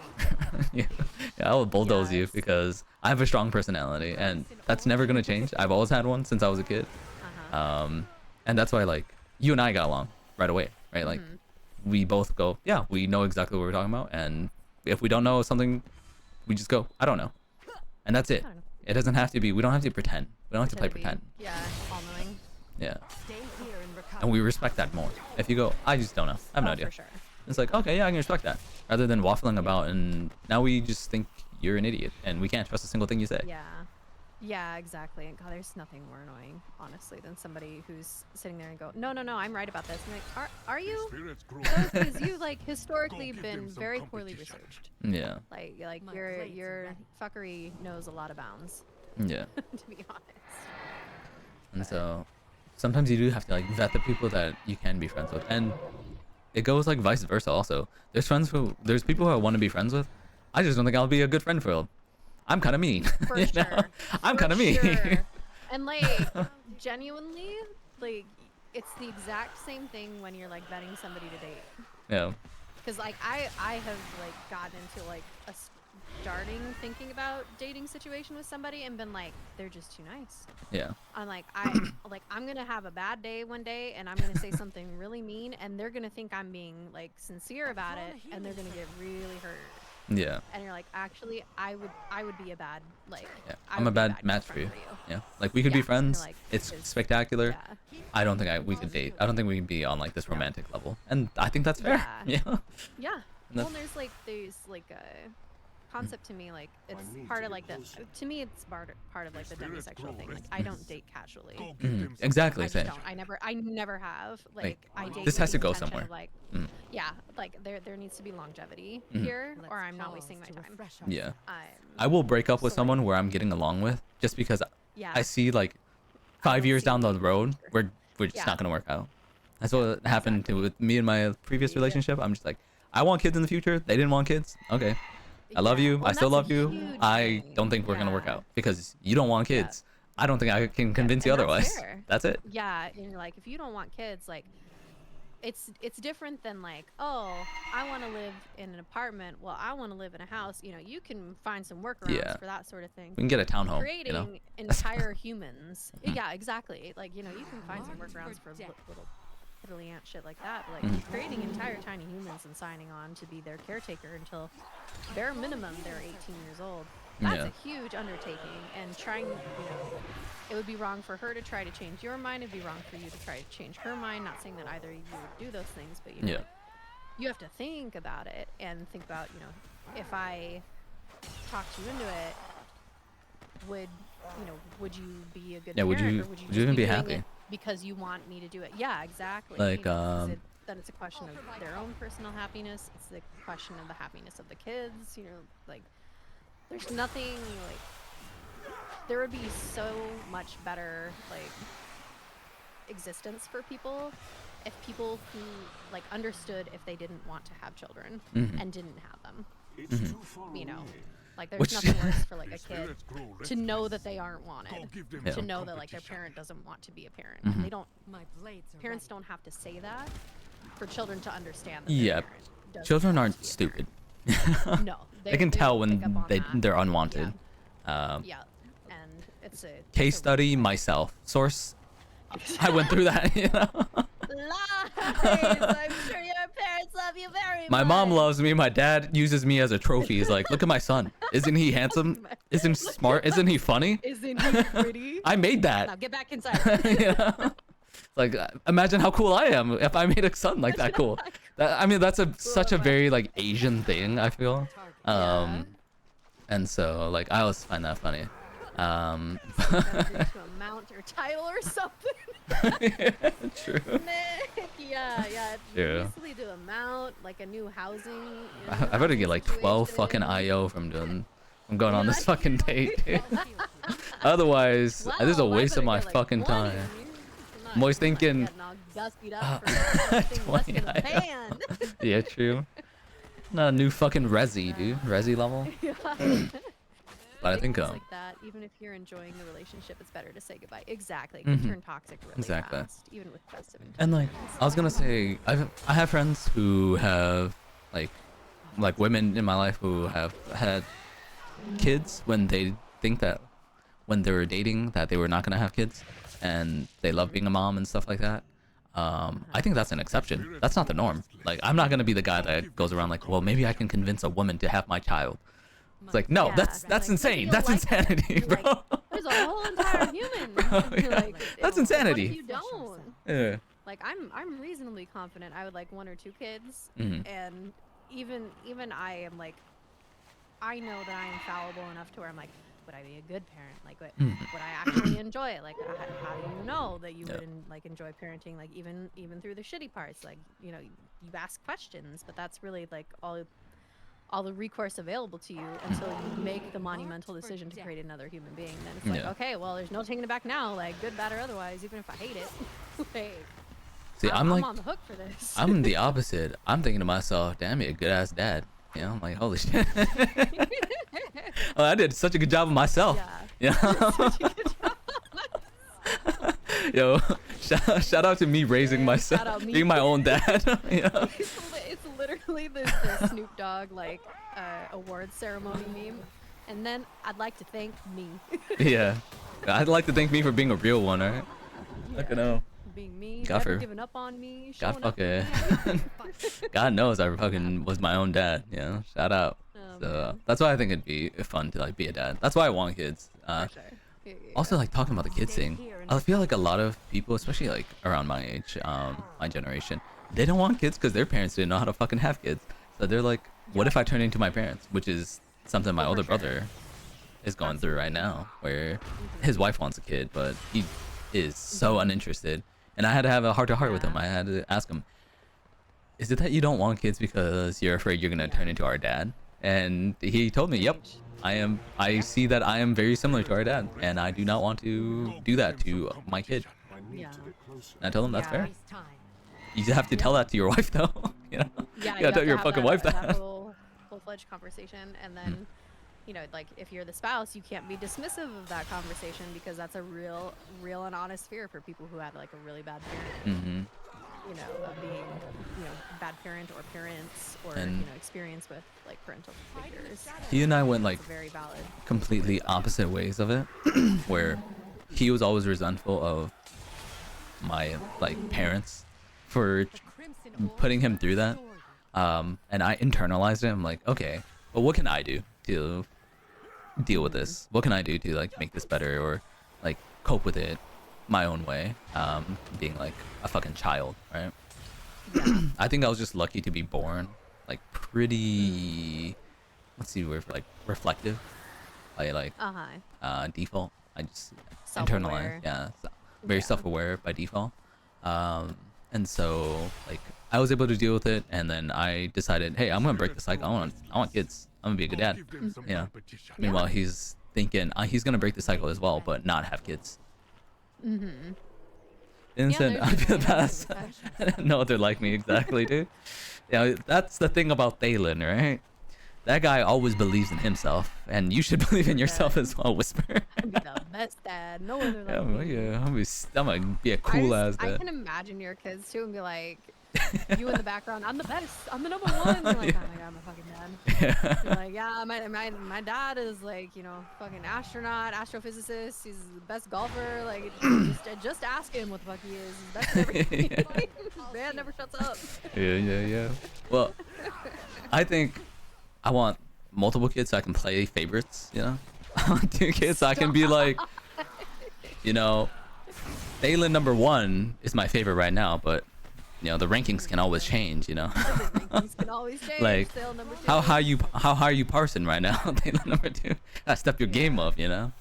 Yeah, I will bulldoze you Yes. because I have a strong personality, and that's never gonna change. I've always had one since I was a kid. And that's why like you and I got along right away, right? Like we both go, yeah, we know exactly what we're talking about, and if we don't know something, we just go, I don't know, and that's it. I don't know. It doesn't have to be. We don't have to pretend. We don't have to play pretend. Yeah, all knowing. Yeah, Stay here and recover. and we respect that more. If you go, I just don't know. I have no Oh, idea. for sure. It's like, okay, yeah, I can respect that, rather than waffling about, and now we just think you're an idiot, and we can't trust a single thing you say. Yeah. Yeah, exactly. And God, there's nothing more annoying, honestly, than somebody who's sitting there and go, no, I'm right about this. I'm like, are you? Spirits grow Because you like historically Go give been them some very poorly competition. researched. Yeah, Like My your blades are your ready. fuckery knows a lot of bounds, yeah. to be honest. And so sometimes you do have to like vet the people that you can be friends with, and it goes like vice versa also. There's people who I want to be friends with. I just don't think I'll be a good friend for them. I'm kind of mean. For you know? sure. I'm For kind of mean. sure. And like genuinely, like it's the exact same thing when you're like vetting somebody to date. Yeah. Because like I have like gotten into like a starting thinking about dating situation with somebody and been like, they're just too nice. Yeah. I'm like I'm gonna have a bad day one day and I'm gonna say something really mean and they're gonna think I'm being like sincere about it and they're gonna get really hurt. Yeah. And you're like, actually, I would be a bad like. Yeah. I I'm would a be bad match for girlfriend you. Yeah. Like we could be Yeah, friends. like, It's because- spectacular. Yeah. I don't think we could date. I don't think we can be on like this romantic level. And I think that's fair. Yeah. Yeah. Yeah. No. Well, there's like a concept to me like it's part of like the to me it's part of like the demisexual thing. Like I don't date casually. Go give them some Exactly. I Same. just don't. I never have. Like I date. this with has the to go intention somewhere. of, like, Mhm. yeah, like there needs to be longevity Mhm. here, Let's or I'm not pause wasting my to time. refresh Yeah. I I'm, will break up with So, like- someone where I'm getting along with just because yeah. I see like 5 don't years see down the the road future. we're just Yeah. not gonna work out. That's what happened to with me and my previous relationship. I'm just like, I want kids in the future. They didn't want kids. Okay, I love Yeah. you. Well, I still that's love a you. huge I thing. don't think we're gonna work Yeah. out because you don't want Yeah. kids. I don't think I can convince you and that's otherwise. fair. That's it. Yeah, and you're like, if you don't want kids, like, it's different than like, oh, I want to live in an apartment. Well, I want to live in a house. You know, you can find some workarounds Yeah. for that sort of thing. We can get a townhome. Creating You know. entire humans. Yeah, exactly. Like, you know, you can find some Marked for workarounds for death. little fiddly ant shit like that. But like creating entire tiny humans and signing on to be their caretaker until bare minimum they're 18 years old. That's Yeah. a huge undertaking, and trying, you know, it would be wrong for her to try to change your mind. It'd be wrong for you to try to change her mind. Not saying that either of you would do those things, but you know, Yeah. like, you have to think about it and think about, you know, if I talked you into it, would you be a good Yeah, would parent, you- or would you would just you even be doing happy? it because you want me to do it? Yeah, exactly. Like, you know, 'cause then it's a question of their own personal happiness. It's the question of the happiness of the kids. You know, like there's nothing like there would be so much better like existence for people if people who like understood if they didn't want to have children Mhm. and didn't have them. It's too far You know, away. like there's Which- nothing worse for like The a kid spirits grow to know that restless. they aren't Go wanted, give them Yeah. to some know that like their competition. parent doesn't want to be a parent. Mhm. And they don't. My blades are Parents ready. don't have to say that for children to understand that. Yeah. Their parent doesn't Children want aren't to be a stupid. parent. No, They can tell pick up when on that. they're unwanted. Yeah, and it's a Case it's a study myself. Source. I went through that. You know. Lies! I'm sure your parents love love you very much. My mom loves me. My dad uses me as a trophy. He's like, look at my son. Isn't he handsome? Isn't he smart? Isn't he funny? Isn't he pretty? I made that. Now get back inside. You know? Like, imagine how cool I am if I made a son like that cool. I mean, that's such a very like Asian thing, I feel. And so like I always find that funny. To a mount or title or something. Yeah, true. Nick, yeah. True. Recently do a mount, like a new housing. I better get like 12 fucking situation. IO from going on this fucking date, dude. Otherwise, this is a Wow, I waste of better my get, like, fucking 20 time. of you. I'm always I'm not thinking, getting all gussied up for something less 20 than a pan. Yeah, true. Not a new fucking resi, dude. Resi level. But I think Things like that. Even if you're enjoying the relationship, it's better to say goodbye. Exactly. It can turn toxic really Exactly. fast, even with best of intentions. and like I was gonna say, I have friends who have like women in my life who have had kids when they think that when they were dating that they were not gonna have kids, and they love being a mom and stuff like that. I think that's an exception. That's not the norm. Like, I'm not gonna be the guy that goes around like, well, maybe I can convince a woman to have my child. It's like, no, Yeah, that's like, insane. you'll That's like that. insanity, You're bro. like, there's a whole entire human. Bro, You're yeah. like, That's what insanity. if you don't? Yeah. Like, I'm reasonably confident I would like 1 or 2 kids, Mhm. and even I am like, I know that I am fallible enough to where I'm like, would I be a good parent? Like, would I actually enjoy it? Like, how do you know that you Yeah. wouldn't like enjoy parenting? Like, even through the shitty parts, like, you ask questions, but that's really like all the recourse available to you until you make the monumental decision to create another human being. Then it's like, Yeah. okay, well, there's no taking it back now. Like, good, bad, or otherwise, even if I hate it, like, See, I'm like, on the hook for this. I'm the opposite. I'm thinking to myself, damn, you're a good ass dad. You know, I'm like, holy shit. Oh, I did such a good job of myself. Yeah. Yeah. Yo, shout out to me raising myself, Shout out me. being my own dad. Yeah. It's literally the Snoop Dogg like awards ceremony meme, and then I'd like to thank me. Yeah. I'd like to thank me for being a real one, alright? Fucking hell. Being me, God never for- giving up on me, God showing up for fucking. me. God knows I fucking was my own dad. You know, shout out. Oh, So man. that's why I think it'd be fun to like be a dad. That's why I want kids. For sure. Yeah. Also, like talking about the kids thing, I feel like a lot of people, especially like around my age, my generation, they don't want kids because their parents didn't know how to fucking have kids. So they're like, what if I turn into my parents? Which is something my older brother is going through right now, where his wife wants a kid, but he is so uninterested. And I had to have a heart-to-heart with him. I had to ask him, is it that you don't want kids because you're afraid you're gonna turn into our dad? And he told me, yep, I see that I am very similar to our dad, and I do not want to do that to my kid. Yeah. And I told him that's fair. Waste time. You have to tell that to your wife, though. You know? Yeah, You gotta tell your have fucking that, wife that that. whole full-fledged conversation, and then, like if you're the spouse, you can't be dismissive of that conversation because that's a real and honest fear for people who had like a really bad parent. Mm-hmm. Of being, bad parent or parents or And- experience with like parental figures. He and I went like It's very valid. completely opposite ways of it, where he was always resentful of my like parents for putting him through that. And I internalized it. I'm like, okay, well, what can I do to deal with this? What can I do to like make this better or like cope with it my own way? Being like a fucking child, right? I think I was just lucky to be born like pretty, let's see, we're like reflective, like default. I just Self-aware. internalized, yeah, very Yeah. self-aware by default. And so like I was able to deal with it, and then I decided, hey, I'm gonna break the cycle. I want kids. I'm gonna be a good dad. Yeah. Meanwhile, he's thinking he's gonna break the cycle as well, but not have kids. Mm-hmm. Innocent. there's I feel people like bad. that. I didn't know they're like me exactly, dude. Yeah, that's the thing about Thalen, right? That guy always believes in himself, and you should believe in yourself as well, Whisper. I'd be the best dad. No other like Yeah, me. I'm gonna be a cool ass I dad. can imagine your kids too and be like, You in the background. I'm the best. I'm the number one. You're like, Yeah. oh my god, I'm a fucking dad. Yeah. You're like, yeah, my dad is like, you know, fucking astronaut, astrophysicist. He's the best golfer. Like, just ask him what the fuck he is. He's best at everything. Man never shuts up. Yeah. Well, I think I want multiple kids so I can play favorites, you know? I want 2 kids so I can be like, you know, Thalen number 1 is my favorite right now, but you know, the rankings can always change, you know? Rankings can always change. Like, Sale number 2. how high you parsing right now? Thalen number 2. Gotta step your game up, you know?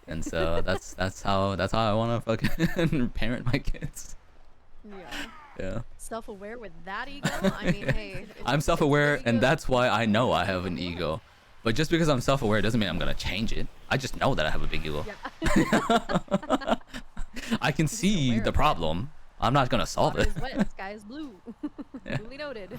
And so that's how I wanna fucking parent my kids. Yeah. Self-aware with that ego. I mean, hey. I'm self-aware, and that's why I know I have an ego. But just because I'm self-aware doesn't mean I'm gonna change it. I just know that I have a big ego. Yeah. I can see aware the of it. problem. I'm not gonna solve Water it. is wet, sky is blue. Yeah. Duly noted.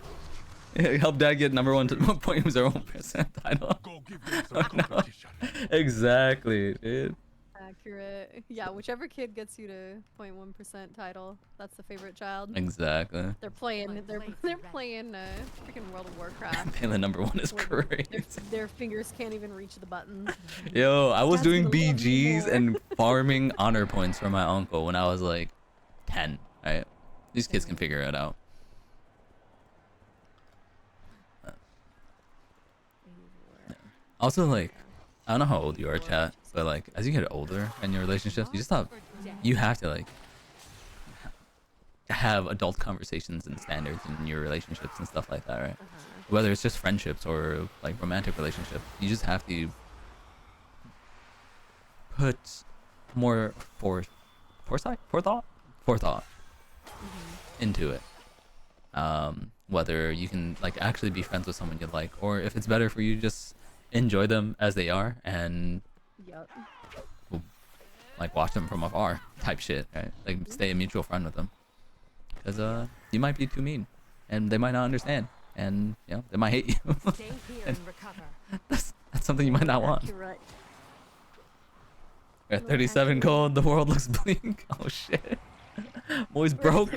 Help dad get number 1.0% title. Go give them some competition. Exactly, dude. Accurate. Yeah, whichever kid gets you to 0.1% title, that's the favorite child. Exactly. They're playing. They're playing freaking World of Warcraft. Taylor number 1 is where crazy. their fingers can't even reach the buttons. Yo, I was Dad's doing gonna love me BGs more. and farming honor points for my uncle when I was like 10. Right? These kids can figure it out. Also, like, I don't know how old you are, chat, but like, as you get older in your relationships, you have to like have adult conversations and standards in your relationships and stuff like that, right? Whether it's just friendships or like romantic relationships, you just have to put more forethought into it. Whether you can like actually be friends with someone you like, or if it's better for you, just enjoy them as they are and Yep. like watch them from afar type shit, right? Like stay a mutual friend with them, because you might be too mean and they might not understand, and you know they might hate you. Stay here and recover. that's something you might not want. You're right. We're at 37 gold, the world looks bleak. Oh shit. Moi's broke.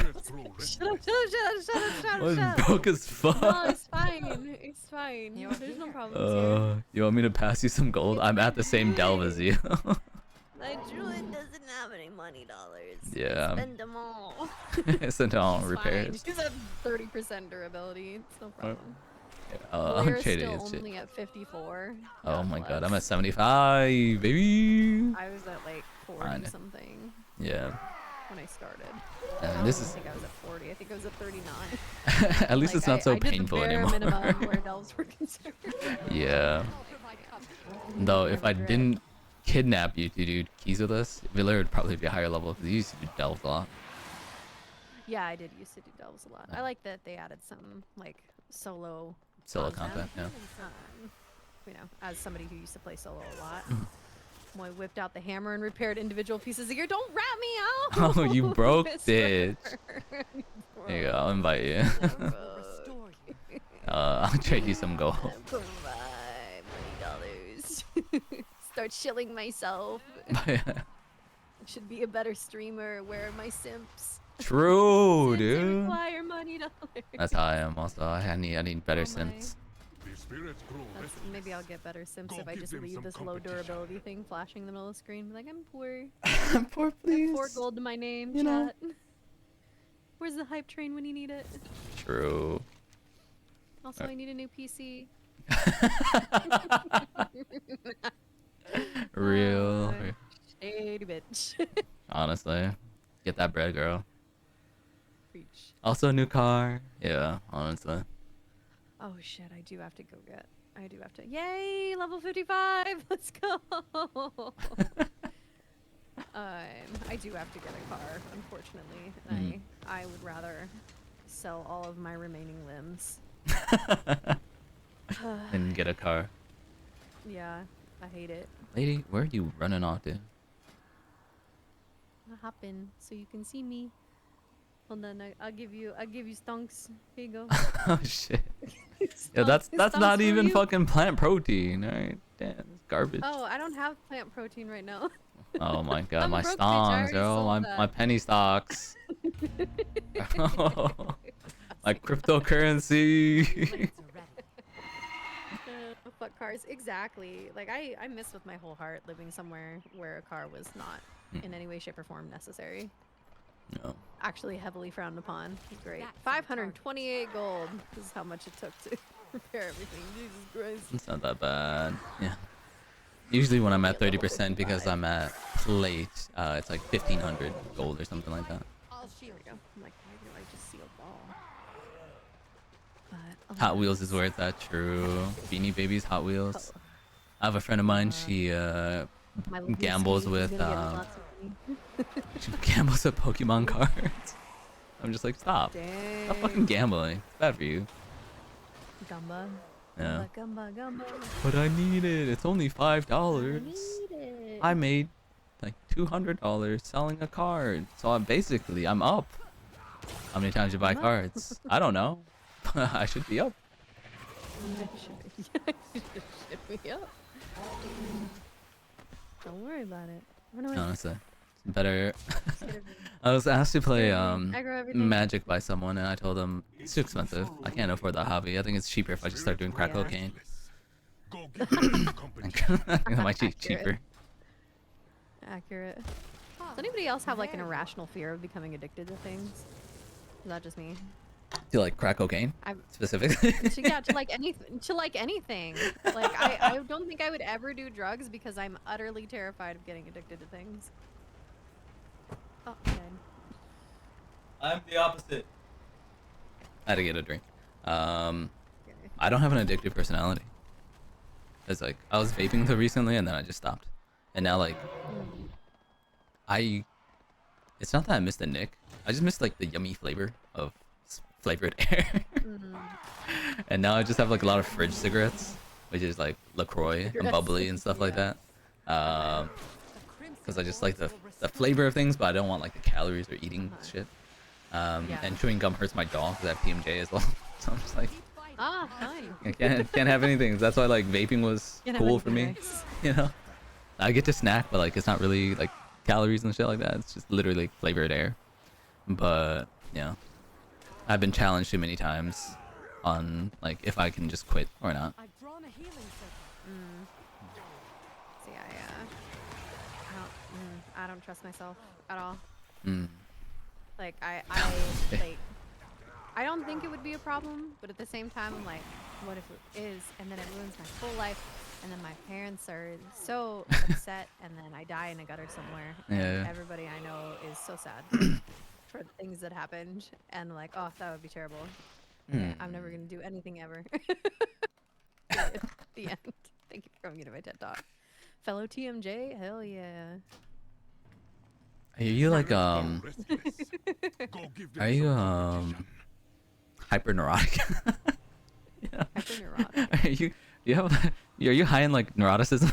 Spirits grow restless. Shut up. Moi's broke as fuck. No, it's fine. It's fine. There's no problems here. You want me to pass you some gold? I'm at the same delve as you. My druid doesn't have any money dollars. Yeah. Spend them all. Send it all It's repairs. fine. She's at 30% durability. It's no problem. I'm We're trading still it shit. only at 54. Oh God my god, bless. I'm at 75, baby. I was at like 40 Fine. something Yeah. when I started. And I this don't is think I was at 40. I think I was at 39. at least Like, it's not so I did painful the bare anymore. minimum where delves were concerned. Yeah. Though if I regret. didn't kidnap you to do keys with us, Villa would probably be a higher level because you used to do delves a lot. Yeah, I did used to do delves a lot. I like that they added some like solo Content, yeah. You know, as somebody who used to play solo a lot. Mm. Moi whipped out the hammer and repaired individual pieces of gear. Don't rat me out! Oh, you broke, Whisper. bitch. There you go, I'll invite you. Restore you. I'll trade you some gold. Provide $20. Start shilling myself. Should be a better streamer. Where are my simps? True, Simps dude. require money dollars. That's how I am. Also, I need better Oh my. sims. The spirits grow That's, restless. maybe I'll get better simps Go if I give just them leave some this low competition. durability thing flashing in the middle of the screen. Be like, I'm poor. Poor I have 4 gold to my name, You know. chat. Where's the hype train when you need it? True. Also, I need a new PC. Real. Shady bitch. Honestly, get that bread, girl. Preach. Also, a new car. Yeah, honestly. Oh shit, I do have to go get. I do have to. Yay, level 55. Let's go. I do have to get a car, unfortunately. Mhm. I would rather sell all of my remaining limbs. And get a car. Yeah, I hate it. Lady, where are you running off to? I'll hop in so you can see me. Hold on, I'll give you stonks. Here you go. Oh shit. Yeah, Stonks- that's stonks not for even you. fucking plant protein, alright? Damn, it's garbage. Oh, I don't have plant protein right now. Oh my god, I'm my broke, bitch, I stonks, already girl. sold My that. penny stocks. Like cryptocurrency. Blades are ready. Fuck cars, exactly. Like I miss with my whole heart living somewhere where a car was not in any way, shape, or form necessary. No. Actually, heavily frowned upon. Great. That's 528 gold is how much it took to repair everything. Jesus Christ. It's not that bad. Yeah. Usually when I'm at Yeah, level 30% because 55. I'm at plate, it's like 1500 gold or something like that. I'll There shield we go. I'm like, why do I just see a ball? But Hot Wheels is where it's at, true. Beanie Babies, Hot Wheels. Oh. I have a friend of mine, she My little gambles squeeze is with gonna get lots of money. she gambles with Pokemon cards. I'm just like, stop. Dang. Stop fucking gambling. It's bad for you. Gumba. Yeah. Gumba, gumba, gumba. But I need it. It's only $5. I need it. I made like $200 selling a card. So I'm up. How many times you buy I'm up. cards? I don't know. I should be up. Should we up? Don't worry about it. Run away. Honestly. It's better. Just get everything. I was asked to play I grow everything. Magic by someone and I told them it's too expensive. I can't afford that hobby. I think it's cheaper if I just start doing crack Yeah. cocaine. Go give them some company. I think that might be cheaper. Accurate. Does anybody else have like an irrational fear of becoming addicted to things? Is that just me? Do you like crack cocaine I'm specifically? yeah, to like anything. Like I don't think I would ever do drugs because I'm utterly terrified of getting addicted to things. Oh, dead. I'm the opposite. I had to get a drink. Okay. I don't have an addictive personality. It's like I was vaping until recently and then I just stopped. And now like it's not that I miss the nick. I just miss like the yummy flavor of flavored air. And now I just have like a lot of fridge cigarettes, which is like LaCroix and bubbly and stuff like that. Because I just like the flavor of things, but I don't want like the calories or eating shit. Yeah. And chewing gum hurts my jaw because I have PMJ as well. So I'm just like, Ah, fine. I can't have anything. That's why like vaping was Can't have cool for me. anything nice. You know, I get to snack, but like it's not really like calories and shit like that. It's just literally like, flavored air. But yeah, I've been challenged too many times on like if I can just quit or not. I've drawn a healing circle. See, I don't trust myself at all. Mm. Like like I don't think it would be a problem, but at the same time I'm like, what if it is? And then it ruins my whole life, and then my parents are so upset, and then I die in a gutter somewhere. And Yeah. everybody I know is so sad for the things that happened, and like, oh, that would be terrible. Yeah, I'm never gonna do anything ever. Period. The end. Thank you for coming into my TED Talk. Fellow TMJ, hell yeah. Are you like Restless. Go give them are you some company. hyper neurotic? Yeah. Hyperneurotic. Are you high in like neuroticism?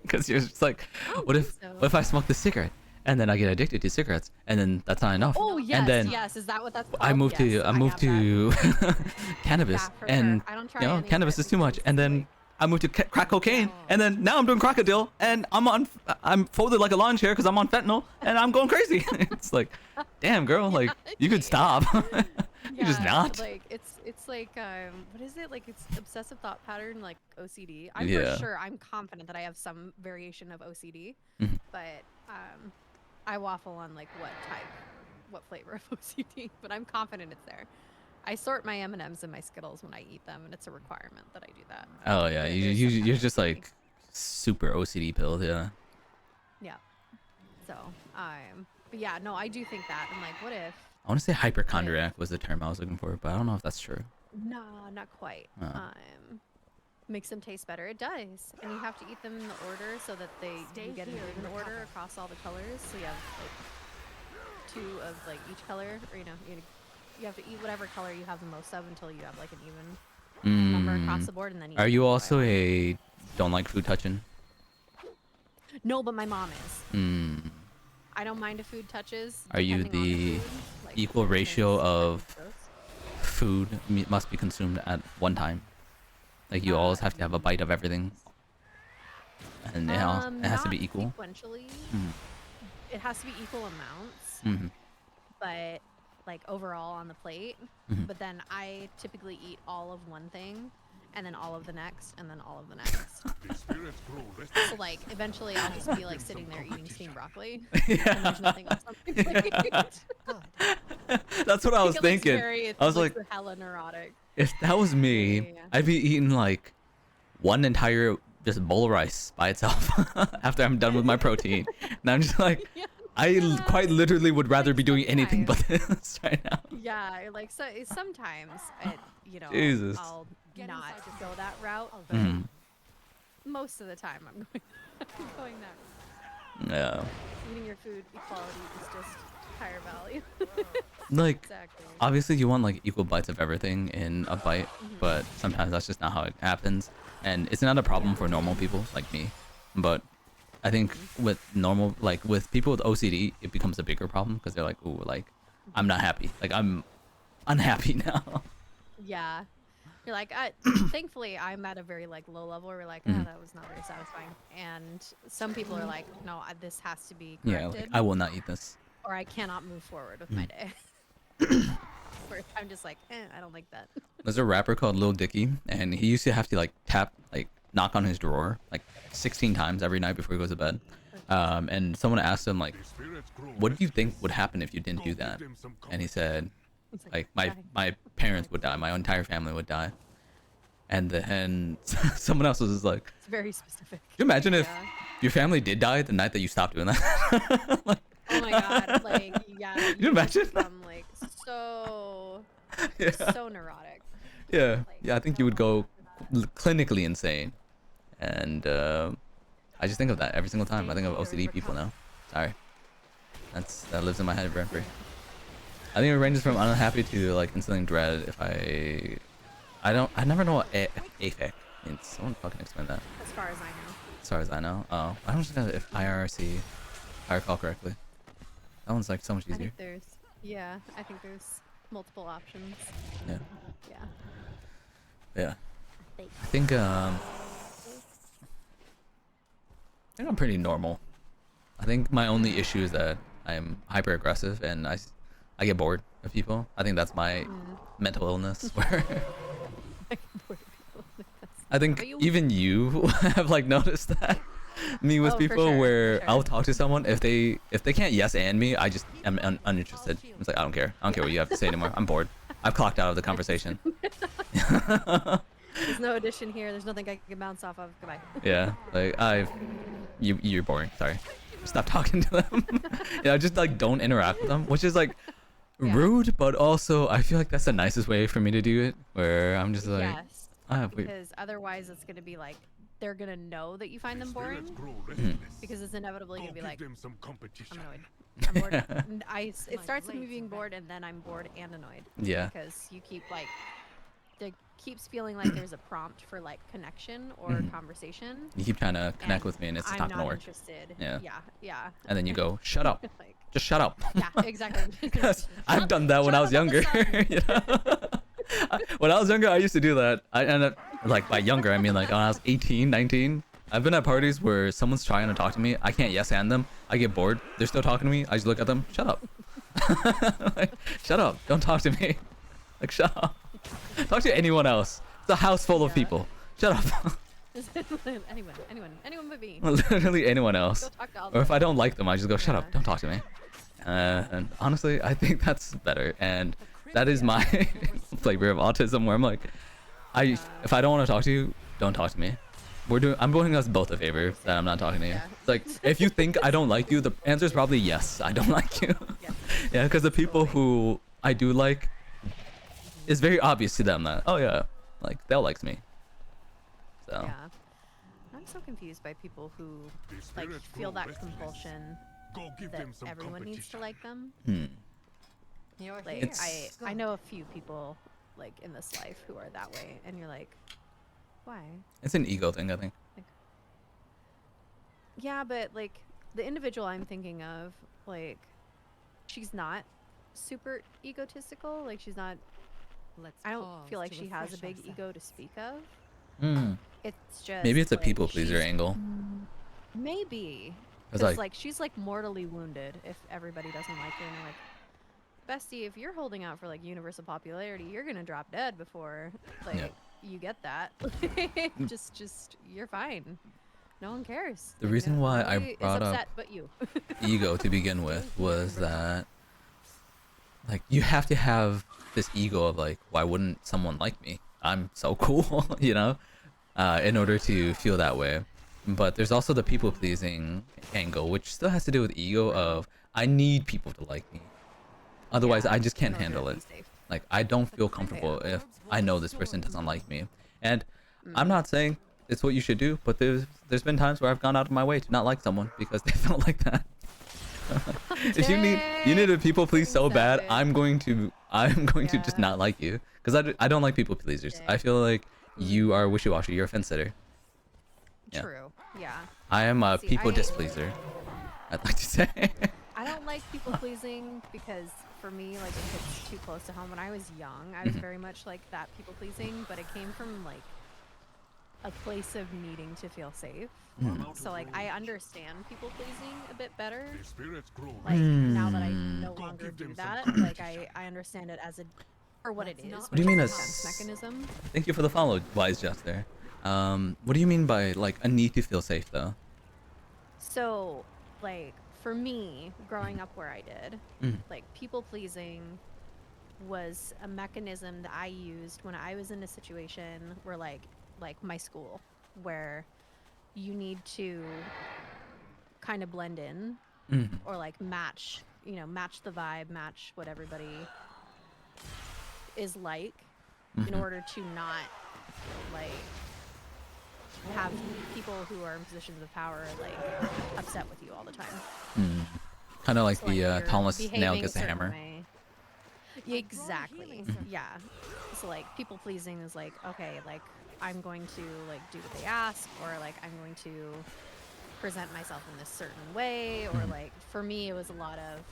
Because you're just like, don't what think if so. what if I smoke this cigarette and then I get addicted to cigarettes and then that's not enough? Oh yes, and then yes. Is that what that's called? I moved Yes, to I have moved that. to cannabis Yeah, for and sure. I don't try you know any of cannabis it is too much because and it's then like- I moved to crack cocaine and then now I'm doing crocodile and I'm folded like a lawn chair because I'm on fentanyl and I'm going crazy. It's like, damn girl, like you could stop. You just not. Like it's like what is it? Like it's obsessive thought pattern, like OCD. I'm Yeah. for sure. I'm confident that I have some variation of OCD, Mhm. but I waffle on like what flavor of OCD. But I'm confident it's there. I sort my M&Ms and my Skittles when I eat them, and it's a requirement that I do that. Oh yeah, There's you're some just kind of like super OCD pilled, yeah. Yeah. So but yeah, no, I do think that. I'm like, what if? I want to say hypochondriac was the term I was looking for, but I don't know if that's true. No, not quite. Oh. Makes them taste better. It does, and you have to eat them in the order so that you get an here and even order recover. across all the colors. So you have like 2 of like each color, or you have to eat whatever color you have the most of until you have like an even number across the board, and then Are you eat also whatever. a don't like food touching? No, but my mom is. Mm. I don't mind if food touches. Are you depending on the food, like, equal things ratio that are of gross. food must be consumed at one time? Like you always have to have a bite of everything, and it has to be Not equal. Sequentially, Mm. it has to be equal amounts, Mhm. but like overall on the plate, Mhm. but then I typically eat all of one thing, and then all of the next, and then all of the next. The spirits grow restless. So like eventually I'll just be like sitting there eating steamed broccoli, and Yeah. there's nothing else on my plate. Good. That's what I was It looks thinking. It I was looks like, hella neurotic. if that was me, Yeah. I'd be eating like one entire just bowl of rice by itself after I'm done with my protein. And I'm just like, Yeah. quite literally would rather Like be doing anything but sometimes. this right now. Yeah, like so sometimes Jesus. I'll Get not inside the go zone. that route, I'll but bet. Mhm. most of the time I'm going I'm going that route. Yeah. Eating your food equality is just higher value. Like, Exactly. obviously you want like equal bites of everything in a bite, Mm-hmm. but sometimes that's just not how it happens. And it's not a problem for normal people like me. But I think Mm-hmm. with with people with OCD, it becomes a bigger problem because they're like, ooh, like, I'm not happy. Like, I'm unhappy now. Yeah. You're like, thankfully, I'm at a very like low level where we're like, Mhm. that was not very satisfying. And some people are like, no, this has to be Yeah, corrected, like, I will not eat this. or I cannot move forward with my day. Where I'm just like, I don't like that. There's a rapper called Lil Dicky, and he used to have to like knock on his drawer like 16 times every night before he goes to bed. And someone asked him like, The spirits grow what do you think restless. would happen if you didn't Go do give that? them some And he said, It's like die. my parents would die, my entire family would die. And then someone else was just like, It's very specific. can you imagine if Yeah. your family did die the night that you stopped doing that? Like, Oh my god, like yeah. you imagine? Become like so yeah. so neurotic. Yeah, yeah, I think you would go clinically insane. And I just think of that every single time. I think of OCD people now. Sorry. That lives in my head rent free. I think it ranges from unhappy to like instilling dread. If I never know what affect means. Someone fucking explain that. As far as I know. As far as I know. Oh, I don't know if IRC, if I recall correctly. That one's like so much I easier. think there's multiple options. Yeah. Yeah. Yeah. I think I'm pretty normal. I think my only issue is that I'm hyper aggressive and I get bored of people. I think that's my mental illness where I think But you- even you have like noticed that me with Oh, for people sure, where for I'll sure. talk to someone if they can't yes and me, I just am uninterested. It's like I don't care what you have to say anymore. I'm bored. I've clocked out of the conversation. There's no addition here. There's nothing I can bounce off of. Goodbye. Yeah, like you're boring. Sorry, stop talking to them. Just like don't interact with them, which is like Yeah. rude, but also I feel like that's the nicest way for me to do it. Where I'm just like, Yes. wait. Because otherwise it's gonna be like they're gonna know that you find The them spirits boring grow Mm-hmm. restless. because it's inevitably Go gonna be give like them some competition. I'm annoyed. I'm bored. And it starts with me being bored and then I'm bored and annoyed. Yeah. Because you keep like it keeps feeling like there's a prompt for like connection or Mhm. conversation. You keep trying to connect and with me, and it's just I'm not gonna work. interested. Yeah. Yeah. And then you go, shut up, Like, just shut up. yeah, exactly. 'Cause I've done that when I was Shut up younger. about the sun. You know? When I was younger, I used to do that. I ended up, like by younger, I mean like when I was 18, 19. I've been at parties where someone's trying to talk to me. I can't yes and them. I get bored. They're still talking to me. I just look at them. Shut up. Like, shut up. Don't talk to me. Like shut up. Talk to anyone else. It's a house full of Yeah. people. Shut up. anyone but me. Literally anyone else. Go talk to all Or if them. I don't like them, I just go, shut up, Yeah. don't talk to me. And honestly, I think that's better. And that is my flavor of autism, where I'm like, if I don't want to talk to you, don't talk to me. I'm doing us both a favor that I'm not talking to you. Yeah. It's like, if you think I don't like you, the answer is probably yes, I don't like you. Yes. Yeah, because the people who I do like, it's very obvious to them that, oh yeah, like they'll like me. So. Yeah. I'm so confused by people who The like spirits feel grow that restless. compulsion Go give that them some everyone needs to competition. like them. You're Like here. I know a few people like in this life who are that way, and you're like, why? It's an ego thing, I think. Yeah, but like the individual I'm thinking of, like, she's not super egotistical. Like she's not. Let's I don't pause feel like to she has a refresh big ourselves. ego to speak of. Hmm. It's just Maybe it's a like, people pleaser she's- angle. Maybe. It's Because like, like she's like mortally wounded if everybody doesn't like her, and you're like, bestie, if you're holding out for like universal popularity, you're gonna drop dead before like Yeah. you get that. just you're fine. No one cares. The Like, reason why I nobody is brought up upset but you. ego to begin with was that like you have to have this ego of like, why wouldn't someone like me? I'm so cool, you know, in order to feel that way. But there's also the people pleasing angle, which still has to do with ego of I need people to like me. Otherwise, Yeah, I just can't in order to handle be it. safe. Like I don't feel comfortable if I know this person doesn't like me. And I'm Mm. not saying it's what you should do, but there's been times where I've gone out of my way to not like someone because they felt like that. If you need to people please so bad, Savage. I'm going to just Yeah. not like you because I don't like people pleasers. I Dang. feel like you are Mhm. wishy-washy. You're a fence sitter. Yeah. True. Yeah. I am a See, people displeaser. I'd like to say. I don't like people pleasing because for me, like, it hits too close to home. When I was young, I was Mhm. very much like that people pleasing, but it came from like a place of needing to feel safe. Mhm. So like I understand people pleasing a bit better. The spirits grow Like now that I Hmm. no Go longer give do them some that, competition. like I understand it as a for what it Let's is, not What do which you is mean a as- defense mechanism. Thank you for the follow, Wise Jester. What do you mean by like a need to feel safe though? So, like, for me, growing up where I did, Mhm. like, people pleasing was a mechanism that I used when I was in a situation where, like my school, where you need to kind of blend in Mhm. or like match, match the vibe, match what everybody is like in Mhm. order to not like have people who are in positions of power like upset with you all the time. Mm. Kind of like So, like, the you're tallest nail behaving gets a a certain hammer. way. Yeah, exactly. Yeah. So like people pleasing is like, okay, like I'm going to like do what they ask, or like I'm going to present myself in this certain way, or Mhm. like for me it was a lot of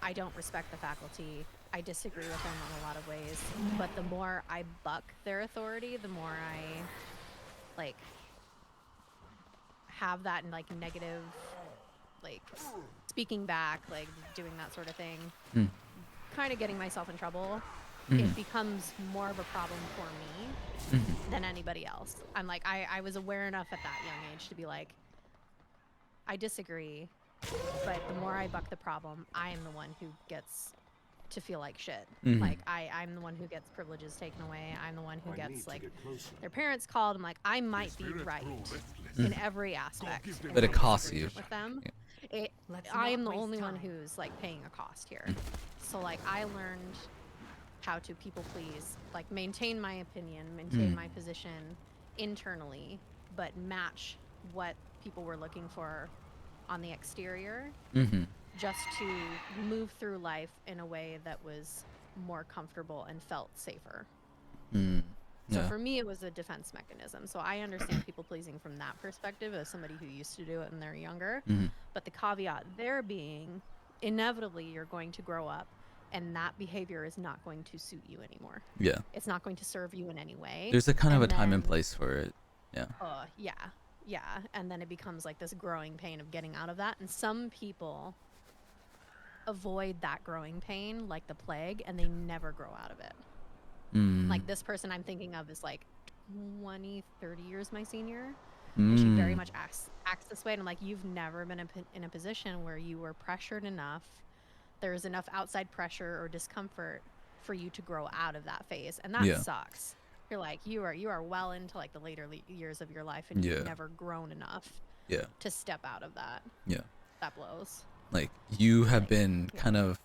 I don't respect the faculty. I disagree with them on a lot of ways, but the more I buck their authority, the more I like have that in like negative like speaking back, like doing that sort of thing, Mm. kind of getting myself in trouble, Mhm. it becomes more of a problem for me Mhm. than anybody else. I'm like, I was aware enough at that young age to be like, I disagree, but the more I buck the problem, I am the one who gets to feel like shit. Mhm. Like I'm the one who gets privileges taken away. I'm the one who I need gets to like get closer. their parents called. I'm like, I might be spirits right grow restless. in every aspect. give them in But it my costs disagreement you. with them. Yeah. Let's I am not the waste only one time. who's like paying a cost here. So like I learned how to people please, like maintain my opinion, maintain my position internally, but match what people were looking for on the exterior, Mhm. just to move through life in a way that was more comfortable and felt safer. Mm. So Yeah. for me, it was a defense mechanism. So I understand people pleasing from that perspective as somebody who used to do it when they're younger. Mhm. But the caveat there being, inevitably, you're going to grow up and that behavior is not going to suit you anymore. Yeah. It's not going to serve you in any way. There's a kind of And a time and then- place for it. Yeah. Yeah. Yeah. And then it becomes like this growing pain of getting out of that. And some people avoid that growing pain like the plague and they never grow out of it. Mm. Like this person I'm thinking of is like 20, 30 years my senior. And she very much acts this way. And I'm like, you've never been in a position where you were pressured enough. There's enough outside pressure or discomfort for you to grow out of that phase. And that Yeah. sucks. You're like, you are well into like the later years of your life and Yeah. you've never grown enough Yeah. to step out of that. Yeah. That blows. Like you have Like, been yeah. kind of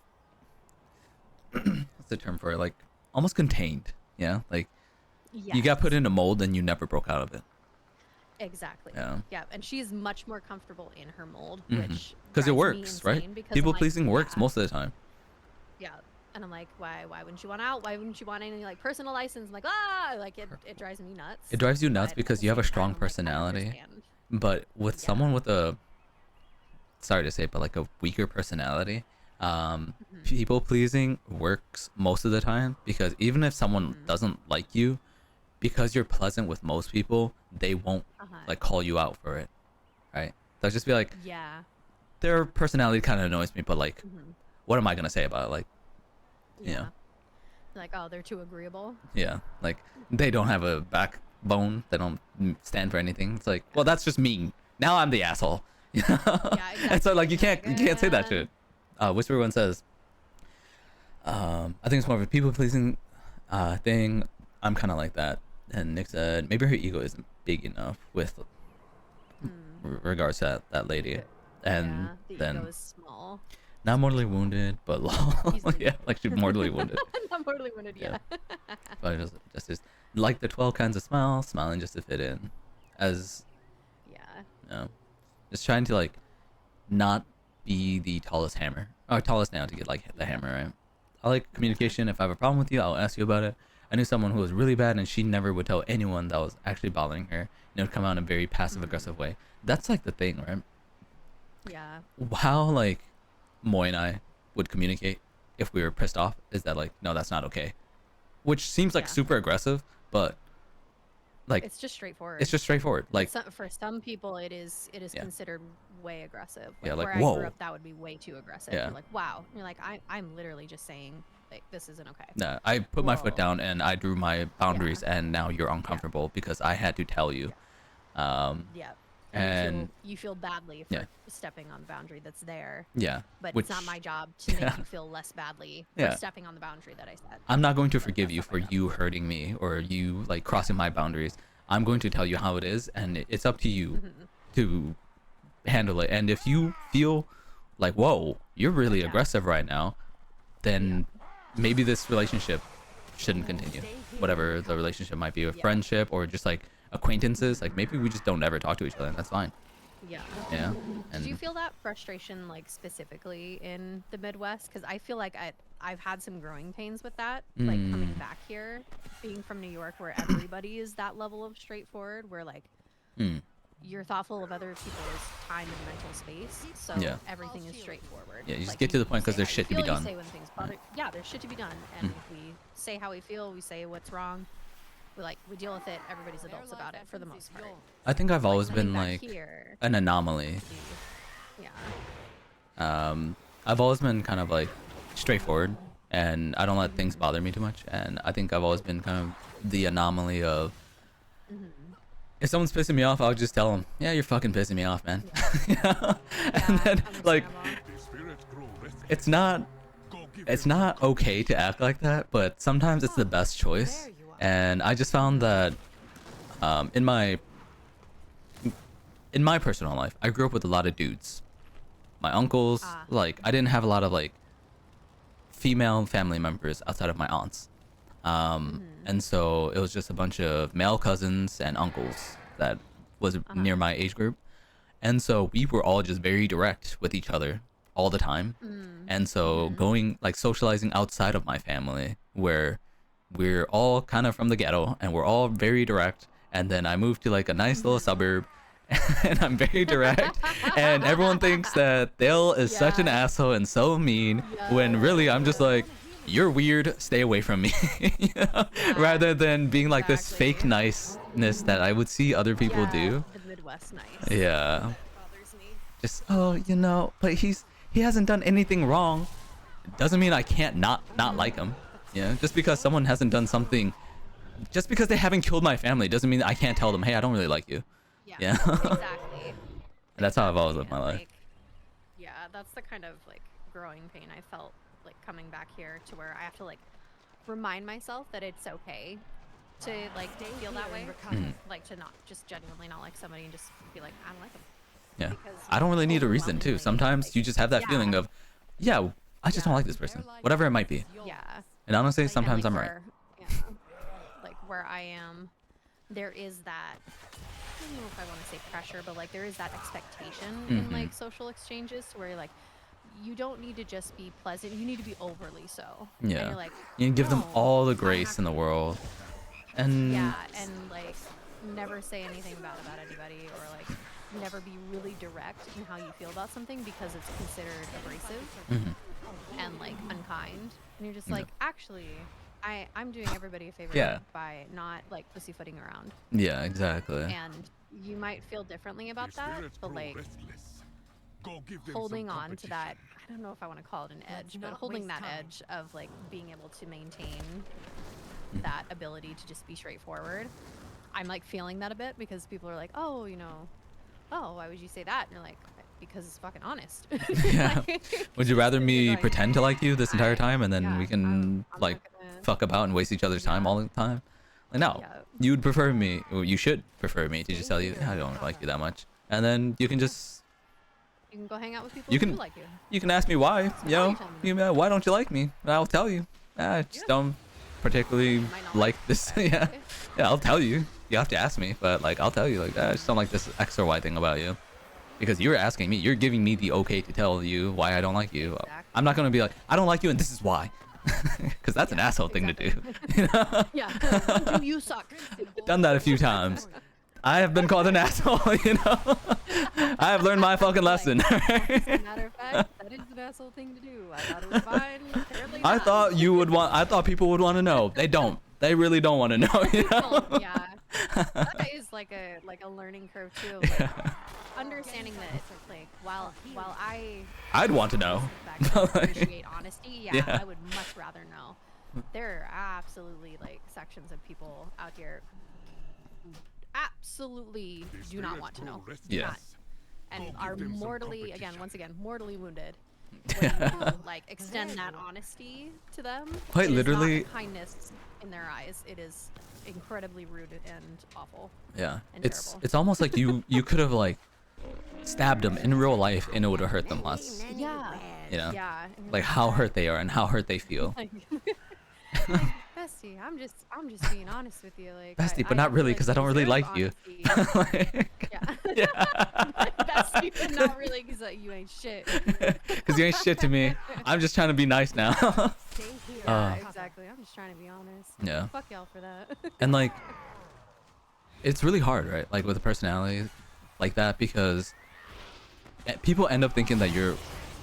what's the term for it? Like almost contained. Yeah. Like Yeah. you got put in a mold and you never broke out of it. Exactly. Yeah. Yeah. And she's much more comfortable in her mold, Mhm. which Because it drives me works, right? insane because I'm People like, pleasing works yeah. most of the time. Yeah. And I'm like, why wouldn't you want out? Why wouldn't you want any like personal license? I'm like, like it drives me nuts. It drives you nuts But because at the you have a same strong time, I'm like, I personality. understand. But with Yeah. someone with a, sorry to say, but like a weaker personality, Mhm. people pleasing works most of the time because even if someone Mhm. doesn't like you, because you're pleasant with most people, they won't Uh-huh. like call you out for it, right? They'll just be like, Yeah. their personality kind of annoys me, but like, Mhm. what am I gonna say about it? Like, you know, Like, oh, they're too agreeable. yeah, like they don't have a backbone. They don't stand for anything. It's like, well, that's just me. Now I'm the asshole. You know? Yeah, And so like you exactly. can't say that Again. shit. Whisper One says, I think it's more of a people pleasing thing. I'm kind of like that. And Nick said maybe her ego isn't big enough with regards to that lady. And Yeah, the then ego is small. not mortally wounded, but Easily. yeah, like she's mortally wounded. Not mortally wounded, yeah. But just like the 12 kinds of smile, smiling just to fit in, as Yeah. you know, just trying to like not be the tallest hammer or tallest nail to get like the hammer right. I like communication. If I have a problem with you, I'll ask you about it. I knew someone who was really bad, and she never would tell anyone that was actually bothering her. And it would come out in a very passive aggressive way. That's like the thing, right? Yeah. How like Moy and I would communicate if we were pissed off is that like, no, that's not okay, which seems like Yeah. super aggressive, but like It's just straightforward. it's just straightforward. Like, For some people, it is Yeah. considered way aggressive. Yeah, like, where I whoa. grew up, that would be way too aggressive. Yeah. You're like, wow. You're like, I'm literally just saying, like, this isn't okay. nah, I put my foot Whoa. down and I drew my boundaries, and now you're uncomfortable because I had to tell you. Yeah. And you feel badly for Yeah. stepping on the boundary that's there, yeah, but which it's not my job to Yeah. make you feel less badly for Yeah. stepping on the boundary that I set. I'm not going to Like, forgive that's you not for my job. you hurting me or you like crossing my boundaries. I'm going to tell you how it is, and it's up to you Mm-hmm. to handle it. And if you feel like, whoa, you're really Yeah. aggressive right now, then maybe this relationship shouldn't continue. Whatever the relationship might be, a Yeah. friendship or just like acquaintances, like maybe we just don't ever talk to each other, and that's fine. Yeah. Yeah. Did you And feel that frustration, like, specifically in the Midwest? Because I feel like I've had some growing pains with that, like, coming back here, being from New York, where everybody is that level of straightforward, where, like, you're thoughtful of other people's time and mental space, so Yeah. everything is straightforward. Yeah, you just Like, get to the point 'cause say there's how you shit to be feel, done. You say when things bother. Yeah, there's shit to be done, and if we say how we feel, we say what's wrong. We deal with it. Everybody's adults about it for the most part. I think I've always Coming been back like here, an anomaly. yeah. I've always been kind of like straightforward, and I don't let things bother me too much. And I think I've always been kind of the anomaly of if someone's pissing me off, I'll just tell them, "Yeah, you're fucking pissing me off, man." You know? And then like Understandable. The spirits grow restless. it's not Go give it's them not okay to act like that, but sometimes it's the best choice. There you are. And I just found that in my personal life, I grew up with a lot of dudes. My uncles, Ah. like I didn't have a lot of like female family members outside of my aunts. And so it was just a bunch of male cousins and uncles that was near my age group. And so we were all just very direct with each other all the time. And so going like socializing outside of my family where we're all kind of from the ghetto and we're all very direct. And then I moved to like a nice little suburb and I'm very direct. And everyone thinks that Dale is such an Yeah. asshole and so mean when really I'm just like, you're weird, stay away from me. You know? Rather than being like this fake Exactly. niceness that I would see other people do. The Midwest nice. Yeah. Bothers me. Just, oh, you know, but he hasn't done anything wrong. Doesn't mean I can't not like him. You know, just because someone hasn't done something, just because they haven't killed my family doesn't mean I can't tell them, hey, I don't really like you. Yeah. Exactly. That's how I've always lived And, my life. like, yeah, that's the kind of like growing pain I felt like coming back here, to where I have to like remind myself that it's okay to like feel that way. Like to not just genuinely not like somebody and just be like, I don't like them. Yeah. Because I don't really need a reason to. overwhelmingly, Sometimes like, you just have that yeah. feeling of, yeah, I just don't Yeah. like this person. Whatever it might be. Yeah. And honestly, Like, and, sometimes like, I'm right. where- Yeah. Like where I am, there is that. I don't know if I want to say pressure, but like there is that expectation in Mhm. like social exchanges to where you're like, you don't need to just be pleasant. You need to be overly so. Yeah. And you're like, You can give them "No, all the it's not grace in the world. And Yeah, and like never say anything about anybody, or like never be really direct in how you feel about something because it's considered abrasive Mhm. and like unkind. And you're just Yeah. like, actually, I'm doing everybody a favor Yeah. by not like pussyfooting around. Yeah, exactly. And you might feel differently about The that, spirits but grow like restless. Go give them holding some on to competition. that, I don't know if I want to call it an Let's edge, but not holding waste that time. edge of like being able to maintain that ability to just be straightforward. I'm like feeling that a bit because people are like, oh, oh, why would you say that? And you're like, because it's fucking honest. Yeah. Would you rather You're me going, pretend to like you this entire time and then yeah, we can I'm like not gonna, fuck about and waste each other's time Yeah. all the time? Like no. yeah, You would prefer me, or you should prefer me to just tell you, Stay "Yeah, I here, don't like you cover. that much. And then you can just you can go hang out with people You who can- do like you. you can ask me why, So you now know, you're telling me. you why don't you like me? And I'll tell you. I just Yeah. don't particularly You might not like it, this. but Yeah. okay. Yeah, I'll tell you. You have to ask me, but like I'll tell you like I just don't like this X or Y thing about you. Because you're asking me, you're giving me the okay to tell you why I don't like you. Exactly. I'm not gonna be like, I don't like you and this is why. Because that's an Yeah, asshole thing to do. exactly. You know? Yeah. You suck. Done that a few times. I have been called an asshole, you know? I have learned my fucking lesson. As a matter of fact, that is an asshole thing to do. I thought it was fine. Apparently I not. thought you would want, I thought people would want to know. They don't. They really don't want to know, you know? Well, yeah. That is like a learning curve too. Of, like, understanding that like while I'd want to know. I appreciate honesty, yeah, Yeah. I would much rather know. There are absolutely like sections of people out here who absolutely The do not spirits want to grow know. restless. Yeah. Not. And Go give are them some mortally, again, competition. once again, mortally wounded. When you, like extend that honesty to them. Quite it is literally- not kindness in their eyes. It is incredibly rude and awful. Yeah. And It's terrible. it's almost like you could have like stabbed them in real life and it would have hurt them less. Yeah. You know? Yeah. and you're Like how hurt they are and how hurt they feel. Like, Bestie, I'm just being honest with you. Like, Bestie, but not feel really, 'cause I don't really deserve like you. honesty. Like, Yeah. yeah. Bestie, but not really, because you ain't shit. Because you ain't shit to me. I'm just trying to be nice now. Stay here. Yeah, cover. exactly. I'm just trying to be honest. Yeah. Fuck y'all for that. And like, it's really hard, right? Like with a personality like that because people end up thinking that you're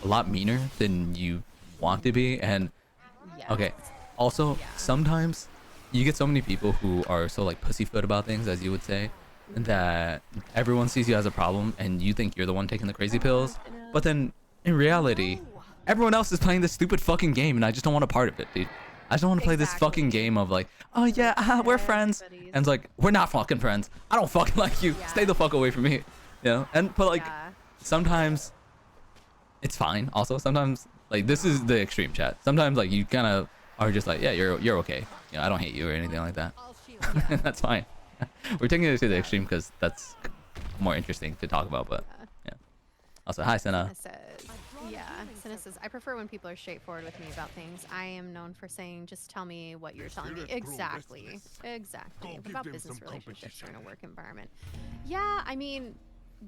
a lot meaner than you want to be. And Yeah. okay, also Yeah. sometimes you get so many people who are so like pussyfoot about things, as you would say, that everyone sees you as a problem and you think you're the one taking the crazy pills. But then in reality, everyone else is playing this stupid fucking game and I just don't want a part of it, dude. I just don't want to play this fucking Exactly. game of like, oh yeah, we're friends. Everybody's- And it's like, we're not fucking friends. I don't fucking like you. Yeah. Stay the fuck away from me. You know? And but like Yeah. sometimes it's fine. Also, sometimes like this is the extreme chat. Sometimes like you kind of are just like, yeah, you're okay. You know, I don't hate you or anything like that. I'll shield. That's fine. We're taking it to the extreme because that's more interesting to talk about. But yeah. Also, hi Senna. Senna says, yeah, Senna says, I prefer when people are straightforward with me about things. I am known for saying, just tell me what you're telling me. spirits grow Exactly. restless. Exactly. Go give About them business some relationships or in a competition. work environment. Yeah, I mean,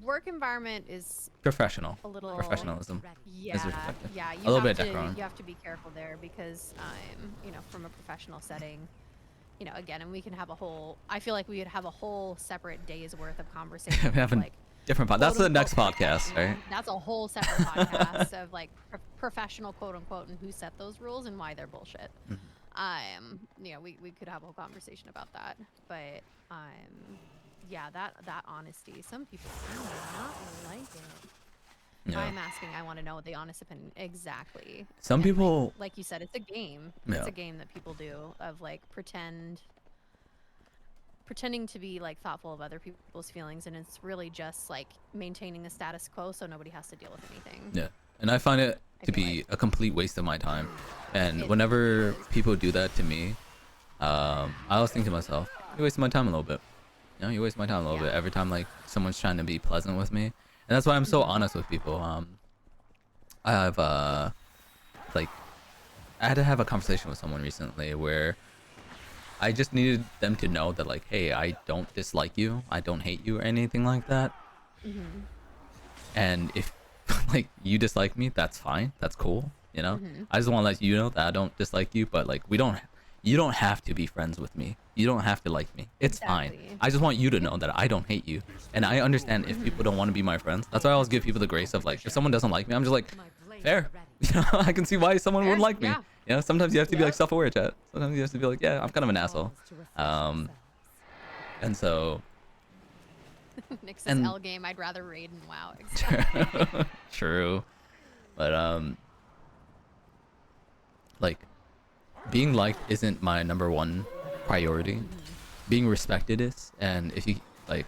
work environment is Professional. a little Professionalism. Ready. Yeah, respected. yeah. You A little have bit to decorum. you have to be careful there because from a professional setting, again, and we can have a whole. I feel like we would have a whole separate day's worth of conversation. We have of, a like different pod. That's the quote, next unquote, podcast, right? That's a whole separate podcast of like professional quote unquote and who set those rules and why they're bullshit. We could have a whole conversation about that, but yeah, that honesty. Some people do not like it. Yeah. I'm asking. I want to know the honest opinion exactly. Some And, like- people- like you said, it's a game. Yeah. It's a game that people do of like pretending to be like thoughtful of other people's feelings, and it's really just like maintaining the status quo so nobody has to deal with anything. Yeah. And I find it I to feel be like- a complete waste of my time. And It whenever is. people do that to me, I always think to myself, you're wasting my time a little bit. You know, you waste my time a little Yeah. bit every time like someone's trying to be pleasant with me. And that's why I'm so honest with people. I have like I had to have a conversation with someone recently where I just needed them to know that like, hey, I don't dislike you, I don't hate you or anything like that. And if like you dislike me, that's fine, that's cool, you know. I just want to let you know that I don't dislike you, but like you don't have to be friends with me, you don't have to like me, it's fine. Exactly. I just want you to know that I don't hate you, and I understand if people don't want to be my friends. That's why I always give people the grace of like, if someone doesn't like me, I'm just like, My blade fair. ready. You know, I can see why someone wouldn't Fair, like me. yeah. You know, sometimes you have to be like Yep. self-aware, chat. Sometimes you have to be like, yeah, I'm kind of an asshole. Pause to refresh Um, themselves. And so Nick says And- L game. I'd rather raid and WoW. Exactly. True. But like being liked isn't my number one priority. Being respected is, and if you like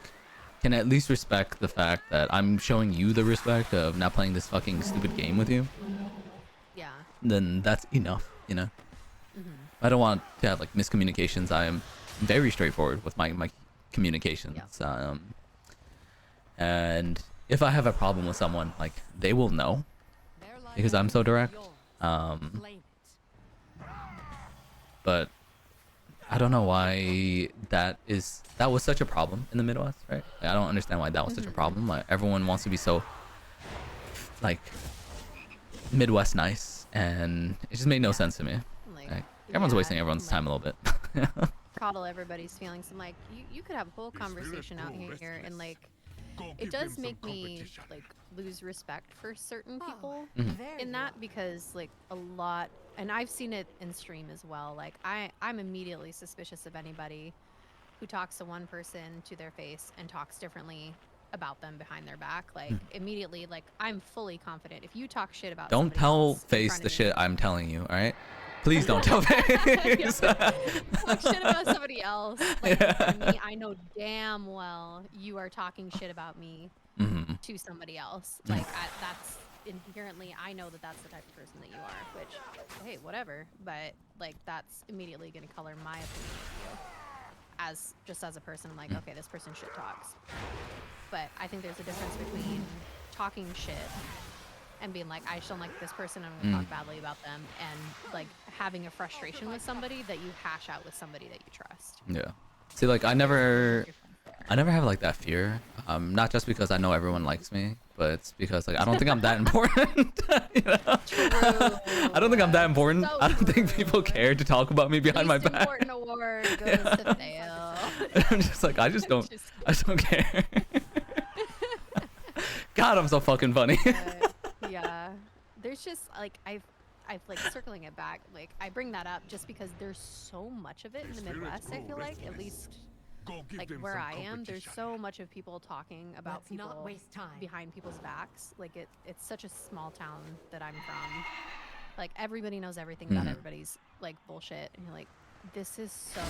can at least respect the fact that I'm showing you the respect of not playing this fucking stupid game with you, Yeah. then that's enough, you know. I don't want to have like miscommunications. I am very straightforward with my communications. And if I have a problem with someone, like they will know Their life because I'm so is direct. yours. Um, Claim it. but I don't know why that was such a problem in the Midwest, right? Like, I don't understand why that was such a problem. Like everyone wants to be so like Midwest nice, and it just made no sense to me. Like everyone's wasting everyone's time a little bit. Coddle everybody's feelings. I'm like, you could have a whole The spirits conversation out grow here, and restless. like, Go it give them does some make me competition. like lose respect for certain Oh, people there in you that are. because like a lot, and I've seen it in stream as well. Like I'm immediately suspicious of anybody who talks to one person to their face and talks differently about them behind their back. Like immediately, like I'm fully confident if you talk shit about Don't somebody tell else in Face front the of me, shit I'm telling you, all right? Please don't tell Face. talk shit about somebody else like in front of me, I know damn well you are talking shit about me Mhm. to somebody else. Like that's inherently, I know that that's the type of person that you are. Which, hey, whatever. But like that's immediately going to color my opinion of you as just as a person. I'm like, okay, this person shit talks. But I think there's a difference between talking shit and being like, I just don't like this person, I'm gonna talk badly about them, and like having a frustration with somebody that you hash out with somebody that you trust. Yeah. See, like I never have like that fear. Not just because I know everyone likes me, but it's because like I don't think I'm that important. You know? True. I don't think I'm that important. So I don't think people true. care to talk about me behind my Least back. important award goes to fail. I'm just like I just don't Just I just don't care. God, I'm so fucking funny. yeah, there's just like I've like circling it back. Like I bring that up just because there's so much of it in the spirits Midwest. I grow feel like at restless. least Go give like them where some I am, there's competition. so much of people talking about Let's not people waste time. behind people's backs. Like it's such a small town that I'm from. Like everybody knows everything about everybody's like bullshit, and you're like, this is so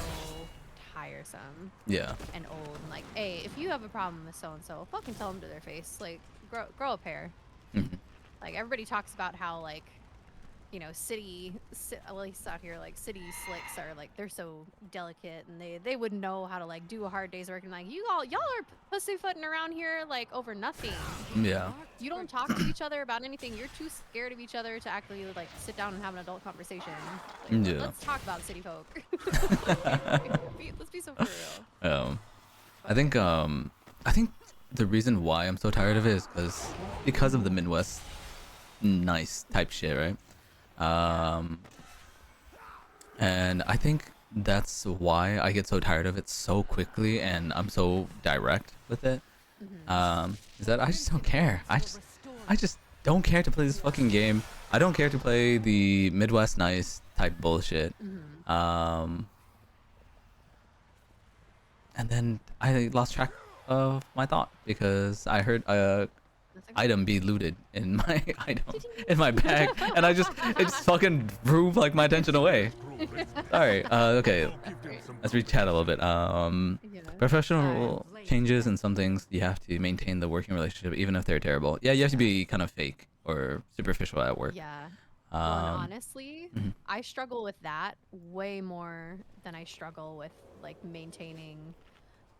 tiresome Yeah. and old. And like, hey, if you have a problem with so and so, fucking tell them to their face. Like, grow a pair. Mhm. Like everybody talks about how like, you know, at least out here, like city slicks are like they're so delicate and they wouldn't know how to like do a hard day's work, and like y'all are pussyfooting around here like over nothing. Yeah. You don't talk to each other about anything. You're too scared of each other to actually like sit down and have an adult conversation. Like, Yeah. let's talk about city folk. Let's be so for real. I think the reason why I'm so tired of it is because of the Midwest nice type shit, right? And I think that's why I get so tired of it so quickly, and I'm so direct with it. Is that I just don't care. I just don't care to play this fucking game. I don't care to play the Midwest nice type bullshit. And then I lost track of my thought because I heard a That's okay. item be looted in my in my bag, and it just fucking drew like my attention away. Grow restless. Sorry. Okay. Go give them some Let's rechat a little bit. Yeah. Professional changes and some things you have to maintain the working relationship even if they're terrible. Yeah, you have to be kind of fake or superficial at work. Yeah. Well, and Um, honestly, I struggle with that way more than I struggle with like maintaining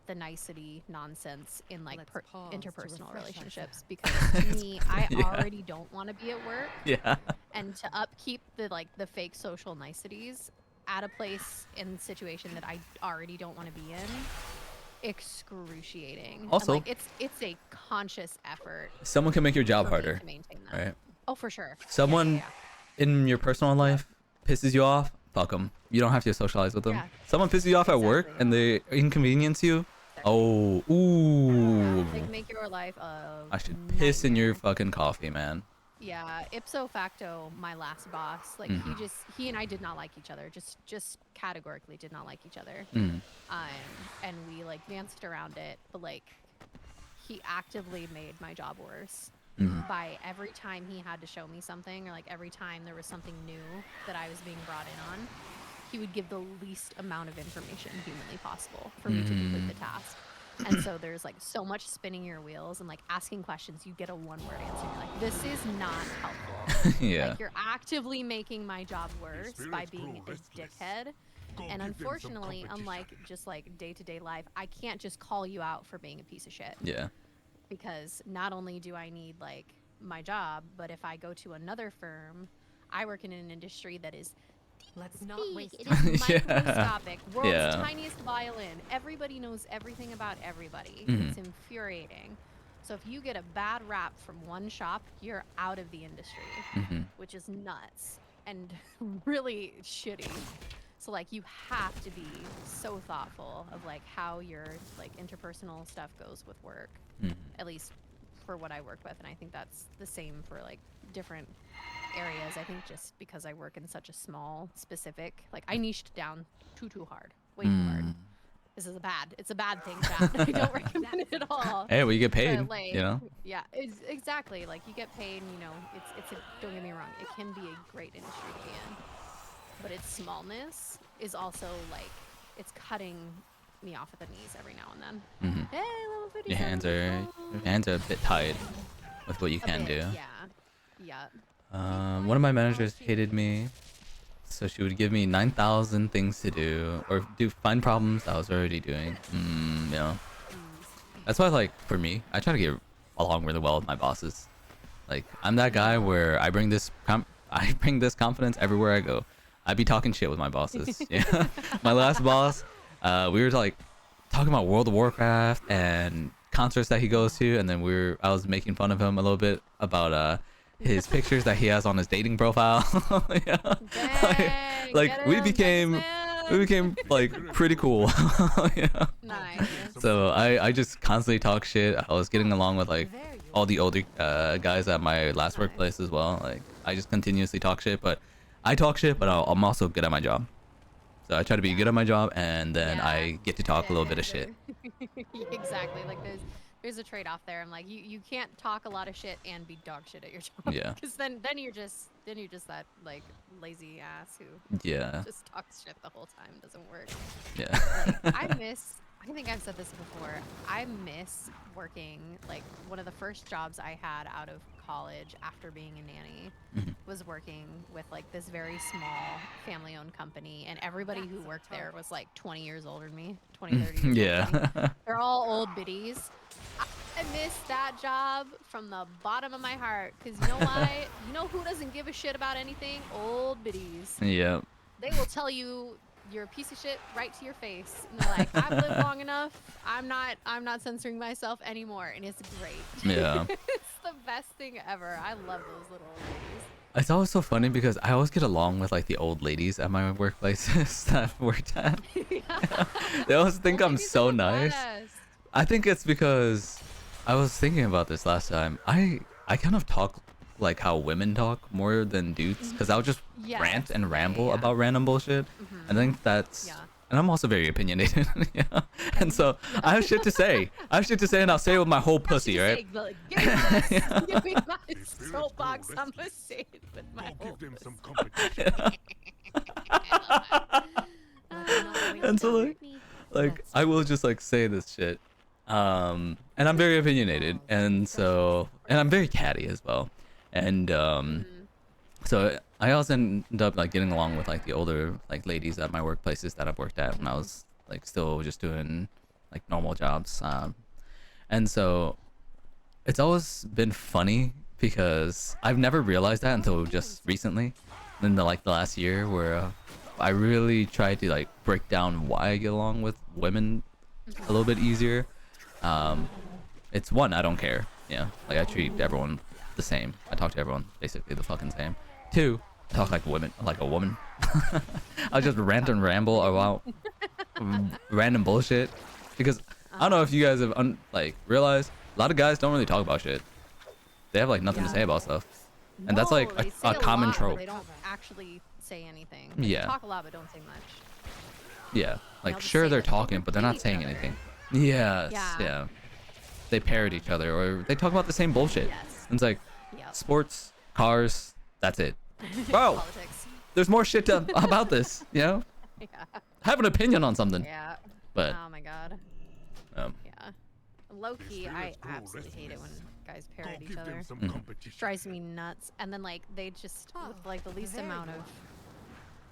the nicety nonsense in like Let's pause to interpersonal refresh relationships, because to me, I Yeah. already don't want to be at work, yeah. and to upkeep the fake social niceties at a place and situation that I already don't want to be in, excruciating. And, Also- like, it's a conscious effort Someone can make your job for me harder, to maintain that. right? Oh, for sure. Yeah, Someone yeah. in your personal life pisses you off, fuck them. You don't have to socialize with them. Yeah. Someone pisses you off at work Exactly. and they inconvenience you. Oh, ooh. Like make your life a I should piss in your nightmare. fucking coffee, man. Yeah, ipso facto, my last boss, like he and I did not like each other. Just categorically did not like each other. Mm. And we like danced around it, but like he actively made my job worse by every time he had to show me something, or like every time there was something new that I was being brought in on, he would give the least amount of information humanly possible for me to complete the task. And so there's like so much spinning your wheels and like asking questions. You get a one-word answer. You're like, this is not helpful. Yeah. Like you're actively making my job worse by spirits being grow a restless. dickhead. Go And give them some unfortunately, competition. unlike just like day-to-day life, I can't just call you out for being a piece of shit. Yeah. Because not only do I need like my job, but if I go to another firm, I work in an industry that is Let's not big. waste It time. is Yeah. microscopic. World's Yeah. tiniest violin. Everybody knows everything about everybody. Mhm. It's infuriating. So if you get a bad rap from one shop, you're out of the industry, which is nuts and really shitty. So like you have to be so thoughtful of like how your like interpersonal stuff goes with work. At least for what I work with, and I think that's the same for like different areas. I think just because I work in such a small, specific, like I niched down too hard, way too hard. This is it's a bad thing, chat. I don't recommend it at all. Hey, well, you get paid. But like, You know. yeah, it's exactly. Like you get paid, and, you know, it's a, don't get me wrong, it can be a great industry to be in, but its smallness is also like it's cutting me off at the knees every now and then. Hey, level 57. Your hands are a bit tied with what you A can bit, do. Yeah. One of my managers hated me, so she would give me 9,000 things to do or find problems I was already doing. You know. That's why, like, for me, I try to get along really well with my bosses. Like, I'm that guy where I bring this confidence everywhere I go. I be talking shit with my bosses. Yeah. My last boss, we were like talking about World of Warcraft and concerts that he goes to, and then I was making fun of him a little bit about his pictures that he has on his dating profile. Yeah. Dang, like get we him, became like pretty cool. Yeah. Nice. So I just constantly talk shit. I was getting along with like There you all the older guys at my last workplace as well. Like I just continuously talk shit, but I talk shit, but I'm also good at my job. So I try to be good at my job, and then Yeah. I get to talk a little bit of shit. Exactly. Like there's a trade-off there. I'm like, you can't talk a lot of shit and be dog shit at your job. Yeah. Because then you're just that like lazy ass who Yeah. just talks shit the whole time. Doesn't work. Yeah. Like I think I've said this before. I miss working, like one of the first jobs I had out of college after being a nanny was working with like this very small family-owned company, and everybody who worked there was like 20 years older than me, 20, 30 years older than me. Yeah. They're all old biddies. I miss that job from the bottom of my heart, because you know why? You know who doesn't give a shit about anything? Old biddies. Yeah. They will tell you you're a piece of shit right to your face, and they're like, I've lived long enough. I'm not censoring myself anymore, and it's great. Yeah. It's the best thing ever. I love those little old ladies. It's always so funny because I always get along with like the old ladies at my workplaces that I've worked at. They always think Old I'm ladies so are the nice. best. I think it's because I was thinking about this last time. I kind of talk like how women talk more than dudes, because I'll just Yes. rant and ramble Yeah. about random bullshit. I think that's Yeah. and I'm also very opinionated. Yeah. And so I have shit to say. I have shit to say, and I'll say it with my whole pussy, right? Give me my soapbox. I'm gonna say it with Go my whole give them pussy. some competition. And so like I will just like say this shit. And I'm very opinionated, and I'm very catty as well. And so I also end up like getting along with like the older like ladies at my workplaces that I've worked at when I was like still just doing like normal jobs. And so it's always been funny because I've never realized that until just recently, in the last year, where I really tried to like break down why I get along with women a little bit easier. It's one, I don't care. Yeah, like I treat everyone the same. I talk to everyone basically the fucking same. Two, I talk like a woman. I just rant and ramble about random bullshit, because I don't know if you guys have realized a lot of guys don't really talk about shit. They have like nothing to say about stuff, and that's like No, they say a common lot, but trope. They don't actually say anything. Like, Yeah. They talk a lot, but don't say much. Yeah, like just sure say they're that they talking, but they're not repeat each saying other. anything. Yes, Yeah. yeah. they parrot each other or they talk about the same bullshit. Yes. And it's like Yep. sports, cars, that's it. Bro, Politics. there's more shit about this, you know? Yeah. Have an opinion on something. Yeah. But Oh my god. um, Yeah. Low key, I absolutely hate it when guys Go parrot each give other. them some Mhm. competition. Drives me nuts. And then like they just with like the least there amount you of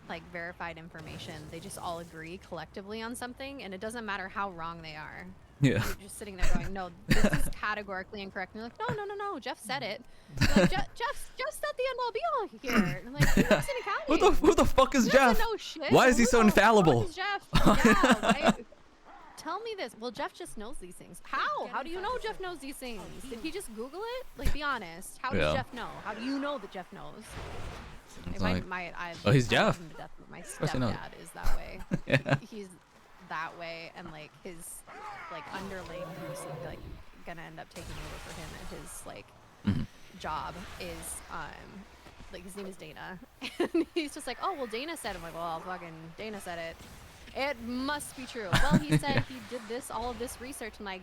like verified information, they just all agree collectively on something, and it doesn't matter how wrong they are. yeah. You're just sitting there going, no, this is categorically incorrect. And you're like, no, Jeff said it. You're like, Jeff said the end all be all here. And I'm like, he works in accounting. Who the fuck is He Jeff? doesn't know shit. Why is he Who so the fuck infallible? is Jeff? Yeah, why- Tell me this. Well, Jeff just knows these things. How? How do you know Jeff knows these things? Did he just Google it? Like, be honest. How does Yeah. Jeff know? How do you know that Jeff knows? It's Like, like, I oh, he's I love Jeff. him to death, but my course he knows. stepdad is that way. yeah. He's that way, and like his like underling who's like gonna end up taking over for him at his like Mhm. job is like his name is Dana, and he's just like, oh well, Dana said. I'm like, well, fucking Dana said it. It must be true. Well, he said he did all of this research, and like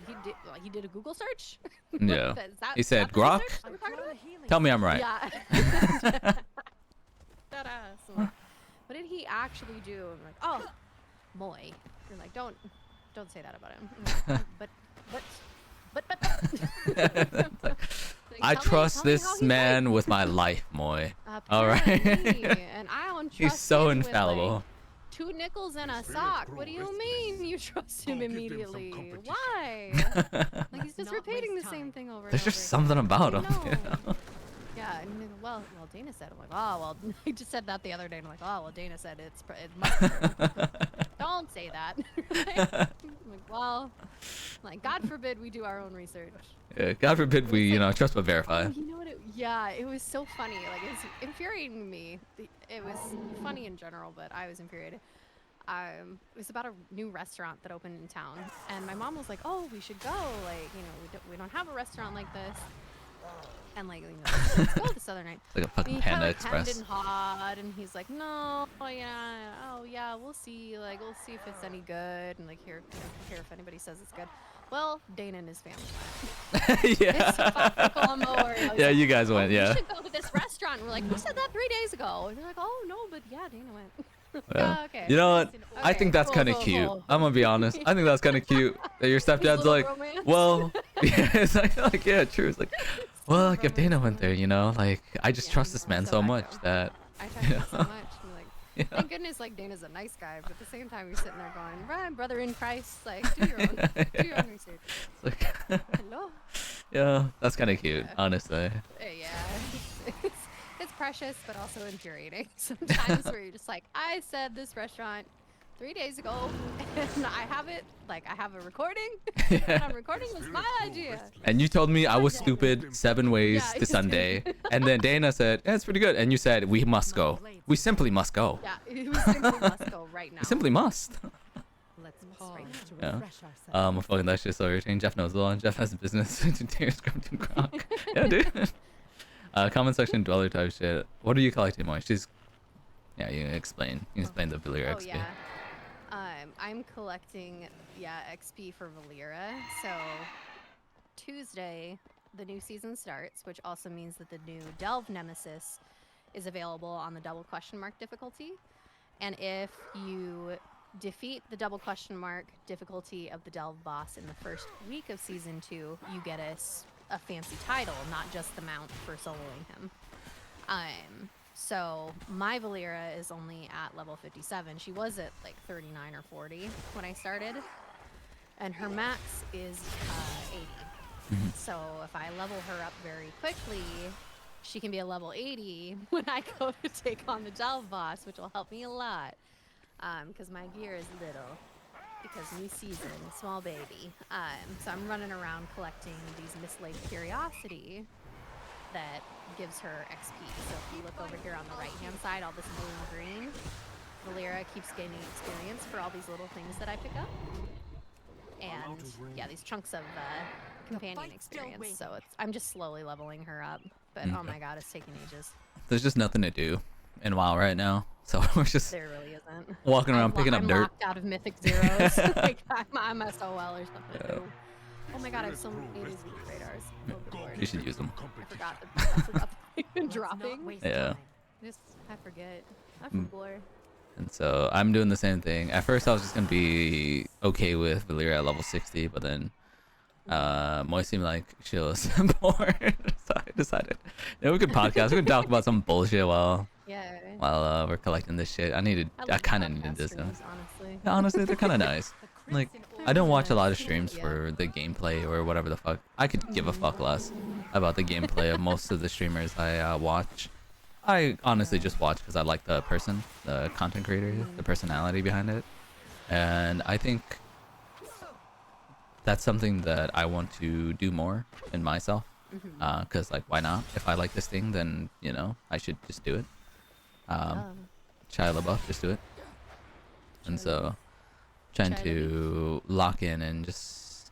he did a Google search. Yeah. Is that- He said, is that the "Grok? research that we're talking about?" Tell me I'm right. Yeah. That ass. I'm like, what did he actually do? I'm like, oh, Moy. You're like, don't say that about him. I'm like, but. Like, I tell me- trust tell me this how he's man with my life, Moy. All right. Apparently, and I don't trust He's so him with, infallible. like, 2 nickels and a Spirit sock. grow What do you restless. mean you trust him Go give them some immediately? competition. Why? Like he's just Not repeating the waste same time. thing over and There's over just again. something about I him. you know. know? Yeah, and then, well, Dana said. I'm like, oh, well, he just said that the other day. And I'm like, oh, well, Dana said it must be true. Don't say that. I'm like, well, like, God forbid we do our own research. Yeah, God forbid we, It's like- trust but verify. Oh, you know what? Yeah, it was so funny. Like, it was infuriating to me. It was funny in general, but I was infuriated. It was about a new restaurant that opened in town, and my mom was like, "Oh, we should go. Like, we don't have a restaurant like this." And like, let's go this other night. It's like a fucking And he Panda kinda, like, hemmed Express. and hawed, and he's like, "No, oh yeah, we'll see. Like, we'll see if it's any good, and like here if anybody says it's good." Well, Dana and his family went. It's yeah. Colombo Oreo. Yeah, you guys went, We yeah. should go to this restaurant. We're like, "Who said that 3 days ago?" And they're like, "Oh no, but yeah, Dana went." Yeah. Oh, okay. You know what? I Okay, think that's cool, kind of cool, cute. cool. I'm gonna be honest. I think that's kind of cute that your stepdad's little like, romance. well, yeah, it's like yeah, true. It's like, well, like if Dana romance went there, like I just Yeah, trust this man so so echo. much that, I trust him so much. I'm like, yeah. thank goodness, like Dana's a nice guy, but at the same time, you're sitting there going, "Right, brother in Christ, like do your own research." It's like, Hello. yeah, that's kind of cute, Yeah. honestly. Yeah, it's precious, but also infuriating sometimes. Where you're just like, I said this restaurant 3 days ago, and I have it. Like I have a recording. What I'm recording was my idea. And you told me I was Yeah. stupid 7 ways Yeah, to you Sunday, and then Dana said, "Yeah, it's pretty good," and you said, "We must go. We simply must go. Yeah, we simply must go right now. We simply must." Let's pause to Yeah. refresh ourselves. Fucking that shit's so irritating. Jeff knows a lot. Jeff has a business. Grok. Yeah, dude. Comment section dweller type shit. What are you collecting, Moy? Yeah, you explain. You explain the Villier Oh XP. yeah. I'm collecting XP for Valera. So Tuesday, the new season starts, which also means that the new Delve Nemesis is available on the double question mark difficulty. And if you defeat the double question mark difficulty of the Delve boss in the first week of season 2, you get a fancy title, not just the mount for soloing him. So my Valera is only at level 57. She was at like 39 or 40 when I started, and her max is 80. So if I level her up very quickly, she can be a level 80 when I go to take on the Delve boss, which will help me a lot. Because my gear is little, because new season, small baby. So I'm running around collecting these mislaid curiosity that gives her XP. So if you look over here on the right-hand side, all this blue and green, Valera keeps gaining experience for all these little things that I pick up. And yeah, these chunks of companion fight's still experience. So I'm just slowly leveling her up. But oh my god, it's taking ages. There's just nothing to do in WoW right now, so we're just There really isn't. walking around picking up I'm dirt. locked out of Mythic Zeros. Like I'm SOL or something. Yeah. Oh my god, I have Spirits so grow many of these weak restless. radars. Oh, good Go lord. give You should them use them. some I competition. forgot that they've been Let's not dropping. waste Yeah. time. Just, I forget. I Mm. forgot. And so I'm doing the same thing. At first, I was just gonna be okay with Valyria at level 60, but then Moy seemed like she was bored, so I decided, we could podcast. We could talk about some bullshit Yeah. while we're collecting this shit. I love kind of podcast needed this. streams, honestly. Yeah, honestly, they're kind of nice. The Like, crimson They're I don't really watch a lot of nice. streams Yeah. for the gameplay or whatever the fuck. I could give a fuck less about the gameplay of most of the streamers I watch. I honestly just watch because I like the person, the content creator, the personality behind it. And I think that's something that I want to do more in myself. Because, like, why not? If I like this thing, then, I should just do it. Yeah. Shia LaBeouf, just do it. And Shia so, trying Shia to lock in and just,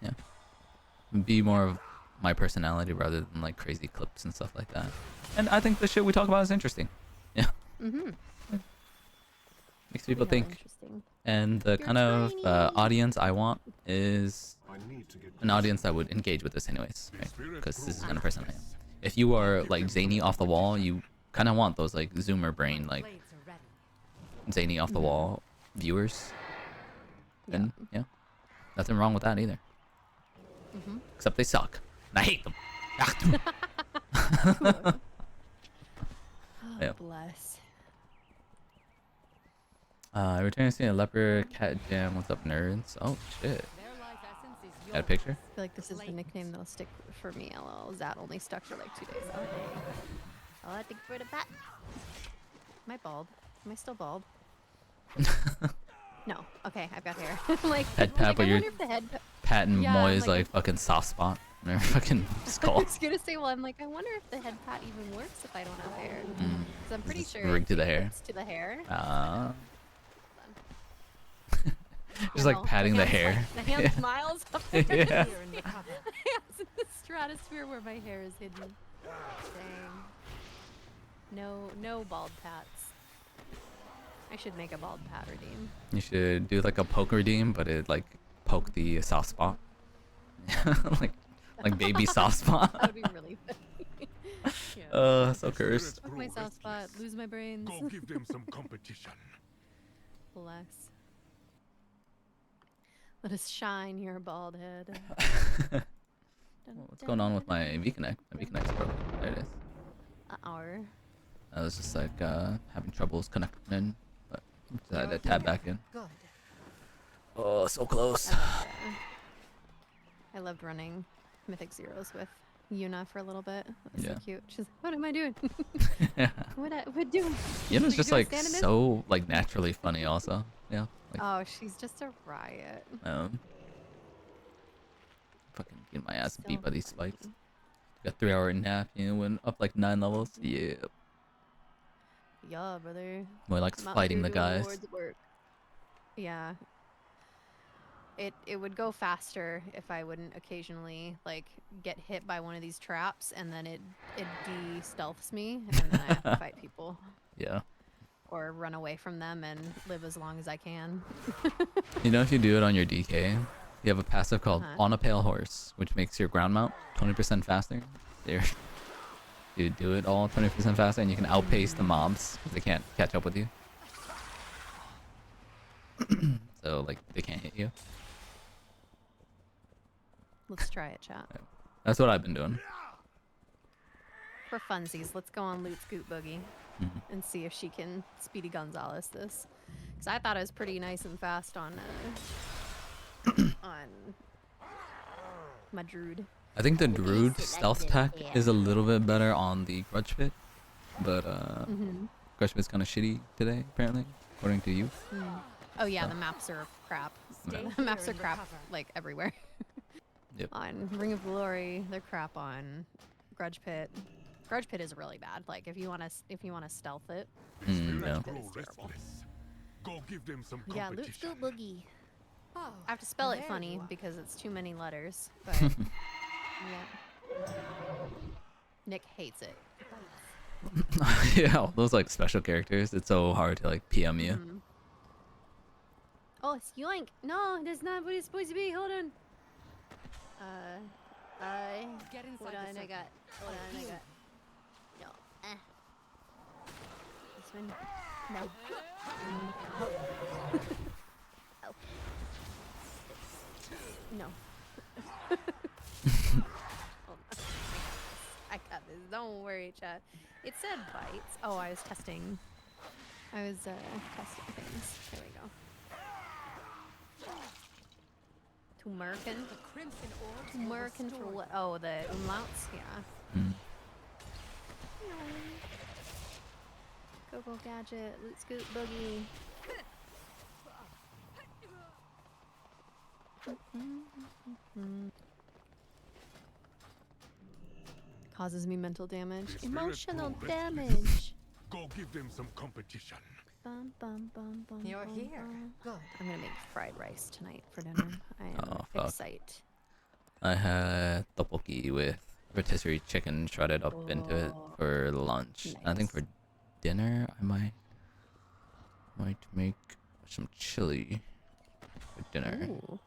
be more of my personality rather than, like, crazy clips and stuff like that. And I think the shit we talk about is interesting. Yeah. Mm-hmm. Makes people think. Interesting. And the kind of audience I want is I need to get an audience that would engage with this anyways, right? Spirits Because grow this is the kind of person I am. restless. If you are like zany off the wall, you kind of want those like zoomer brain, like blades are ready. zany off the wall viewers. And yeah, nothing wrong with that either. Except they suck. And I hate them. Yeah. Bless. Returning to see a leopard cat jam. What's up, nerds? Oh shit. Their life essence is Got a picture? I feel like this is the nickname that'll stick for me. LOL. Zat only stuck for like 2 days. Oh, dang. I'll have to get rid of that. Am I bald? Am I still bald? No. Okay, I've got hair. like, Head I pat, but wonder you're if the head. patting Yeah, Moy's like- like fucking soft spot on her fucking I skull. was gonna say, well, I'm like, I wonder if the head pat even works if I don't have hair. Because I'm pretty Is it sure rigged to the it hair? hooks to the hair. Just like patting the hair. The hand smiles up there. Yeah. here in the cover. Hands in the stratosphere where my hair is hidden. Dang. No bald pats. I should make a bald pat redeem. You should do like a poke redeem, but it like poke the soft spot. like baby soft spot. That would be really funny. So cursed. Fuck my soft spot. Lose my brains. Go give them some competition. Bless. Let us shine your bald head. What's going on with my V-Connect? My V-Connect's broken. There it is. Hour. I was just like having troubles connecting in, but I had to tab back in. Good. Oh, so close. I loved running Mythic Zeros with Yuna for a little bit. That was Yeah. so cute. She's like, what am I doing? Yeah. what doing? Yuna's You just doing like stand in this? so like naturally funny also. Yeah. Like Oh, she's just a riot. fucking getting my ass So beat by these spikes. funny. Got 3-hour nap, went up like 9 levels. Yeah. Yeah, brother. More like I'm out fighting here the doing guys. Lord's work. Yeah. It would go faster if I wouldn't occasionally like get hit by one of these traps and then it de-stealths me and then I have to fight people Yeah. or run away from them and live as long as I can. If you do it on your DK, you have a passive called Uh-huh. On a Pale Horse, which makes your ground mount 20% faster. There. You do it all 20% faster, and you can outpace the mobs because they can't catch up with you. So, like, they can't hit you. Let's try it, chat. That's what I've been doing. For funsies, let's go on Loot Scoot Boogie Mhm. and see if she can Speedy Gonzalez this. Because I thought it was pretty nice and fast on on my Druid. I think the Druid stealth tech is a little bit better on the Grudge Pit, but Grudge Pit's kind of shitty today, apparently, according to you. Oh yeah, the maps are crap. Stay The maps here are in the crap cover. like everywhere. Yep. On Ring of Glory, they're crap on Grudge Pit. Grudge Pit is really bad. Like if you wanna stealth it. No. That Grow is terrible. restless. Go give them some Yeah, Loot competition. Scoot Boogie. Oh, I have to spell it there funny you are. because it's too many letters. But yeah. Nick hates it. Yeah, all those like special characters. It's so hard to like PM you. Mhm. Oh, it's yoink! No, that's not what it's supposed to be. Hold on. Get inside Hold the on, I circle. got. Hold on, I heal. got. No. This one. No. Oh. No. Hold on. I got this. Don't worry, chat. It said bites. Oh, I was testing. I was testing things. There we go. Tumerkin? The crimson orbs will Tumerkin for restore what? Oh, the umlauts? Yeah. Mm. Go gadget, loot scoot boogie. Causes me mental damage. The spirits Emotional grow restless. damage. Go give them some competition. Bum, bum, bum, bum, You're bum, here. bum. Good. I'm gonna make fried rice tonight for dinner. I am Oh, fuck. excited. I had tteokbokki with rotisserie chicken shredded up into it for lunch. I think Nice. for dinner I might make some chili for dinner. Ooh.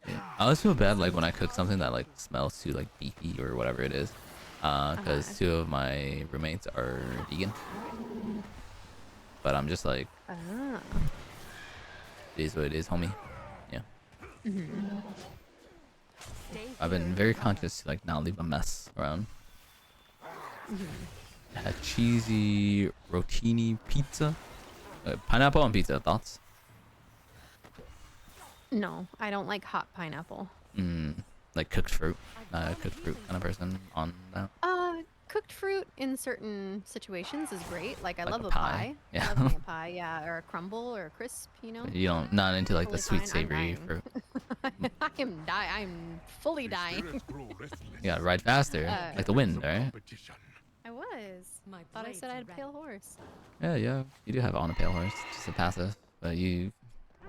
Yeah. I always feel bad like when I cook something that like smells too like beefy or whatever it is, because two of my roommates are vegan. But I'm just like, Ah. it is what it is, homie. Yeah. Stay I've here been and very recover. conscious to like not leave a mess around. I had cheesy rotini pizza. Pineapple on pizza, thoughts? No, I don't like hot pineapple. Like cooked fruit. Cooked fruit kind of person on that. Cooked fruit in certain situations is great. Like I Like love a a pie. pie. Yeah. I love me a pie, yeah, or a crumble or a crisp, you know. You don't not into like the Totally sweet fine, I'm savory dying. fruit. I'm fully The dying. spirits grow restless. You gotta ride faster, like Give the them wind, some right? competition. I was. My Thought I said I had a blades pale are ready. horse. Yeah, you do have on a pale horse, just a passive. But are you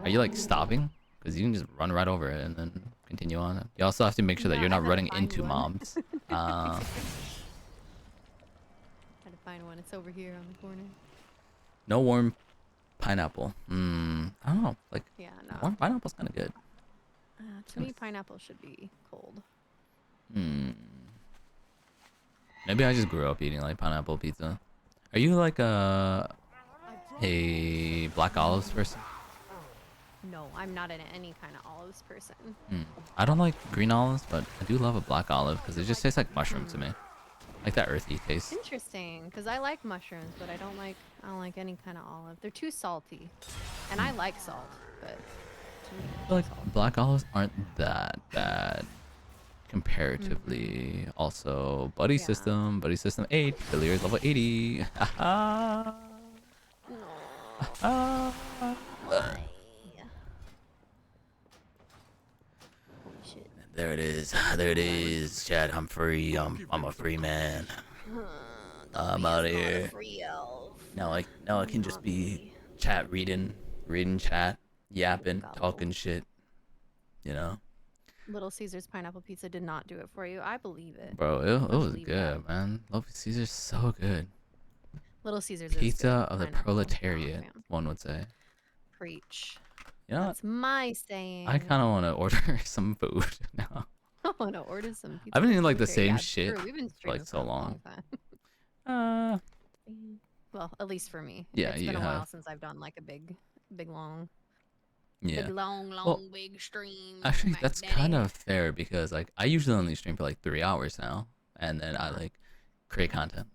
like stopping? Because you can just run right over it and then continue on. You also have to make sure that No, you're I not had to running find into one. mobs. Had to find one. It's over here on the corner. No warm pineapple. I don't know. Like Yeah, no. warm pineapple's kind of good. To me, pineapple should be cold. Maybe I just grew up eating like pineapple pizza. Are you like a black olives person? No, I'm not any kind of olives person. I don't like green olives, but I do love a black olive because it just tastes like mushrooms to me. Like that earthy taste. Interesting, because I like mushrooms, but I don't like any kind of olive. They're too salty, and I like salt, but to me, I feel like black olives aren't that bad comparatively. Also, buddy Yeah. system 8, Billiards level 80. no. Ah. Why? Holy shit. There it is. Chad, I'm free. I'm a free man. I'm out of here. Free elf. Now I can just be chat reading chat, yapping, Gobble. talking shit. You know, Little Caesar's pineapple pizza did not do it for you. I believe it. bro, it was believe good, that. man. Love Caesar's so good. Little Caesar's is Pizza good. of the Pineapple, proletariat, not a fan. one would say. Preach. You know what? That's my saying. I kind of want to order some food now. I want to order some pizza. I've been eating from like the Proletariat. same Yeah, shit true. We've been for, like, streaming so for a long. time. Well, at least for me. Yeah, It's you been a while have. since I've done like a big long, Yeah. big long, Well, big stream. Actually, My that's daddy. kind of fair because like I usually only stream for like 3 hours now, and then I like create content,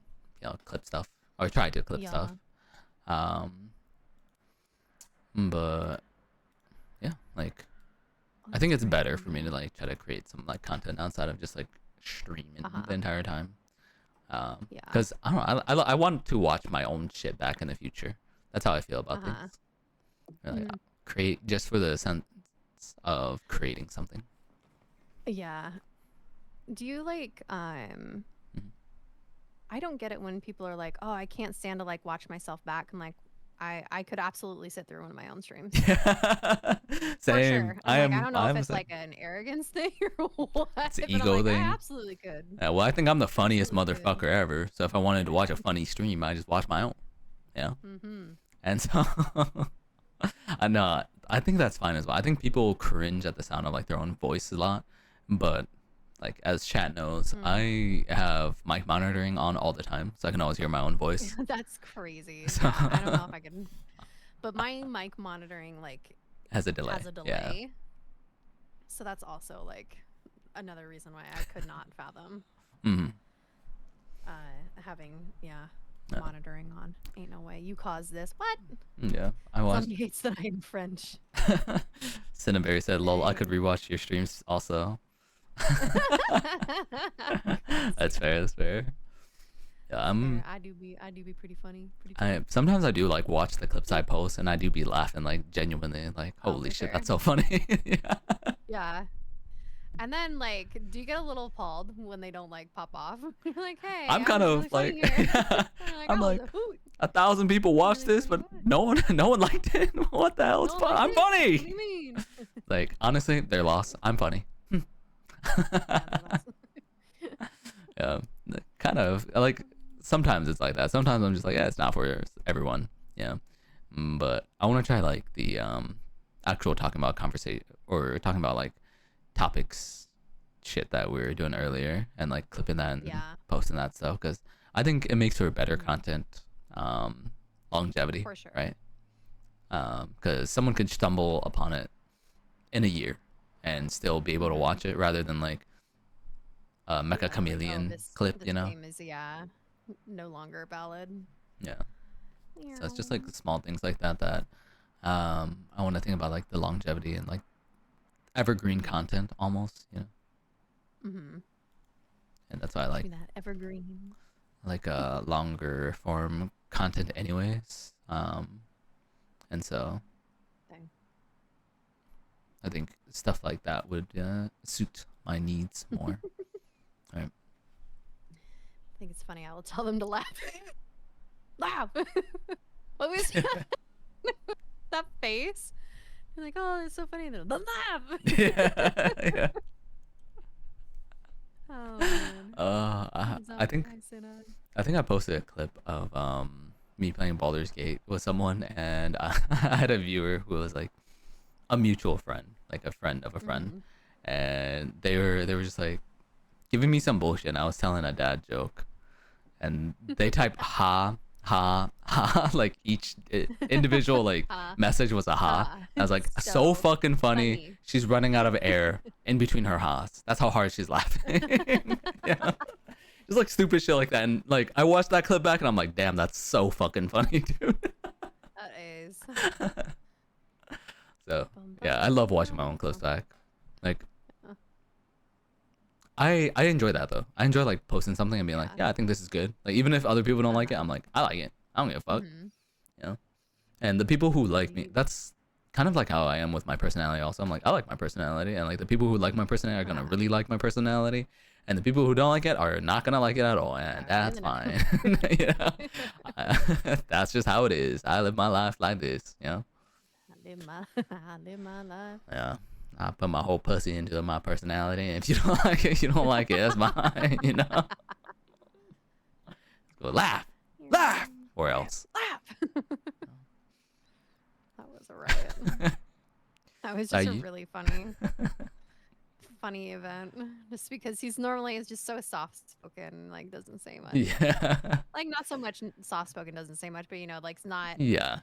clip stuff or try to clip stuff. But yeah, like I think it's better for me to like try to create some like content outside of just like streaming the entire time. Yeah. Because I don't know, I want to watch my own shit back in the future. That's how I feel about things. Or, like, create just for the sense of creating something. Yeah. Do you like I don't get it when people are like, "Oh, I can't stand to like watch myself back." I'm like, I could absolutely sit through one of my own streams. Same. For sure. I don't know if I'm it's the same. like an arrogance thing or what. It's an but I'm ego like, thing. I absolutely could. Yeah, well, I think I'm the funniest Absolutely motherfucker ever. So if I wanted to watch a funny stream, I just watch my own. Yeah. And so I know I think that's fine as well. I think people cringe at the sound of like their own voice a lot, but like as chat knows, I have mic monitoring on all the time, so I can always hear my own voice. That's crazy. So- Yeah, I don't know if I can. But my mic monitoring like Has a delay. has a delay. So that's also like another reason why I could not fathom Hmm. having Yeah. monitoring on. Ain't no way. You caused this. What? Yeah. I watched. Somebody hates that I'm French. Cinnaberry said, "Lol, I could rewatch your streams also." That's fair. That's fair. Yeah, I do be pretty funny. Pretty funny. sometimes I do like watch the clips I post, and I do be laughing like genuinely, like Oh, holy for shit, sure. that's so funny. Yeah. Yeah. And then like, do you get a little appalled when they don't like pop off? You're like, hey, I'm I kind was of really funny like, here. I'm "Oh, like, the hoot." 1,000 people watched Really this, but funny, no one liked it. What the hell? It's No fun. one I'm liked it? What do funny. you mean? Like honestly, they're lost. I'm funny. Yeah, that's- Yeah, kind of like sometimes it's like that. Sometimes I'm just like, yeah, it's not for everyone. Yeah, but I want to try like the actual talking about conversation or talking about like topics, shit that we were doing earlier, and like clipping that and Yeah. posting that stuff because I think it makes for better content, longevity, For sure. right? Because someone could stumble upon it in a year and still be able to watch it rather than like a Mecha Yeah, like, oh, Chameleon this- clip, this you know? game is no longer valid. Yeah. So it's just like the small things like that that I want to think about, like the longevity and like evergreen content almost, you know? Mm-hmm. And that's why I like that evergreen. longer form content anyways. And so Thing. I think stuff like that would suit my needs more. Right. I think it's funny. I will tell them to laugh. Laugh. What was that face? You're like, oh, it's so funny. They're like, laugh. Yeah. Oh man. I think I posted a clip of me playing Baldur's Gate with someone, and I had a viewer who was like a mutual friend, like a friend of a friend, and they were just like giving me some bullshit. And I was telling a dad joke, and they typed ha ha ha like each individual like message was a ha. I was like, so fucking funny. She's running out of air in between her ha's. That's how hard she's laughing. Yeah. Just like stupid shit like that, and like I watched that clip back and I'm like, damn, that's so fucking funny, dude. That is. So yeah, I love watching my own clips back. Like I enjoy that though. I enjoy like posting something and being like, yeah, I think this is good. Like even if other people don't like it, I'm like, I like it. I don't give a fuck. You know? And the people who like me, that's kind of like how I am with my personality also. I'm like, I like my personality, and like the people who like my personality are gonna really like my personality, and the people who don't like it are not gonna like it at all, and that's fine. You know? That's just how it is. I live my life like this, you know? I live my life. Yeah. I put my whole pussy into my personality, and if you don't like it, you don't like it. That's mine, you know? Go laugh, or else. Laugh. That was a riot. That was just a really funny event. Just because he's normally is just so soft spoken, like doesn't say much. Yeah. Like not so much soft spoken, doesn't say much, but you know, like it's not. Yeah.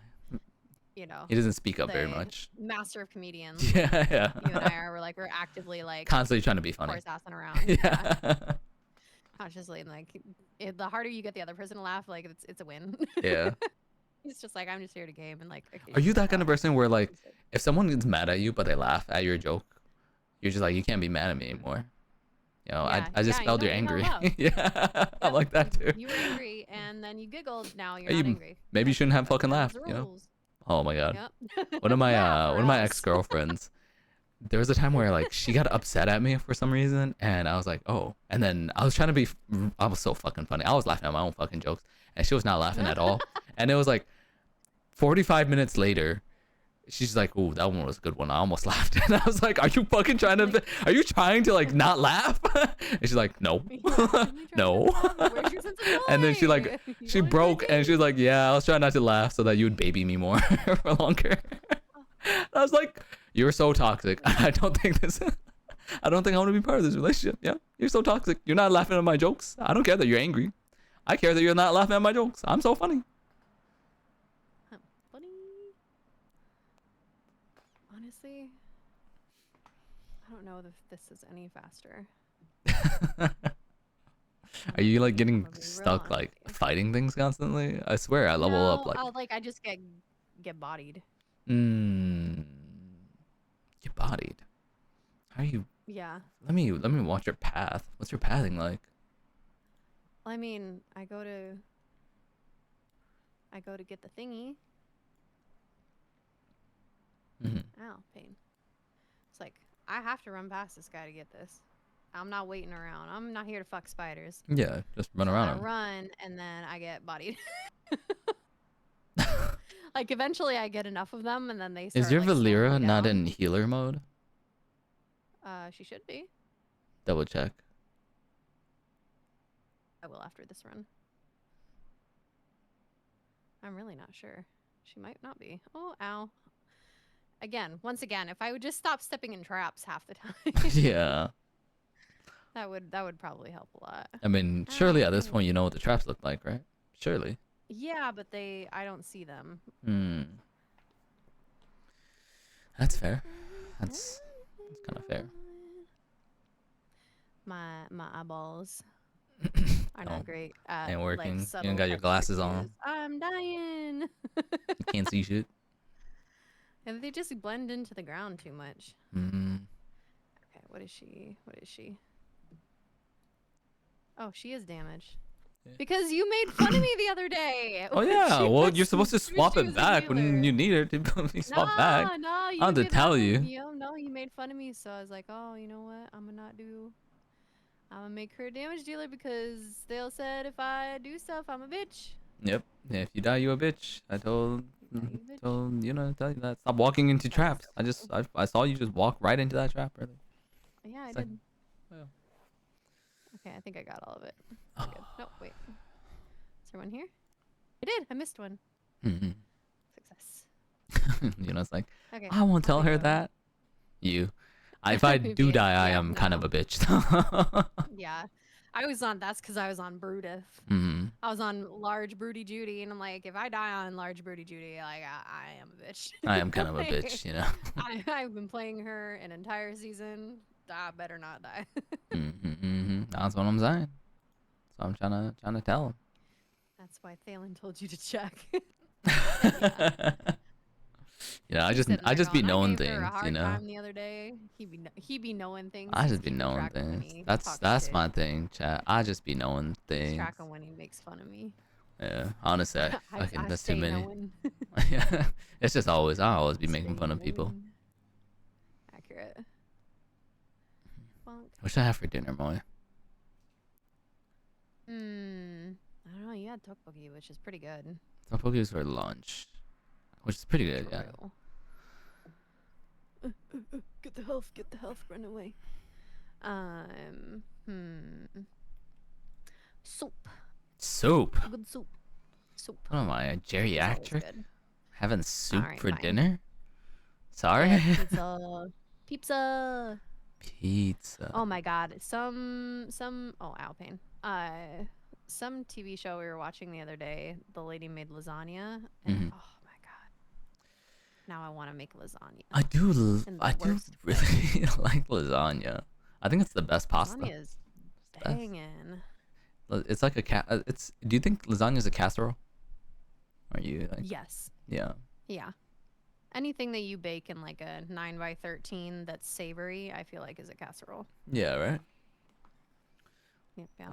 You know. He doesn't speak up very much. Master of comedians. Yeah, yeah. You and I are we're actively like constantly trying to be funny. Horse assing around. Yeah. Consciously, and like the harder you get the other person to laugh, like it's a win. Yeah. He's just like, I'm just here to game and like. Are you that kind of person where like if someone gets mad at you but they laugh at your joke, you're just like, you can't be mad at me anymore? You know, Yeah, I just spelled you're angry. Yeah. I'm like that too. You were angry and then you giggled. Now you're You- not angry. Maybe you shouldn't have fucking Those laughed, are you know? rules. Oh my god. Yep. One of my Laugh or one of my else. ex-girlfriends, there was a time where like she got upset at me for some reason, and I was like, oh, and then I was trying to be, I was so fucking funny. I was laughing at my own fucking jokes, and she was not laughing at all. And it was like 45 minutes later, she's like, "Ooh, that one was a good one. I almost laughed." And I was like, "Are you fucking trying to? Are you trying to like not laugh?" And she's like, "No, no." Where's your sense of And then she like joy? she You always broke, like and she was like, "Yeah, I was trying not to laugh so that you would baby me more for longer." I was like, "You're so toxic. I don't think this." I don't think I want to be part of this relationship. Yeah, you're so toxic. You're not laughing at my jokes. I don't care that you're angry. I care that you're not laughing at my jokes. I'm so funny. Funny. Honestly, I don't know if this is any faster. Are you like I'm getting gonna be real stuck honest like with you. fighting things constantly? I swear I level up No, like I just get bodied. mm, get bodied. How are you? Yeah. Let me watch your path. What's your pathing like? I mean, I go to get the thingy. Hmm. Ow, pain. It's like I have to run past this guy to get this. I'm not waiting around. I'm not here to fuck spiders. Yeah, just run So around I 'em. run and then I get bodied. Like eventually I get enough of them and then they start Is your like slowing Valera me not down. in healer mode? She should be. Double check. I will after this run. I'm really not sure. She might not be. Oh, ow. Once again, if I would just stop stepping in traps half the time, Yeah. that would probably help a lot. I mean, Ow, surely at this pain. point you know what the traps look like, right? Surely. Yeah, but I don't see them. Hmm. That's fair. That's kind of fair. My eyeballs are No, not great at ain't like working. You subtle ain't got your glasses texture on. cues. I'm dying. You can't see shit. And they just blend into the ground too much. Hmm. Okay, what is she? What is she? Oh, she is damaged. Yeah. Because you made fun of me the other day. Oh when yeah. she Well, was- you're supposed to when swap she it was a back when healer. you need it to be swapped back. No, you I have to did tell that. you. No, you made fun of me, so I was like, oh, you know what? I'm gonna make her a damage dealer because Dale said if I do stuff, I'm a bitch. Yep. Yeah, if you die, you a bitch. I told, You bitch. tell you that. Stop walking into That's traps. so I saw you just walk right into that trap earlier. Yeah, I It's like- did. Well. Okay, I think I got all of it. We're good. No, wait. Is there one here? I did. I missed one. Mhm. Success. It's like Okay. I won't tell I'll her take that. You. If I do Yeah, die, I yeah, am kind of no. a bitch. Yeah. That's because I was on Brudith. Hmm. I was on Large Broody Judy, and I'm like, if I die on Large Broody Judy, like, I am a bitch. I am kind of a bitch, you know. I've been playing her an entire season. I better not die. That's what I'm saying. So I'm trying to tell That's why Thalen told you to check. him. Yeah, I He's sitting I there just be going, knowing I gave her a things, you hard know. time the other day. He be knowing things. I He's just be keeping knowing track of when things. he That's talks shit. my thing, chat. I just be knowing Keeps things. track of when he makes fun of me. Yeah, honestly, I that's too stay many. knowing. Yeah, it's just always I always be making Stay fun of people. knowing. Accurate. Bonk. What should I have for dinner, Moy? I don't know. You had tteokbokki, which is pretty good. Tteokbokki is for lunch, which is pretty good. Yeah. True. Get the health, run away. Soup. Soup. Good soup. Soup. What am I, a It's always geriatric? good. Having soup Alright, for fine. dinner? Sorry. Yeah, pizza. Pizza. Pizza. Oh my god. Some oh, ow pain. Some TV show we were watching the other day, the lady made lasagna and Mhm. oh my god. Now I want to make lasagna. I do In the I do worst really like lasagna. I think it's the best pasta. Lasagna is best. banging. It's like it's do you think lasagna is a casserole? Are you like Yes. yeah. Yeah. Anything that you bake in like a 9x13 that's savory, I feel like is a casserole. Yeah, right? Yep, yeah.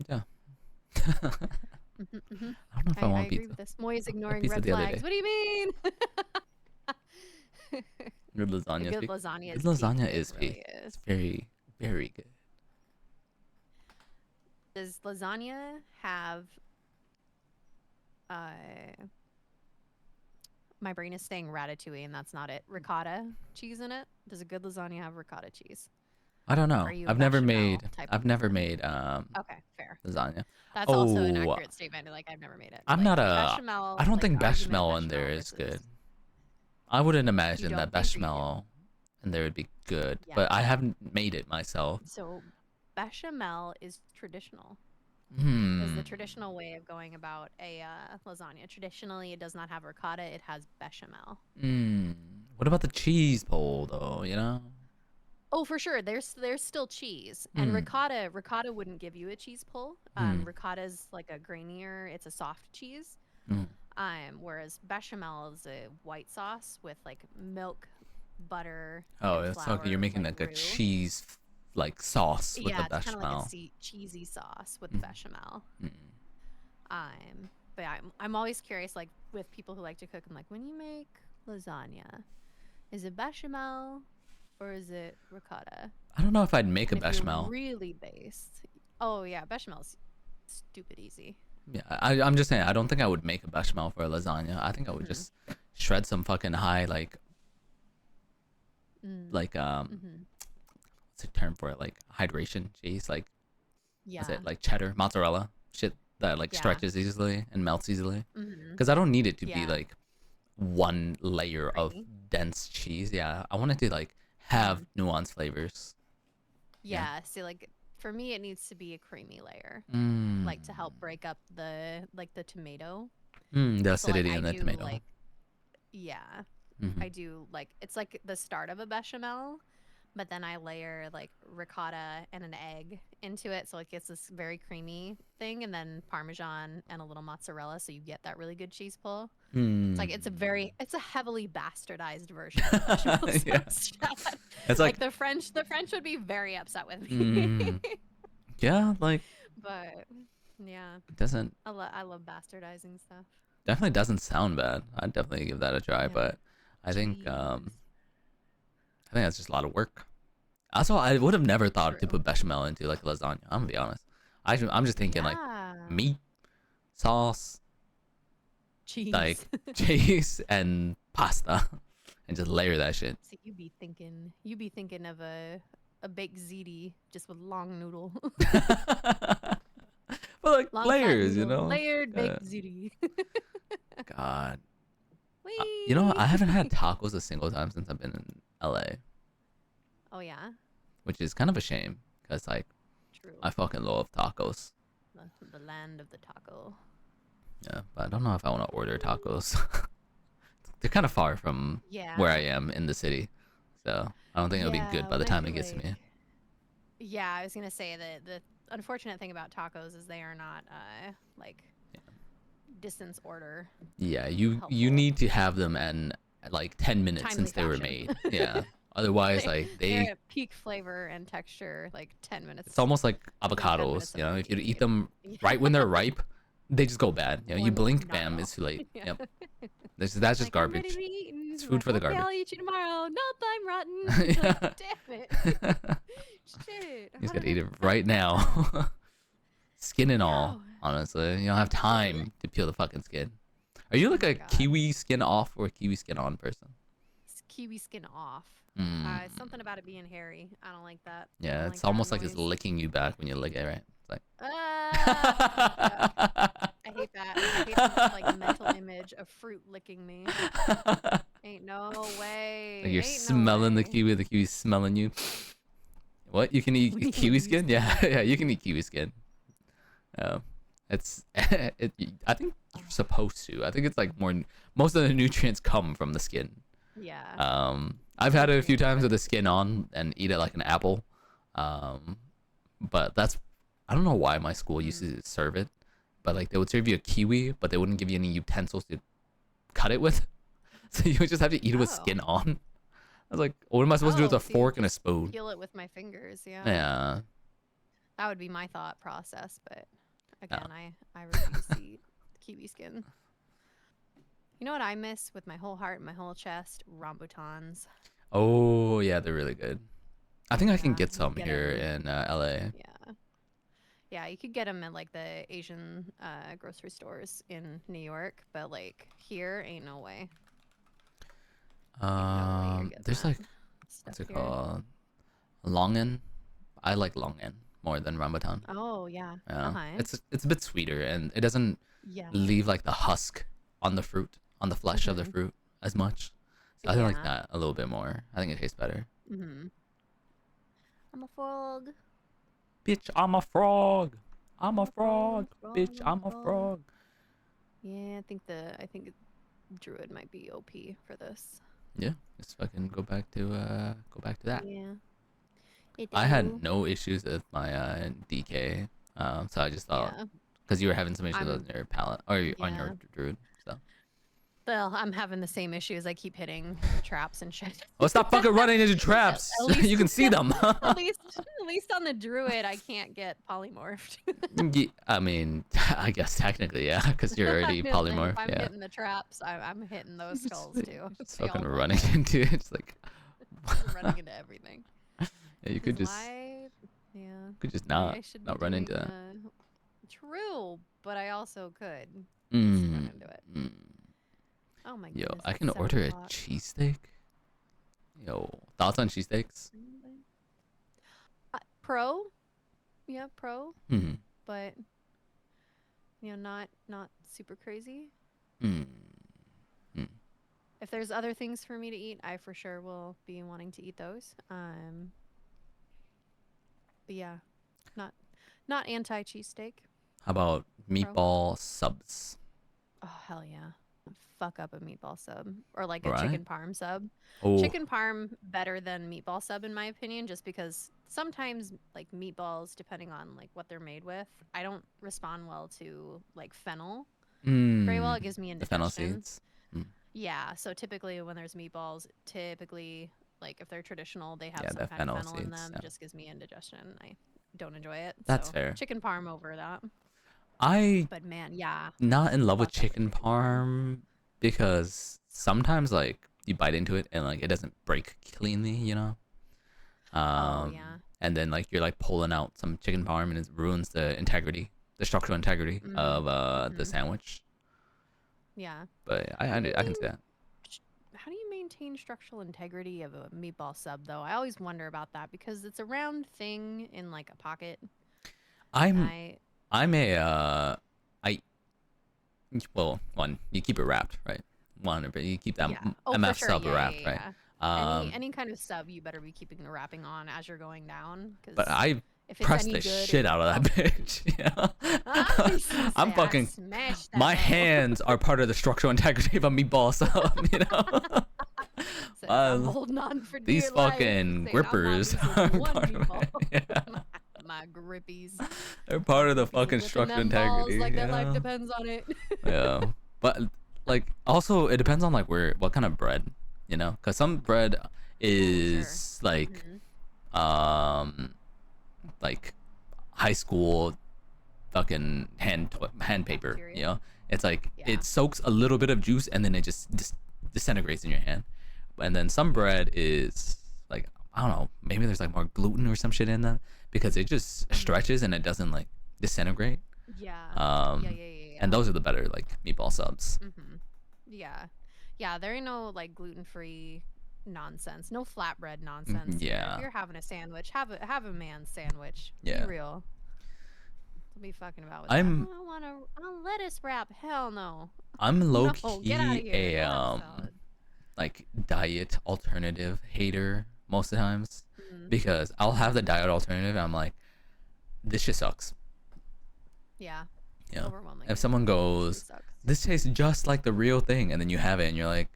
Yeah. Mhm, mhm. I don't know if I I want agree pizza. with this. Moy is ignoring pizza red the other flags. day. What do you mean? Good lasagna. A good peak. lasagna Good is lasagna peak. is It really peak. is. It's very, very good. Does lasagna have my brain is saying ratatouille and that's not it. Ricotta cheese in it? Does a good lasagna have ricotta cheese? I don't know. Are you a I've never bechamel made type I've of never person? made Okay, fair. lasagna. That's also an Oh, accurate statement. Like I've never made it. I'm Like, not a a bechamel. I don't like, think argument of bechamel in there is versus- good. I wouldn't You imagine don't that think or you do? bechamel and they would be good. Yeah. But I haven't made it myself. So bechamel is traditional. Is Hmm. the traditional way of going about a lasagna. Traditionally, it does not have ricotta; it has bechamel. Hmm. What about the cheese pole though? You know. Oh, for sure. There's still cheese, and Hmm. ricotta wouldn't give you a cheese pull. Hmm. Ricotta's like a grainier. It's a soft cheese. Hmm. Whereas bechamel is a white sauce with like milk, butter, Oh, and it's okay. You're flour, making like like a roux. cheese like sauce with the Yeah, it's kind of like a bechamel. cheesy sauce with Mhm. bechamel. Mm. But yeah, I'm always curious, like with people who like to cook. I'm like, when you make lasagna, is it bechamel or is it ricotta? I don't know if I'd make a And if you're bechamel. really based, oh yeah, bechamel's stupid easy. Yeah, I'm just saying. I don't think I would make a bechamel for a lasagna. I think I would Mhm. just shred some fucking high Mm. like Mm-hmm. what's the term for it? Like hydration cheese, like Yeah. what's it? Like cheddar, mozzarella, shit that like Yeah. stretches easily and melts easily. Mm-hmm. Because I don't need it to be Yeah. like one layer of Creamy. dense cheese. Yeah, I want it to like have Mhm. nuanced flavors. Yeah. See, like for me, it needs to be a creamy layer, Mm. like to help break up the tomato. The So like acidity I in the do tomato. like, yeah, Mhm. I do like it's like the start of a bechamel, but then I layer like ricotta and an egg into it, so it gets this very creamy thing, and then parmesan and a little mozzarella, so you get that really good cheese pull. It's like it's a heavily bastardized version of bechamel Yeah. sauce. It's Like like the French would be very upset with me. yeah, like But yeah, it doesn't I love bastardizing stuff. definitely doesn't sound bad. I'd definitely give that a try, Yeah. but I think Cheese. I think that's just a lot of work. Also, I would have never thought to True. put bechamel into like lasagna. I'm gonna be honest. I'm just thinking like Yeah. meat, sauce, Cheese. like cheese, and pasta, and just layer that shit. See, you be thinking of a baked ziti just with long noodle. But like Long fat layers, you noodle, know. layered Yeah. baked ziti. God, Whee! you know what? I haven't had tacos a single time since I've been in LA, Oh yeah, which is kind of a shame because like true. I fucking love tacos. The land of the taco. Yeah, but I don't know if I want to order tacos. They're kind of far from Yeah. where I am in the city, so I don't think it'll be good by when the I time it feel gets to me. like- Yeah, I was gonna say that the unfortunate thing about tacos is they are not like distance order. Yeah, you Helpful. need to have them in like 10 minutes Timely since they were fashion. made. Yeah, otherwise like They're they at peak flavor and texture like 10 minutes. it's almost like within 10 avocados. minutes of You know, them if you being eat made. them Yeah. right when they're ripe, they just go bad. You know, you Or blink, not at bam, all. it's too late. Yeah. Yep, that's just Like, I'm ready garbage. to be eaten. It's I'm food like, for the okay, garbage. I'll eat you tomorrow. Nope, I'm rotten. Yeah. Like, damn it. Shit. You just how gotta did eat I it forget right about that? now. Skin and all, No. honestly. You don't have time to peel the fucking skin. Are you like Oh my a God. kiwi skin off or a kiwi skin on person? It's kiwi skin off. Mm. Something about it being hairy. I don't like that. I Yeah, don't it's that almost like noise. it's licking you back when you lick it, right? It's like I hate that. I hate that like mental image of fruit licking me. Ain't no way. like you're Ain't smelling no the way. kiwi, the kiwi's smelling you. What? You can eat kiwi Kiwi skin? Yeah, yeah, you can eat kiwi skin. It's I think you're supposed to. I think it's like most of the nutrients come from the skin. Yeah. I've had it a few Nutrient times with the rich. skin on and eat it like an apple. But that's I don't know why my school used to serve it, but like they would serve you a kiwi, but they wouldn't give you any utensils to cut it with, so you would just have to eat it with skin Oh. on. I was like, what am I supposed to do with a So you fork and a just spoon? peel it with my fingers. Yeah. Yeah, That would be my thought process, but again, I refuse to eat kiwi skin. You know what I miss with my whole heart and my whole chest? Rambutans. oh yeah, they're really good. I think I can Yeah, get you some get here 'em. in LA. Yeah. Yeah, you could get them at like the Asian grocery stores in New York, but like here, ain't no way. Ain't no way you're getting There's that like stuff what's it here. called? Longan. I like longan more than rambutan. Oh yeah. Yeah, Okay. it's a bit sweeter and it doesn't Yeah. leave like the husk on the fruit, on the flesh of the Mhm. fruit as much. So I like Yeah. that a little bit more. I think it tastes better. Mm-hmm. I'm a frog. Bitch, I'm a frog. I'm a I'm a frog. I'm frog. a frog. Bitch, I'm a I'm a frog. frog. Yeah, I think druid might be OP for this. Yeah, just fucking go back to that. Yeah. It I had do. no issues with my DK. So I just thought Yeah. because you were having some issues on I'm your palette or on your yeah. druid. So Well, I'm having the same issues. I keep hitting the traps and shit. oh, stop fucking running into At traps. least You can see them. at least on the druid I can't get polymorphed. I mean, I guess technically, yeah, because you're I already mean, like, if polymorph. I'm Yeah. hitting the traps, I'm hitting those skulls too. Just They all fucking fall running down. into it. It's like, I'm running into everything. yeah, you 'Cause could just yeah. not I should be not run into doing that. true, but I also could just run Mm, into it. mm. Oh my Yo, goodness, I it's can 7 order a o'clock. cheesesteak. Yo, thoughts on cheesesteaks? Pro, yeah, pro, Hmm. but not super crazy. Hmm. Hmm. If there's other things for me to eat, I for sure will be wanting to eat those. But yeah, not anti cheesesteak. How about Pro. meatball subs? Oh hell yeah. Fuck up a meatball sub or like a Right? chicken parm sub. Oh. Chicken parm better than meatball sub in my opinion, just because sometimes like meatballs, depending on like what they're made with, I don't respond well to like fennel very well. Mm. It gives me The fennel indigestion. seeds. Mm. Yeah, so typically when there's meatballs, typically like if they're traditional, they have Yeah, some the kind of fennel fennel in seeds. them. Yeah. Just gives me indigestion. I don't enjoy it. That's So fair. chicken parm over that. I But man, yeah, not in love with fuck up a chicken chicken parm. parm because sometimes like you bite into it and like it doesn't break cleanly, you know. Oh yeah. And then like you're like pulling out some chicken parm and it ruins the integrity, the structural integrity Mm-hmm. of the Mm-hmm. sandwich. Yeah. But How do I you can see that. how do you maintain structural integrity of a meatball sub though? I always wonder about that because it's a round thing in like a pocket. And I'm I'm a I well one you keep it wrapped right, one but you keep that yeah. Oh, for MF sure. sub Yeah, yeah, wrapped yeah, right. yeah. Um, Any kind of sub, you better be keeping the wrapping on as you're going down, but because I if it's press any the good, shit out of that bitch. I Yeah, I'm say I fucking. smashed that. My hoe. hands are part of the structural integrity of a meatball sub. You know. Says I'm Uh, holding on for these dear life. fucking Saying I'm not grippers losing are one part of meatball. it. Yeah, My grippies. they're part of the Grippies fucking whipping structural them balls integrity. like their life Yeah, depends on it. yeah. But like, also it depends on like what kind of bread, you know, because some bread Oh, sure. is like, Hmm. um, like high school fucking hand paper, you Cafeteria. know. It's like Yeah. it soaks a little bit of juice and then it just disintegrates in your hand. And then some bread is like, I don't know, maybe there's like more gluten or some shit in them because it just Hmm. stretches and it doesn't like disintegrate. Yeah. Yeah. um Yeah. Yeah. and Yeah. those are the better like meatball subs. Hmm. Yeah. Yeah. There ain't no like gluten free nonsense. No flatbread nonsense here. If Yeah, you're having a sandwich, have a man's sandwich. Be yeah. real. Don't be fucking about with that. i'm Oh, I want a lettuce wrap. Hell no. I'm low No, get out of key here. a Go have a salad. like diet alternative hater most of the times Mm, because I'll have the diet alternative and I'm like, this shit sucks. yeah, You know, overwhelmingly. if someone Usually goes, sucks. this tastes just like the real thing, and then you have it and you're like,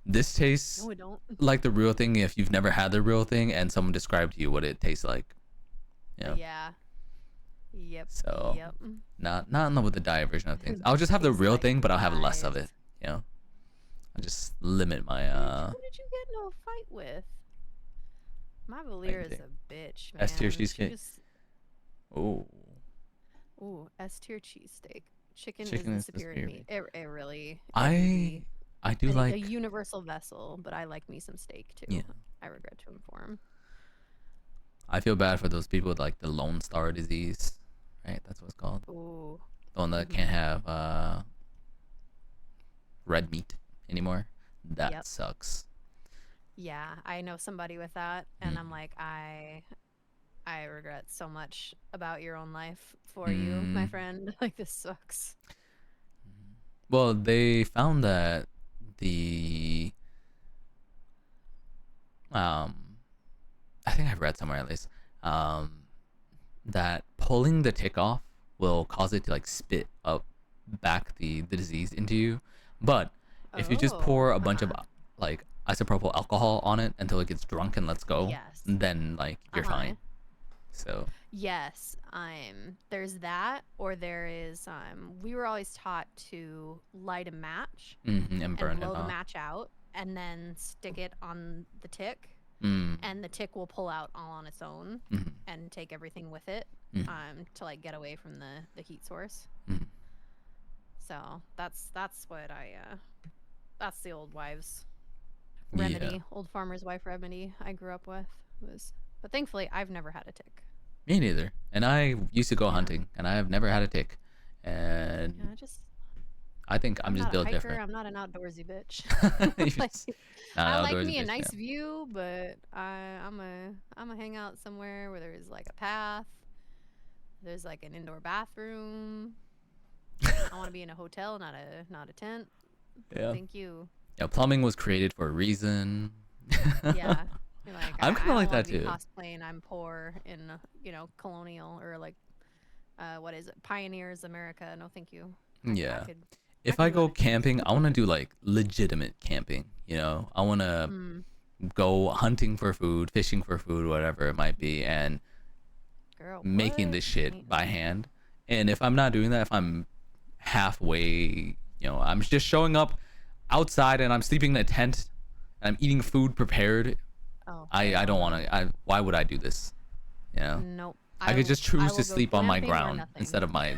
this tastes No, we don't. like the real thing if you've never had the real thing and someone described to you what it tastes like. You know? Yeah. Yep. So Yep. not in love with the diet version of things. I'll just have the Tastes real like thing, but I'll have less of pies. it. You know, I just limit my Who did you get into a fight with? My Valir is thing. a bitch, man. S tier She cheesecake. just Oh, ooh, S tier cheesesteak. Chicken is chicken the is the superior superior meat. meat. It really I be I do a like, universal vessel, but I like me some steak yeah. too. I regret to inform. I feel bad for those people with like the Lone Star disease, right? That's what it's called. Ooh. The one that can't have red meat anymore. That Yep. sucks. Yeah, I know somebody with that, and I'm Mm. like, I regret so much about your own life for you, my Mm. friend. Like this sucks. Well, they found that the um think I've read somewhere at least, that pulling the tick off will cause it to like spit up back the disease into you. But if you just pour a bunch of like isopropyl alcohol on it until it gets drunk and lets go, Yes. then like you're fine. So Yes, there's that, or there is we were always taught to light a match and burn and it blow the off. match out and then stick it on the tick, Mm, and the tick will pull out all on its own mhm, and take everything with it mhm, to like get away from the heat source. mhm. So that's what that's the old wives Yeah. remedy, old farmer's wife remedy I grew up with was, but thankfully I've never had a tick. Me neither. And I used to go Yeah. hunting, and I have never had a tick. And Yeah, I think I'm just not a built hiker, different. I'm not an outdoorsy bitch. You're Like, just not I an like outdoorsy me a bitch, nice yeah. view, but I'm a hang out somewhere where there's like a path. There's like an indoor bathroom. I want to be in a hotel, not a tent. Yeah. Thank you. Yeah, plumbing was created for a reason. Yeah. You're like, I'm kind I of like don't that wanna be too. cosplaying I'm poor in colonial or like what is it, pioneers America. No, thank you. Yeah. I If could I do go it. camping, I want to do like legitimate camping, you know? I want to Mm, go hunting for food, fishing for food, whatever it might be, and girl, making what? this shit Ain't by no- hand. And if I'm not doing that, if I'm halfway, I'm just showing up outside and I'm sleeping in a tent and I'm eating food prepared, Oh, I hell don't no. want to. Why would I do this? You know? Nope. I could just choose to will go sleep on my glamping or ground nothing. instead of my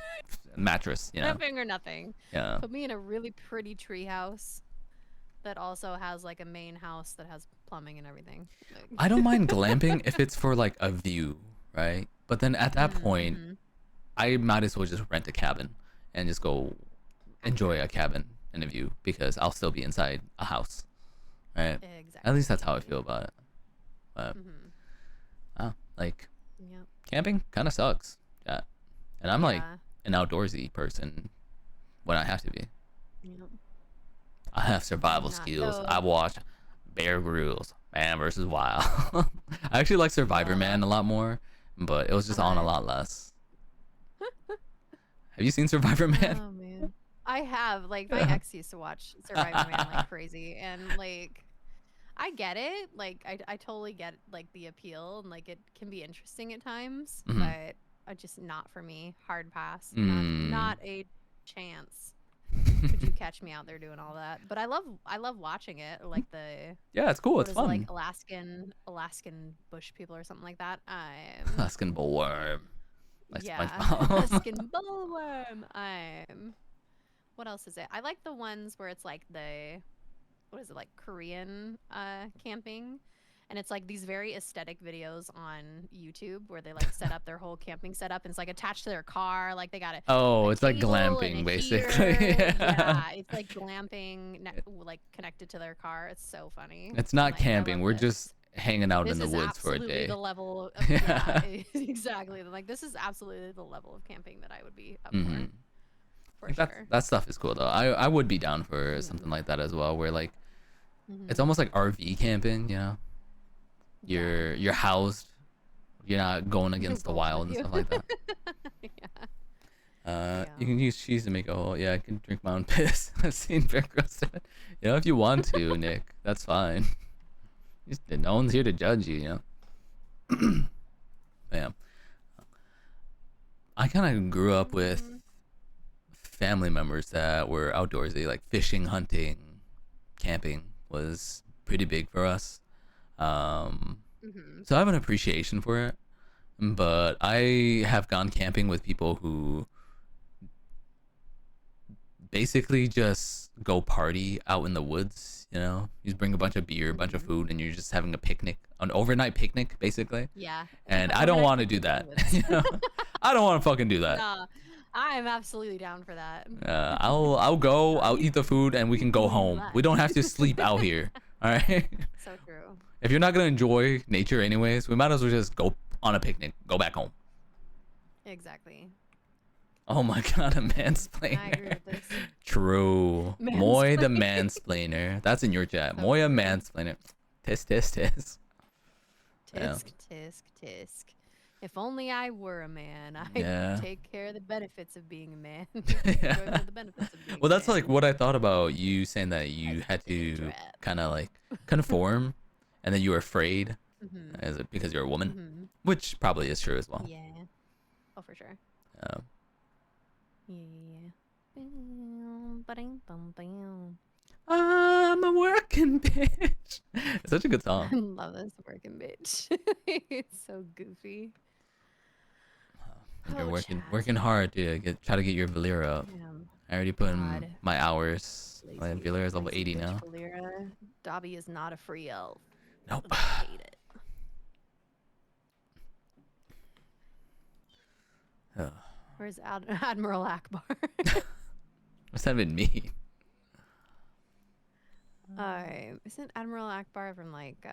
mattress, you know? Glamping or nothing. Yeah. Put me in a really pretty tree house that also has like a main house that has plumbing and everything. Like, I don't mind glamping if it's for like a view, right? But then at that point, mhm. I might as well just rent a cabin and just go enjoy a cabin and a view because I'll still be inside a house, right? Exactly. At least that's how I feel about it. But like Yep. camping kind of sucks. Yeah, and I'm like Yeah. an outdoorsy person when I have to be. Yep. I have survival Not skills. though. I watch Bear Grylls, Man versus Wild. I actually like Survivor Man a lot more, but it was just on a lot less. Have you seen Survivor Man? Oh man. I have, like, my ex used to watch Survivor Man like crazy, and like I get it. Like I totally get like the appeal, and like it can be interesting at times, Mhm. but just not for me. Hard pass. Mm. Not a chance. Could you catch me out there doing all that? But I love watching it. Or like the Yeah, it's cool. what It's is it, fun. like Alaskan bush people or something like that. Alaskan bullworm. Like Yeah, SpongeBob. Alaskan bullworm. What else is it? I like the ones where it's like what is it, like Korean camping, and it's like these very aesthetic videos on YouTube where they like set up their whole camping setup, and it's like attached to their car, like they got it. Oh, a it's like table and glamping a basically. heater. Yeah, it's like glamping, like connected to their car. It's so funny. It's not Like, I camping. love We're this. just hanging out This in the is woods for a absolutely day. the level of, yeah, exactly. Like this is absolutely the level of camping that I would be up Mhm. for Like, sure. that stuff is cool though. I would be down for something like that as well, where like it's almost like RV camping, you know? You're housed. You're not going against the Rolls wild with and you. stuff like that. Yeah. You can use cheese to make a hole. Yeah, I can drink my own piss. I've seen Bear Grylls do it. You know, if you want to, Nick, that's fine. No one's here to judge you, you know? Yeah. I kind of grew up with family members that were outdoorsy, like fishing, hunting, camping was pretty big for us. So I have an appreciation for it, but I have gone camping with people who basically just go party out in the woods. You know, you just bring a bunch of beer, a bunch of food, and you're just having a picnic, an overnight picnic, basically. Yeah. And I don't want to do that. You know, I don't want to fucking do that. Nah, I am absolutely down for that. I'll go. I'll eat the food, and we can go home. We don't have to sleep out here. All right. So true. If you're not gonna enjoy nature anyways, we might as well just go on a picnic. Go back home. Exactly. Oh my god, a I agree mansplainer. with this. True. Moi the mansplainer. That's in your chat. So Moi a true. mansplainer. Tis tis tis. Yeah. Tisk, tisk, tisk. If only I were a man, I'd Yeah. take care of the benefits of being a man. Yeah. Enjoyment of the benefits of being Well, a that's like man. what I thought about you saying that I you had set it in a to trap. kind of like conform, and then you were afraid, Mm-hmm. is it because you're a woman? Mm-hmm. Which probably is true as well. Yeah. Oh, for sure. Um, Yeah. Bam, ba-ding, bum, bam. I'm a working bitch. It's such a good I song. love this working bitch. It's so goofy. You're Oh, working chat. hard to try to get your Valera up. Damn. I already put in God. my hours. My Lazy, Valera is level lazy 80 bitch now. Valera. Dobby is not a free elf. Nope. And I hate it. Ugh. Where's Admiral Akbar? What's that even mean? Isn't Admiral Akbar from like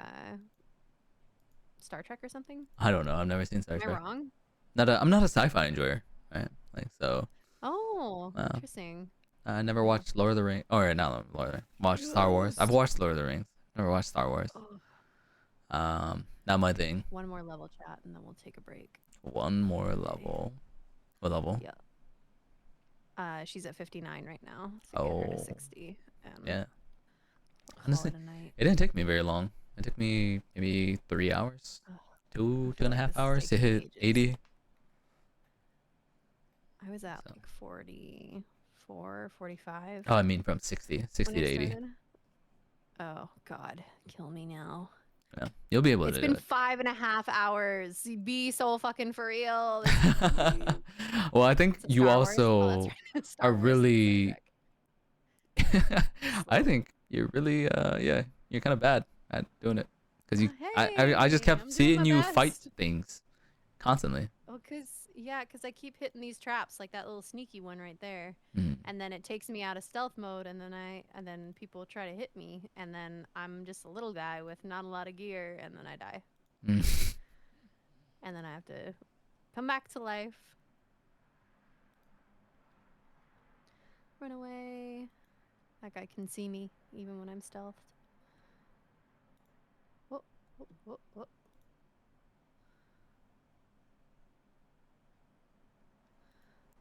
Star Trek or something? I don't know. I've never seen Star Am I Trek. wrong? I'm not a sci-fi enjoyer, right? Like so. Oh, Wow. interesting. I never Yeah. watched Lord of the Rings. Or not Lord of the Rings. Watched Star Wars. I've Ghost. watched Lord of the Rings. Never watched Star Wars. Oh, Not my thing. one more level chat and then we'll take a break. One more Okay. level. What level? Yeah. She's at 59 right now. So get her Oh. to 60. And Yeah. call Honestly, it a night. it didn't take me very long. It took me maybe 3 hours, Ugh, two I and feel a like half this is hours to taking hit ages. 80. I was at So. like 44, 45 Oh, I mean from 60 when to I 80. started. Oh, God. Kill me now. Yeah, you'll be able It's to been do 5.5 hours. Be so fucking for real. it. Well, I think It's a you Star Wars. Oh, that's also right. Star are Wars and Star really. Trek. I Slow. think you're really yeah, you're kind of bad at doing it because you I just Hey, kept I'm doing seeing my you fight best. things constantly. Oh, cause I keep hitting these traps, like that little sneaky one right there, Mm. and then it takes me out of stealth mode, and then people try to hit me, and then I'm just a little guy with not a lot of gear, and then I die, Mm. and then I have to come back to life, run away. That guy can see me even when I'm stealthed. Whoa, whoa, whoa, whoa.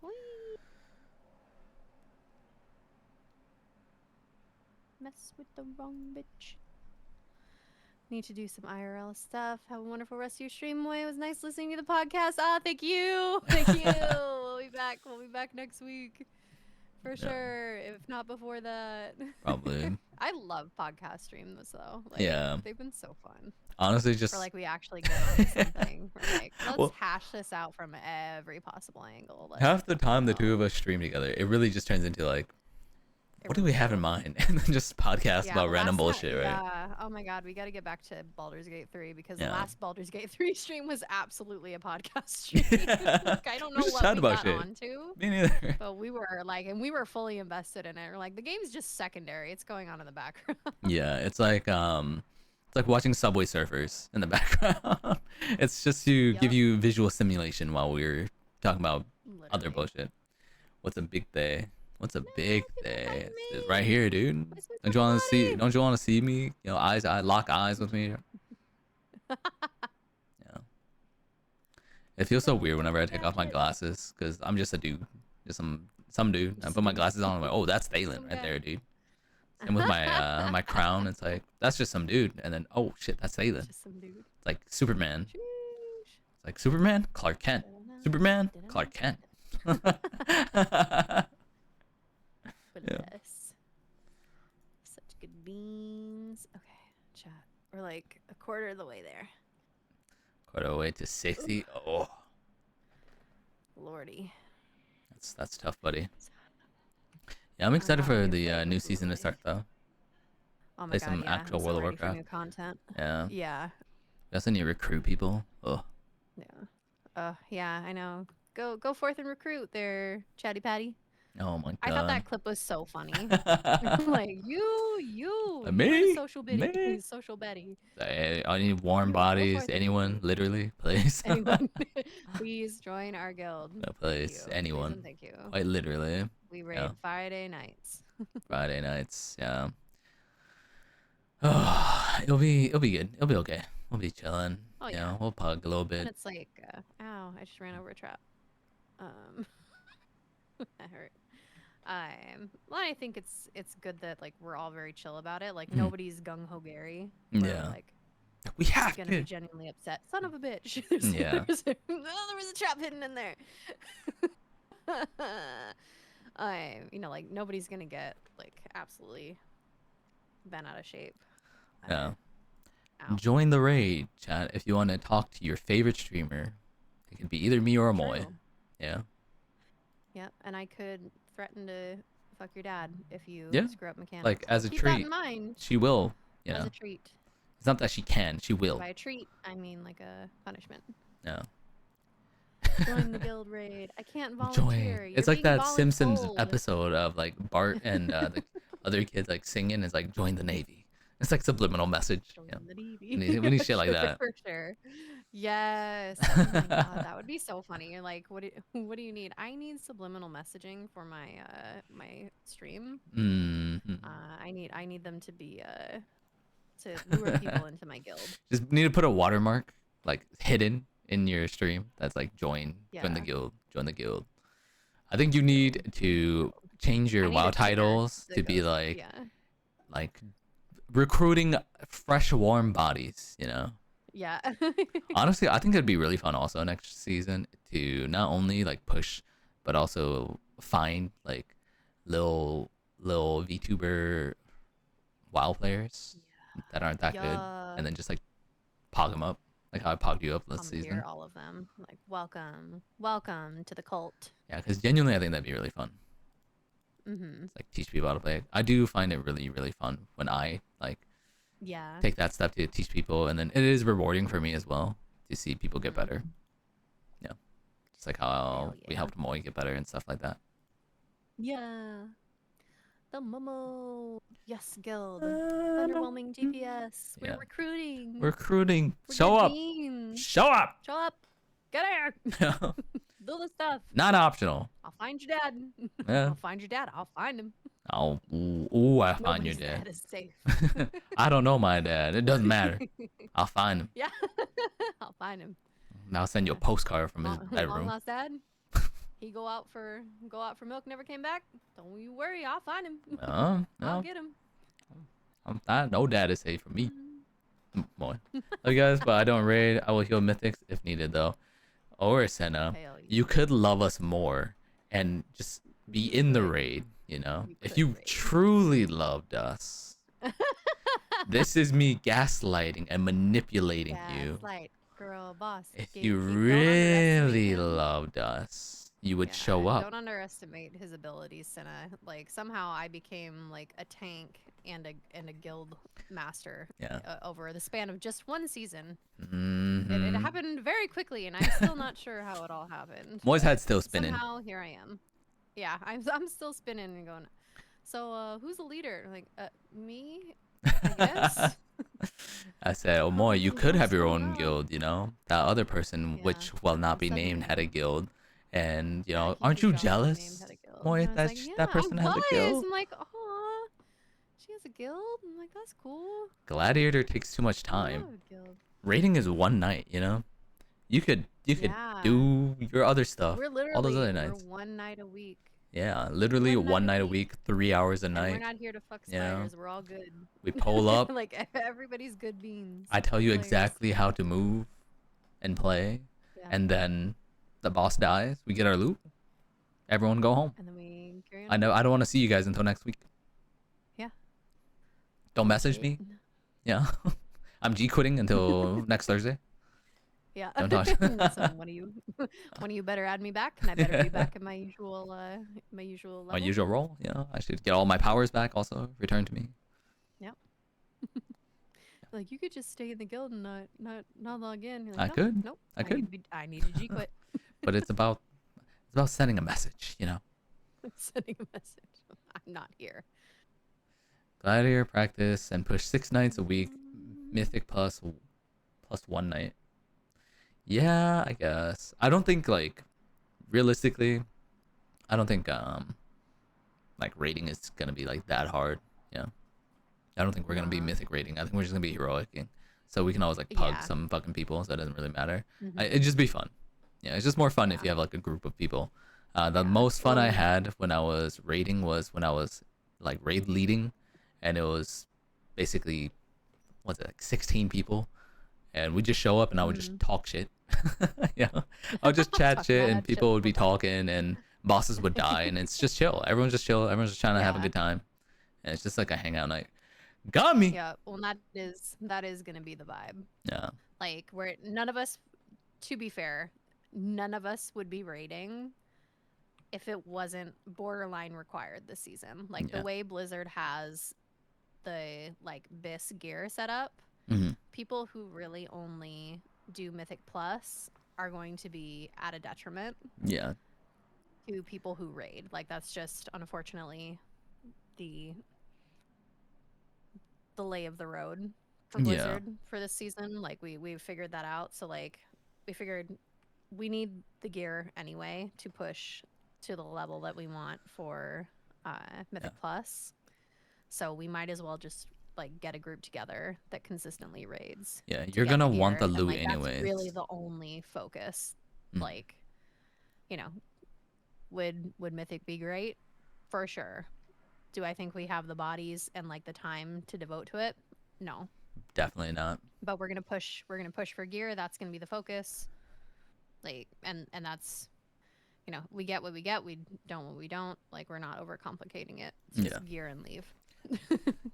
Whee! Mess with the wrong bitch. Need to do some IRL stuff. Have a wonderful rest of your stream. Moy. It was nice listening to the podcast. Ah, thank you. Thank you. We'll be back. We'll be back next week. For Yeah. sure. If not before that. Probably. I love podcast streams though. Like, Yeah. they've been so fun. Honestly, Or just like we actually get onto something. We're like, let's well, hash this out from every possible angle. Like, half the time the two oh, of us stream together, it really just turns into like, it what do we really have in will. mind, and then just podcast Yeah, about random last bullshit, night, right? yeah. Oh my God, we got to get back to Baldur's Gate 3 because the Yeah. last Baldur's Gate 3 stream was absolutely a podcast stream. Like, I don't We know just what chat we about got shit. onto, Me neither. but we were like, and we were fully invested in it. We're like, the game's just secondary. It's going on in the background. Yeah, it's like watching Subway Surfers in the background. It's just to give Yup. you visual stimulation while we're talking about other Literally. bullshit. What's a big day? What's a No, big get day? behind It's right me. here, dude. Where's my Don't you want to see? body? Don't you want to see me? You know, I lock eyes with me. Yeah. It feels so weird whenever I take off my glasses because I'm just a dude, just some dude. I put my glasses on, I'm like, oh, that's Thalen Some right guy. there, dude. And with my my crown, it's like that's just some dude, and then oh shit, that's Thalen. Just some dude. It's like Superman. Sheesh. It's like Superman, Clark Kent. Superman, Clark Kent. Yeah. Bless. Such good beans. Okay, chat. We're like a quarter of the way there. Quarter away to 60. Oh, Lordy. that's tough, buddy. Yeah, I'm excited out for here the fighting new season to brutally. start though. Oh my Play God, some yeah. actual I'm World so of ready for Warcraft. new content. Yeah, Yeah. guess I need to recruit people. Oh, Yeah. Yeah, I know. Go forth and recruit there, Chatty Patty. oh my I thought god. that clip was so funny. Like you are the Me, social me. social Betty. I need warm You go bodies. forth and Anyone, recruit. literally, please. Anyone, please join our guild. No, Thank please, you. Please anyone. and thank you. Quite literally. We Yeah. raid Friday nights. Friday nights. Yeah. Oh, it'll be good. It'll be okay. We'll be chilling. Oh Oh You yeah. know, we'll pug a little And bit. it's like, ow, I just ran over a trap. That hurt. Well, I think it's good that like we're all very chill about it. Like Mhm. nobody's gung ho Gary. Where we're Yeah. like We have gonna to. be genuinely upset. Son of a bitch. There's, Yeah. there was a trap hidden in there. Like nobody's gonna get like absolutely bent out of shape. Yeah. Ow. Join the raid, chat, if you want to talk to your favorite streamer. It could be either me or Amoy. True. Yeah. Yep. And I could threaten to fuck your dad if you Yeah. screw up mechanics. Like, as So a keep that treat. in mind. She will, you As know. a treat. It's not that she can, she will. By a treat, I mean like a punishment. Yeah. Join the guild raid. I can't Join. volunteer. You're It's like being that Simpsons voluntold. episode of like Bart and the other kids like singing. It's like join the Navy. It's like subliminal message. Join Yeah. the Navy. We need shit like Sure, that. for sure. Yes. Oh my god, that would be so funny. You're like, what do you need? I need subliminal messaging for my my stream. Mm-hmm. I need them to be to lure people into my guild. Just need to put a watermark like hidden in your stream. That's like join the Yeah. guild. Join the guild. I think you need to change your I need WoW to trigger titles the to be ghost. like Yeah. like recruiting fresh warm bodies, you know. Yeah. Honestly, I think it'd be really fun also next season to not only like push but also find like little VTuber WoW players that aren't that good Yeah. and then just like pog them up like how I pogged you up last Commandeer season. all of them. Like, welcome to the cult. Yeah, because genuinely I think that'd be really fun. Mm-hmm. It's like teach people how to play. I do find it really, really fun when I like Yeah. take that step to teach people, and then it is rewarding for me as well to see people get better. Yeah, just like how Hell we yeah. helped Moy get better and stuff like that. Yeah. The Momo. Yes, guild. Underwhelming DPS. We're Yeah. recruiting. Recruiting. We're Show good up. beans. Show up. Show up. Get here. Do the stuff. Not optional. I'll find your dad. Yeah. I'll find your dad. I'll find him. Oh, ooh, I find your Nobody's dad. is safe. I don't know my dad. It doesn't matter. I'll find him. Yeah. I'll find him. And I'll send you a postcard from his Long bedroom. lost dad. He go out for milk, never came back. Don't you worry, I'll find him. Oh, I'll no. get him. No dad is safe for me. Boy. Okay, guys, but I don't raid. I will heal mythics if needed, though. Or Senna, Hell yeah. you could love us more and just be in the raid, you know? You If could you raid. truly loved us. This is me gaslighting and manipulating you. Gaslight, girl, boss. If Gatekeep. you Don't underestimate really him. loved us, you would Yeah, show up. Don't underestimate his abilities, Senna. Like somehow I became like a tank and a guild master Yeah. over the span of just one season. It Mm-hmm. happened very quickly, and I'm still not sure how it all happened. Moy's but head still spinning. Somehow here I am. Yeah, I'm still spinning and going. So who's the leader? Like me, I guess. I said, oh, Moy, you Probably could not have your so own well. guild, you know? That other person, Yeah, which will not be named, had a suddenly- guild. And, you Yeah, know, he aren't you got named jealous? had a guild. Moy, And I was that, like, that person I has a was. guild? I'm like, oh, she has a guild. I'm like, that's cool. Gladiator takes too much I time. love a guild. Rating is one night, you know? You could Yeah. do your other stuff. We're literally all those other nights. we're one night a week. Yeah, literally one night a week, 3 hours a And we're night. not here to fuck you know? spiders. We're all good. We pull up. Like everybody's good beans. I tell you Players. exactly how to move and play. Yeah. And then the boss dies. We get our loot. Everyone go home. And then we carry on. I know. I don't want to see you guys until next week. Yeah. Don't message me. Yeah. I'm G quitting until next Thursday. Yeah. Don't talk. So one of you better add me back, and I better be back in my usual level. My usual role. You know, I should get all my powers back. Also, return to me. Like you could just stay in the guild and not log in. You're I like, "No, could. Nope. I could. I need to G quit. But it's about sending a message. You know. Sending a message. I'm not here. Gladiator practice and push 6 nights a week. Mythic plus one night. Yeah, I guess. I don't think like realistically, I don't think like rating is gonna be like that hard. Yeah. I don't think we're gonna be Nah. mythic rating. I think we're just gonna be heroic. so we can always like pug Yeah. some fucking people, so it doesn't really matter. Mhm. It'd just be fun. Yeah, it's just more fun if Yeah. you have like a group of people. The Yeah. most fun I Well, had when I was raiding was when I was like raid leading, and it was basically what's it like 16 people, and we just show up and I would just talk shit. Yeah, I would just chat Talk shit, and mad shit people would the be whole time. talking, and bosses would die, and it's just chill. Everyone's just chill. Everyone's just trying to have a Yeah. good time, and it's just like a hangout night. Got me. Yeah. Well, that is gonna be the vibe. Yeah. Like where none of us, to be fair, none of us would be raiding if it wasn't borderline required this season. Like Yeah. the way Blizzard has the like BIS gear set up, Hmm. people who really only do Mythic Plus are going to be at a detriment Yeah. to people who raid. Like that's just unfortunately the lay of the road for Yeah. Blizzard for this season. Like we figured that out. So like we figured we need the gear anyway to push to the level that we want for Mythic Plus. So we might as well just like get a group together that consistently raids. Yeah. to You're get gonna the want the gear, and, loot like, that's anyways. really the only focus. Mm. Like, you know, would Mythic be great? For sure. Do I think we have the bodies and like the time to devote to it? No. Definitely not. But we're gonna push for gear. That's gonna be the focus. Like and that's, you know, we get what we get, we don't what we don't. Like we're not overcomplicating it. It's just Yeah. gear and leave.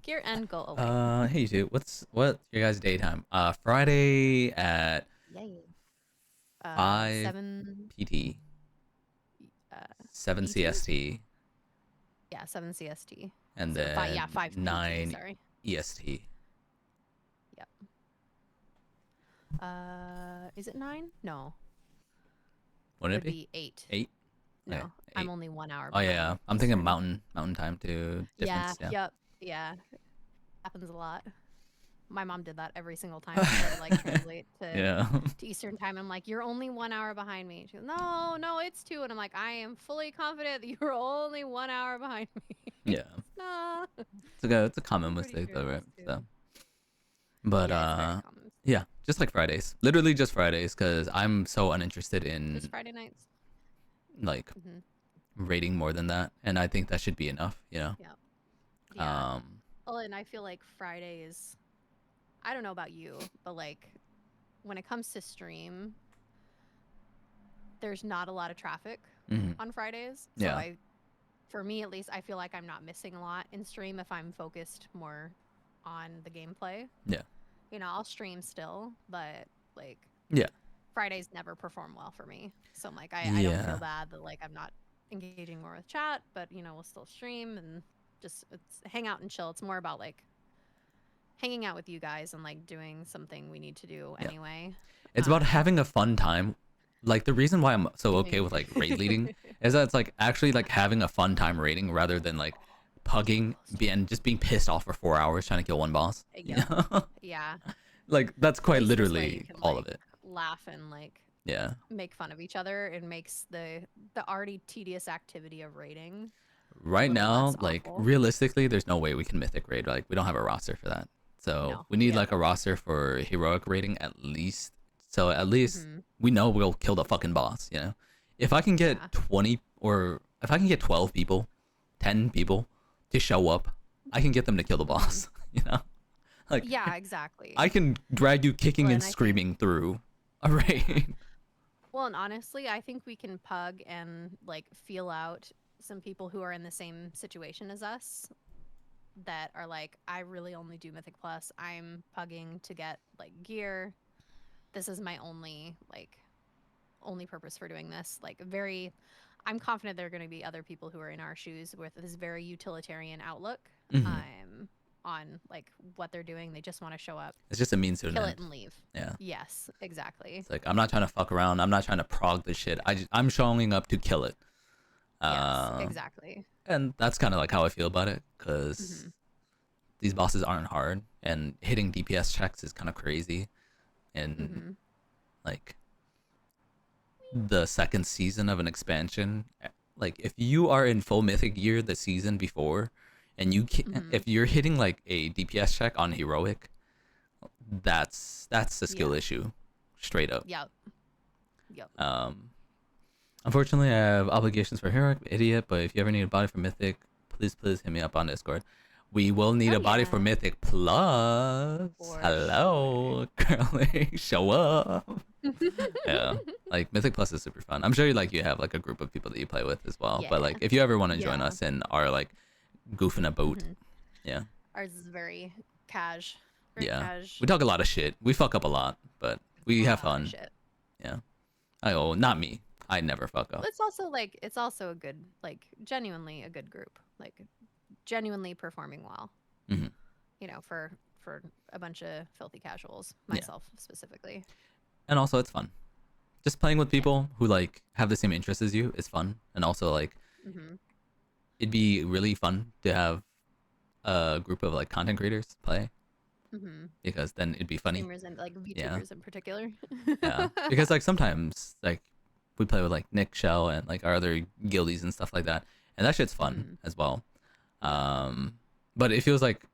Gear and go away. Hey you two, what's your guys' daytime? Friday at Yay. 5 7 PT, uh 7 PT? CST, yeah, 7 CST. and So then 5 PT, 9 sorry. EST. Is it 9? No. Wouldn't Would it be? be 8. 8? No. Okay, I'm 8. only 1 hour Oh yeah, behind I'm thinking Eastern. mountain time to difference. Yeah. Yep. Yeah. Happens a lot. My mom did that every single time I tried to like translate to Yeah. to Eastern time. I'm like, you're only 1 hour behind me. She goes, no, it's 2. And I'm like, I am fully confident that you're only 1 hour behind me. Yeah. No. It's a common Pretty mistake sure though, it right? is, too. So, but Yeah, it's very common. yeah, just like Fridays. Literally just Fridays, because I'm so uninterested in Just Friday nights. like Hmm. rating more than that, and I think that should be enough. You know. Yeah. Well, and I feel like Fridays, I don't know about you, but like when it comes to stream, there's not a lot of traffic Mhm. on Fridays. So Yeah. for me at least, I feel like I'm not missing a lot in stream if I'm focused more on the gameplay. Yeah. You know, I'll stream still, but like Yeah. Fridays never perform well for me. So I'm like, I don't Yeah. feel bad that like I'm not engaging more with chat, but you know, we'll still stream and just it's hang out and chill. It's more about like hanging out with you guys and like doing something we need to do Yeah. anyway. It's about having a fun time. Like the reason why I'm so okay with like raid leading is that it's like actually like having a fun time raiding rather than like pugging and just being pissed off for 4 hours trying to kill one boss. You Yeah. know? Yeah. Like that's At quite least this way literally you can, all like, of it. laugh and like Yeah. make fun of each other. It makes the already tedious activity of raiding. Right little now, less like awful. realistically, there's no way we can mythic raid. Like we don't have a roster for that. So No, we need yeah. like a roster for heroic raiding at least. So at least Mhm. we know we'll kill the fucking boss, you know? If I can get Yeah. 20 or if I can get 12 people, 10 people to show up, I can get them to kill the boss, you know? Like Yeah, exactly. I can drag you kicking Well, and and I think- screaming through a raid. Well, and honestly, I think we can pug and like feel out some people who are in the same situation as us that are like, I really only do Mythic Plus. I'm pugging to get like gear. This is my only purpose for doing this. Like I'm confident there are going to be other people who are in our shoes with this very utilitarian outlook Mhm. on like what they're doing. They just want to show up, It's just a means to an kill end. it, and leave. Yeah. Yes, exactly. It's like I'm not trying to fuck around. I'm not trying to prog the shit. I'm showing up to kill it. Yes, exactly. And that's kind of like how I feel about it, because these bosses aren't hard, and hitting DPS checks is kind of crazy. And Mhm. like the second season of an expansion, like if you are in full mythic gear the season before, and you can, if you're hitting like a DPS check on heroic, that's a skill Yeah. issue, straight up. Yep. Yep. Unfortunately, I have obligations for Heroic, idiot. But if you ever need a body for Mythic, please hit me up on Discord. We will need Oh, a body for yeah. Mythic Plus. For Hello, currently show up. Yeah, like Mythic Plus is super fun. I'm sure you have like a group of people that you play with as well. But like Yeah. if you ever want to join Yeah. us and are like goofing about, Mhm. yeah, Ours is very cash. Very yeah, cash. we talk a lot of shit. We fuck up a lot, but we have Lot of fun. shit. Yeah. Oh, not me. I never fuck up. It's also like it's also a good like genuinely a good group. Like genuinely performing well. Hmm. You know, for a bunch of filthy casuals, Yeah. myself specifically. And also it's fun. Just playing with people who like have the same interests as you is fun. And also like Mm-hmm. it'd be really fun to have a group of like content creators play Mm-hmm. because then it'd be funny. Streamers and like Yeah. VTubers in particular. Yeah. Because like sometimes like we play with like Nick, Shell, and like our other guildies and stuff like that. And that shit's fun as well. But it feels like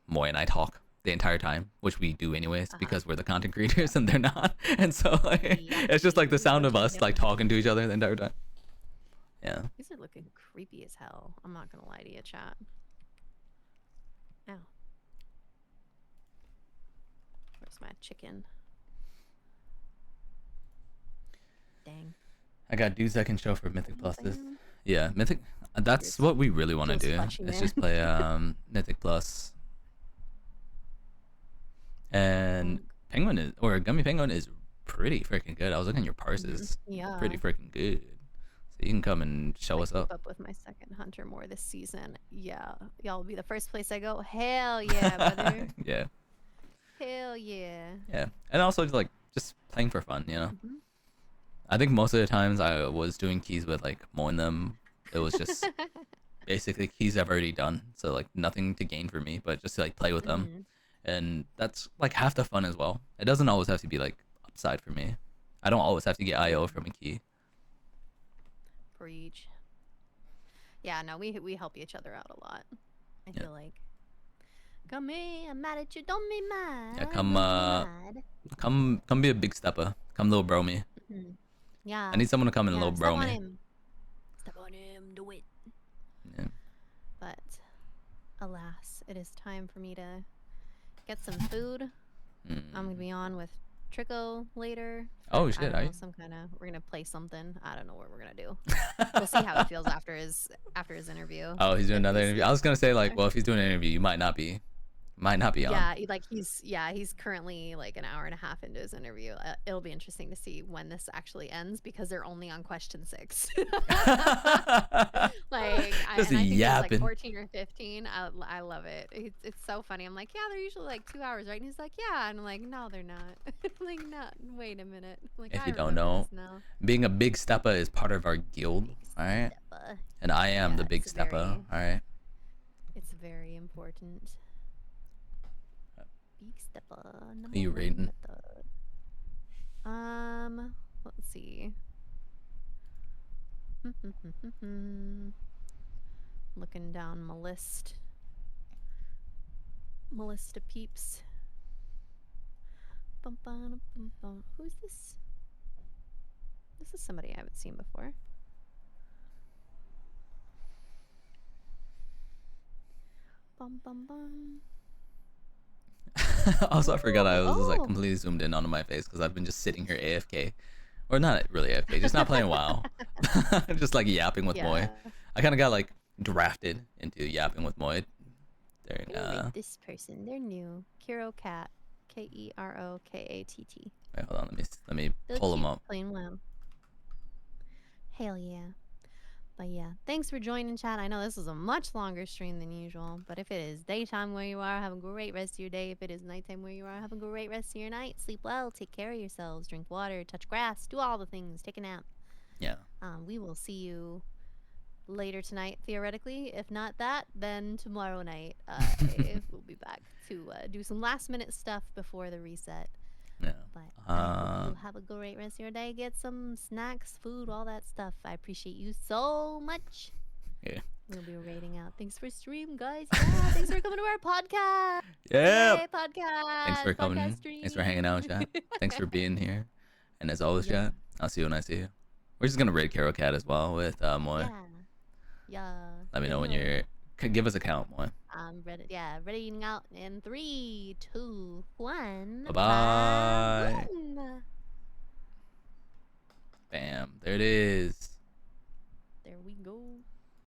Moi and I talk the entire time, which we do anyways because we're the content creators and they're not. And so like, it's just like the sound of us like talking to each other the entire time. Yeah. These are looking creepy as hell. I'm not gonna lie to you, chat. Ow. Where's my chicken? Dang. I got dudes that can show for Mythic Plus this. Bam. Yeah, Mythic. That's what we really want to Feels do. fleshy, Is man. just play Mythic Plus. And Penguin is or Gummy Penguin is pretty freaking good. I was looking at your parses. Yeah. Pretty freaking good. So you can come and show us Keep up. with my second hunter more this season. Yeah. Y'all will be the first place I go. Hell yeah, brother. Yeah. Hell yeah. Yeah. And also just playing for fun, Mhm. I think most of the times I was doing keys with like mowing them. It was just basically keys I've already done. So like nothing to gain for me, but just to like play with them. Mhm. And that's like half the fun as well. It doesn't always have to be like upside for me. I don't always have to get IO from a key. Preach. Yeah, no, we help each other out a lot. I Yeah. feel like. Come here, I'm mad at you, don't be mad. Yeah, don't be mad. come be a big stepper. Come little bro me. Mhm. Yeah. I need someone to come and yeah, little step bro on me. him. Step on him, do it. Yeah. But alas, it is time for me to get some food. I'm gonna be on with Trico later. Oh I shit, don't are know, you? some kind of we're gonna play something. I don't know what we're gonna do. We'll see how it feels after his interview. Oh, he's doing if another he's interview. I was gonna say like, there. well, if he's doing an interview, you might not be on. Yeah, he's currently like an hour and a half into his interview. It'll be interesting to see when this actually ends because they're only on question 6. Like, Just and I think it's like yapping. 14 or 15. I love it. It's so funny. I'm like, yeah, they're usually like 2 hours, right? And he's like, yeah, and I'm like, no, they're not. I'm like, not. Wait a minute. I'm like, If I you don't remember know, this now. being a big stepper is part of our guild, all right? Steppa. And I am Yeah, the big it's stepper, very- all right? It's very important. Big stepper. Who you rating? Let's see. Looking down my list. My list of peeps. Bum, bum, bum, bum. Who's this? This is somebody I haven't seen before. Bum, bum, bum. Also, I forgot I was like Oh. completely zoomed in onto my face because I've been just sitting here AFK. Or not really AFK, just not playing WoW. Just like yapping with Moi. Yeah. I kind of got like drafted into yapping with Moi. I like this person. They're new. Kiro Cat. Kerokatt. Wait, hold on, let me They're pull him cute, up. Playing well. Hell yeah. But yeah, thanks for joining, chat. I know this is a much longer stream than usual, but if it is daytime where you are, have a great rest of your day. If it is nighttime where you are, have a great rest of your night. Sleep well, take care of yourselves, drink water, touch grass, do all the things, take a nap. Yeah. We will see you later tonight, theoretically. If not that, then tomorrow night. We'll be back to do some last minute stuff before the reset. Yeah. But I hope you have a great rest of your day. Get some snacks, food, all that stuff. I appreciate you so much. Yeah. We'll be rating out. Thanks for stream, guys. Yeah, thanks for coming to our podcast. Yep. Yay, podcast. Thanks for Podcast coming. stream. Thanks for hanging out, chat. Thanks for being here. And as always, Yeah. chat, I'll see you when I see you. We're just gonna raid Carol Cat as well with Moi. Yeah. Yeah. Let me know when Yeah. you're. Give us a count, Moi. Ready. Yeah, reading out in 3, 2, 1. Bye-bye. Boom. Bam. There it is.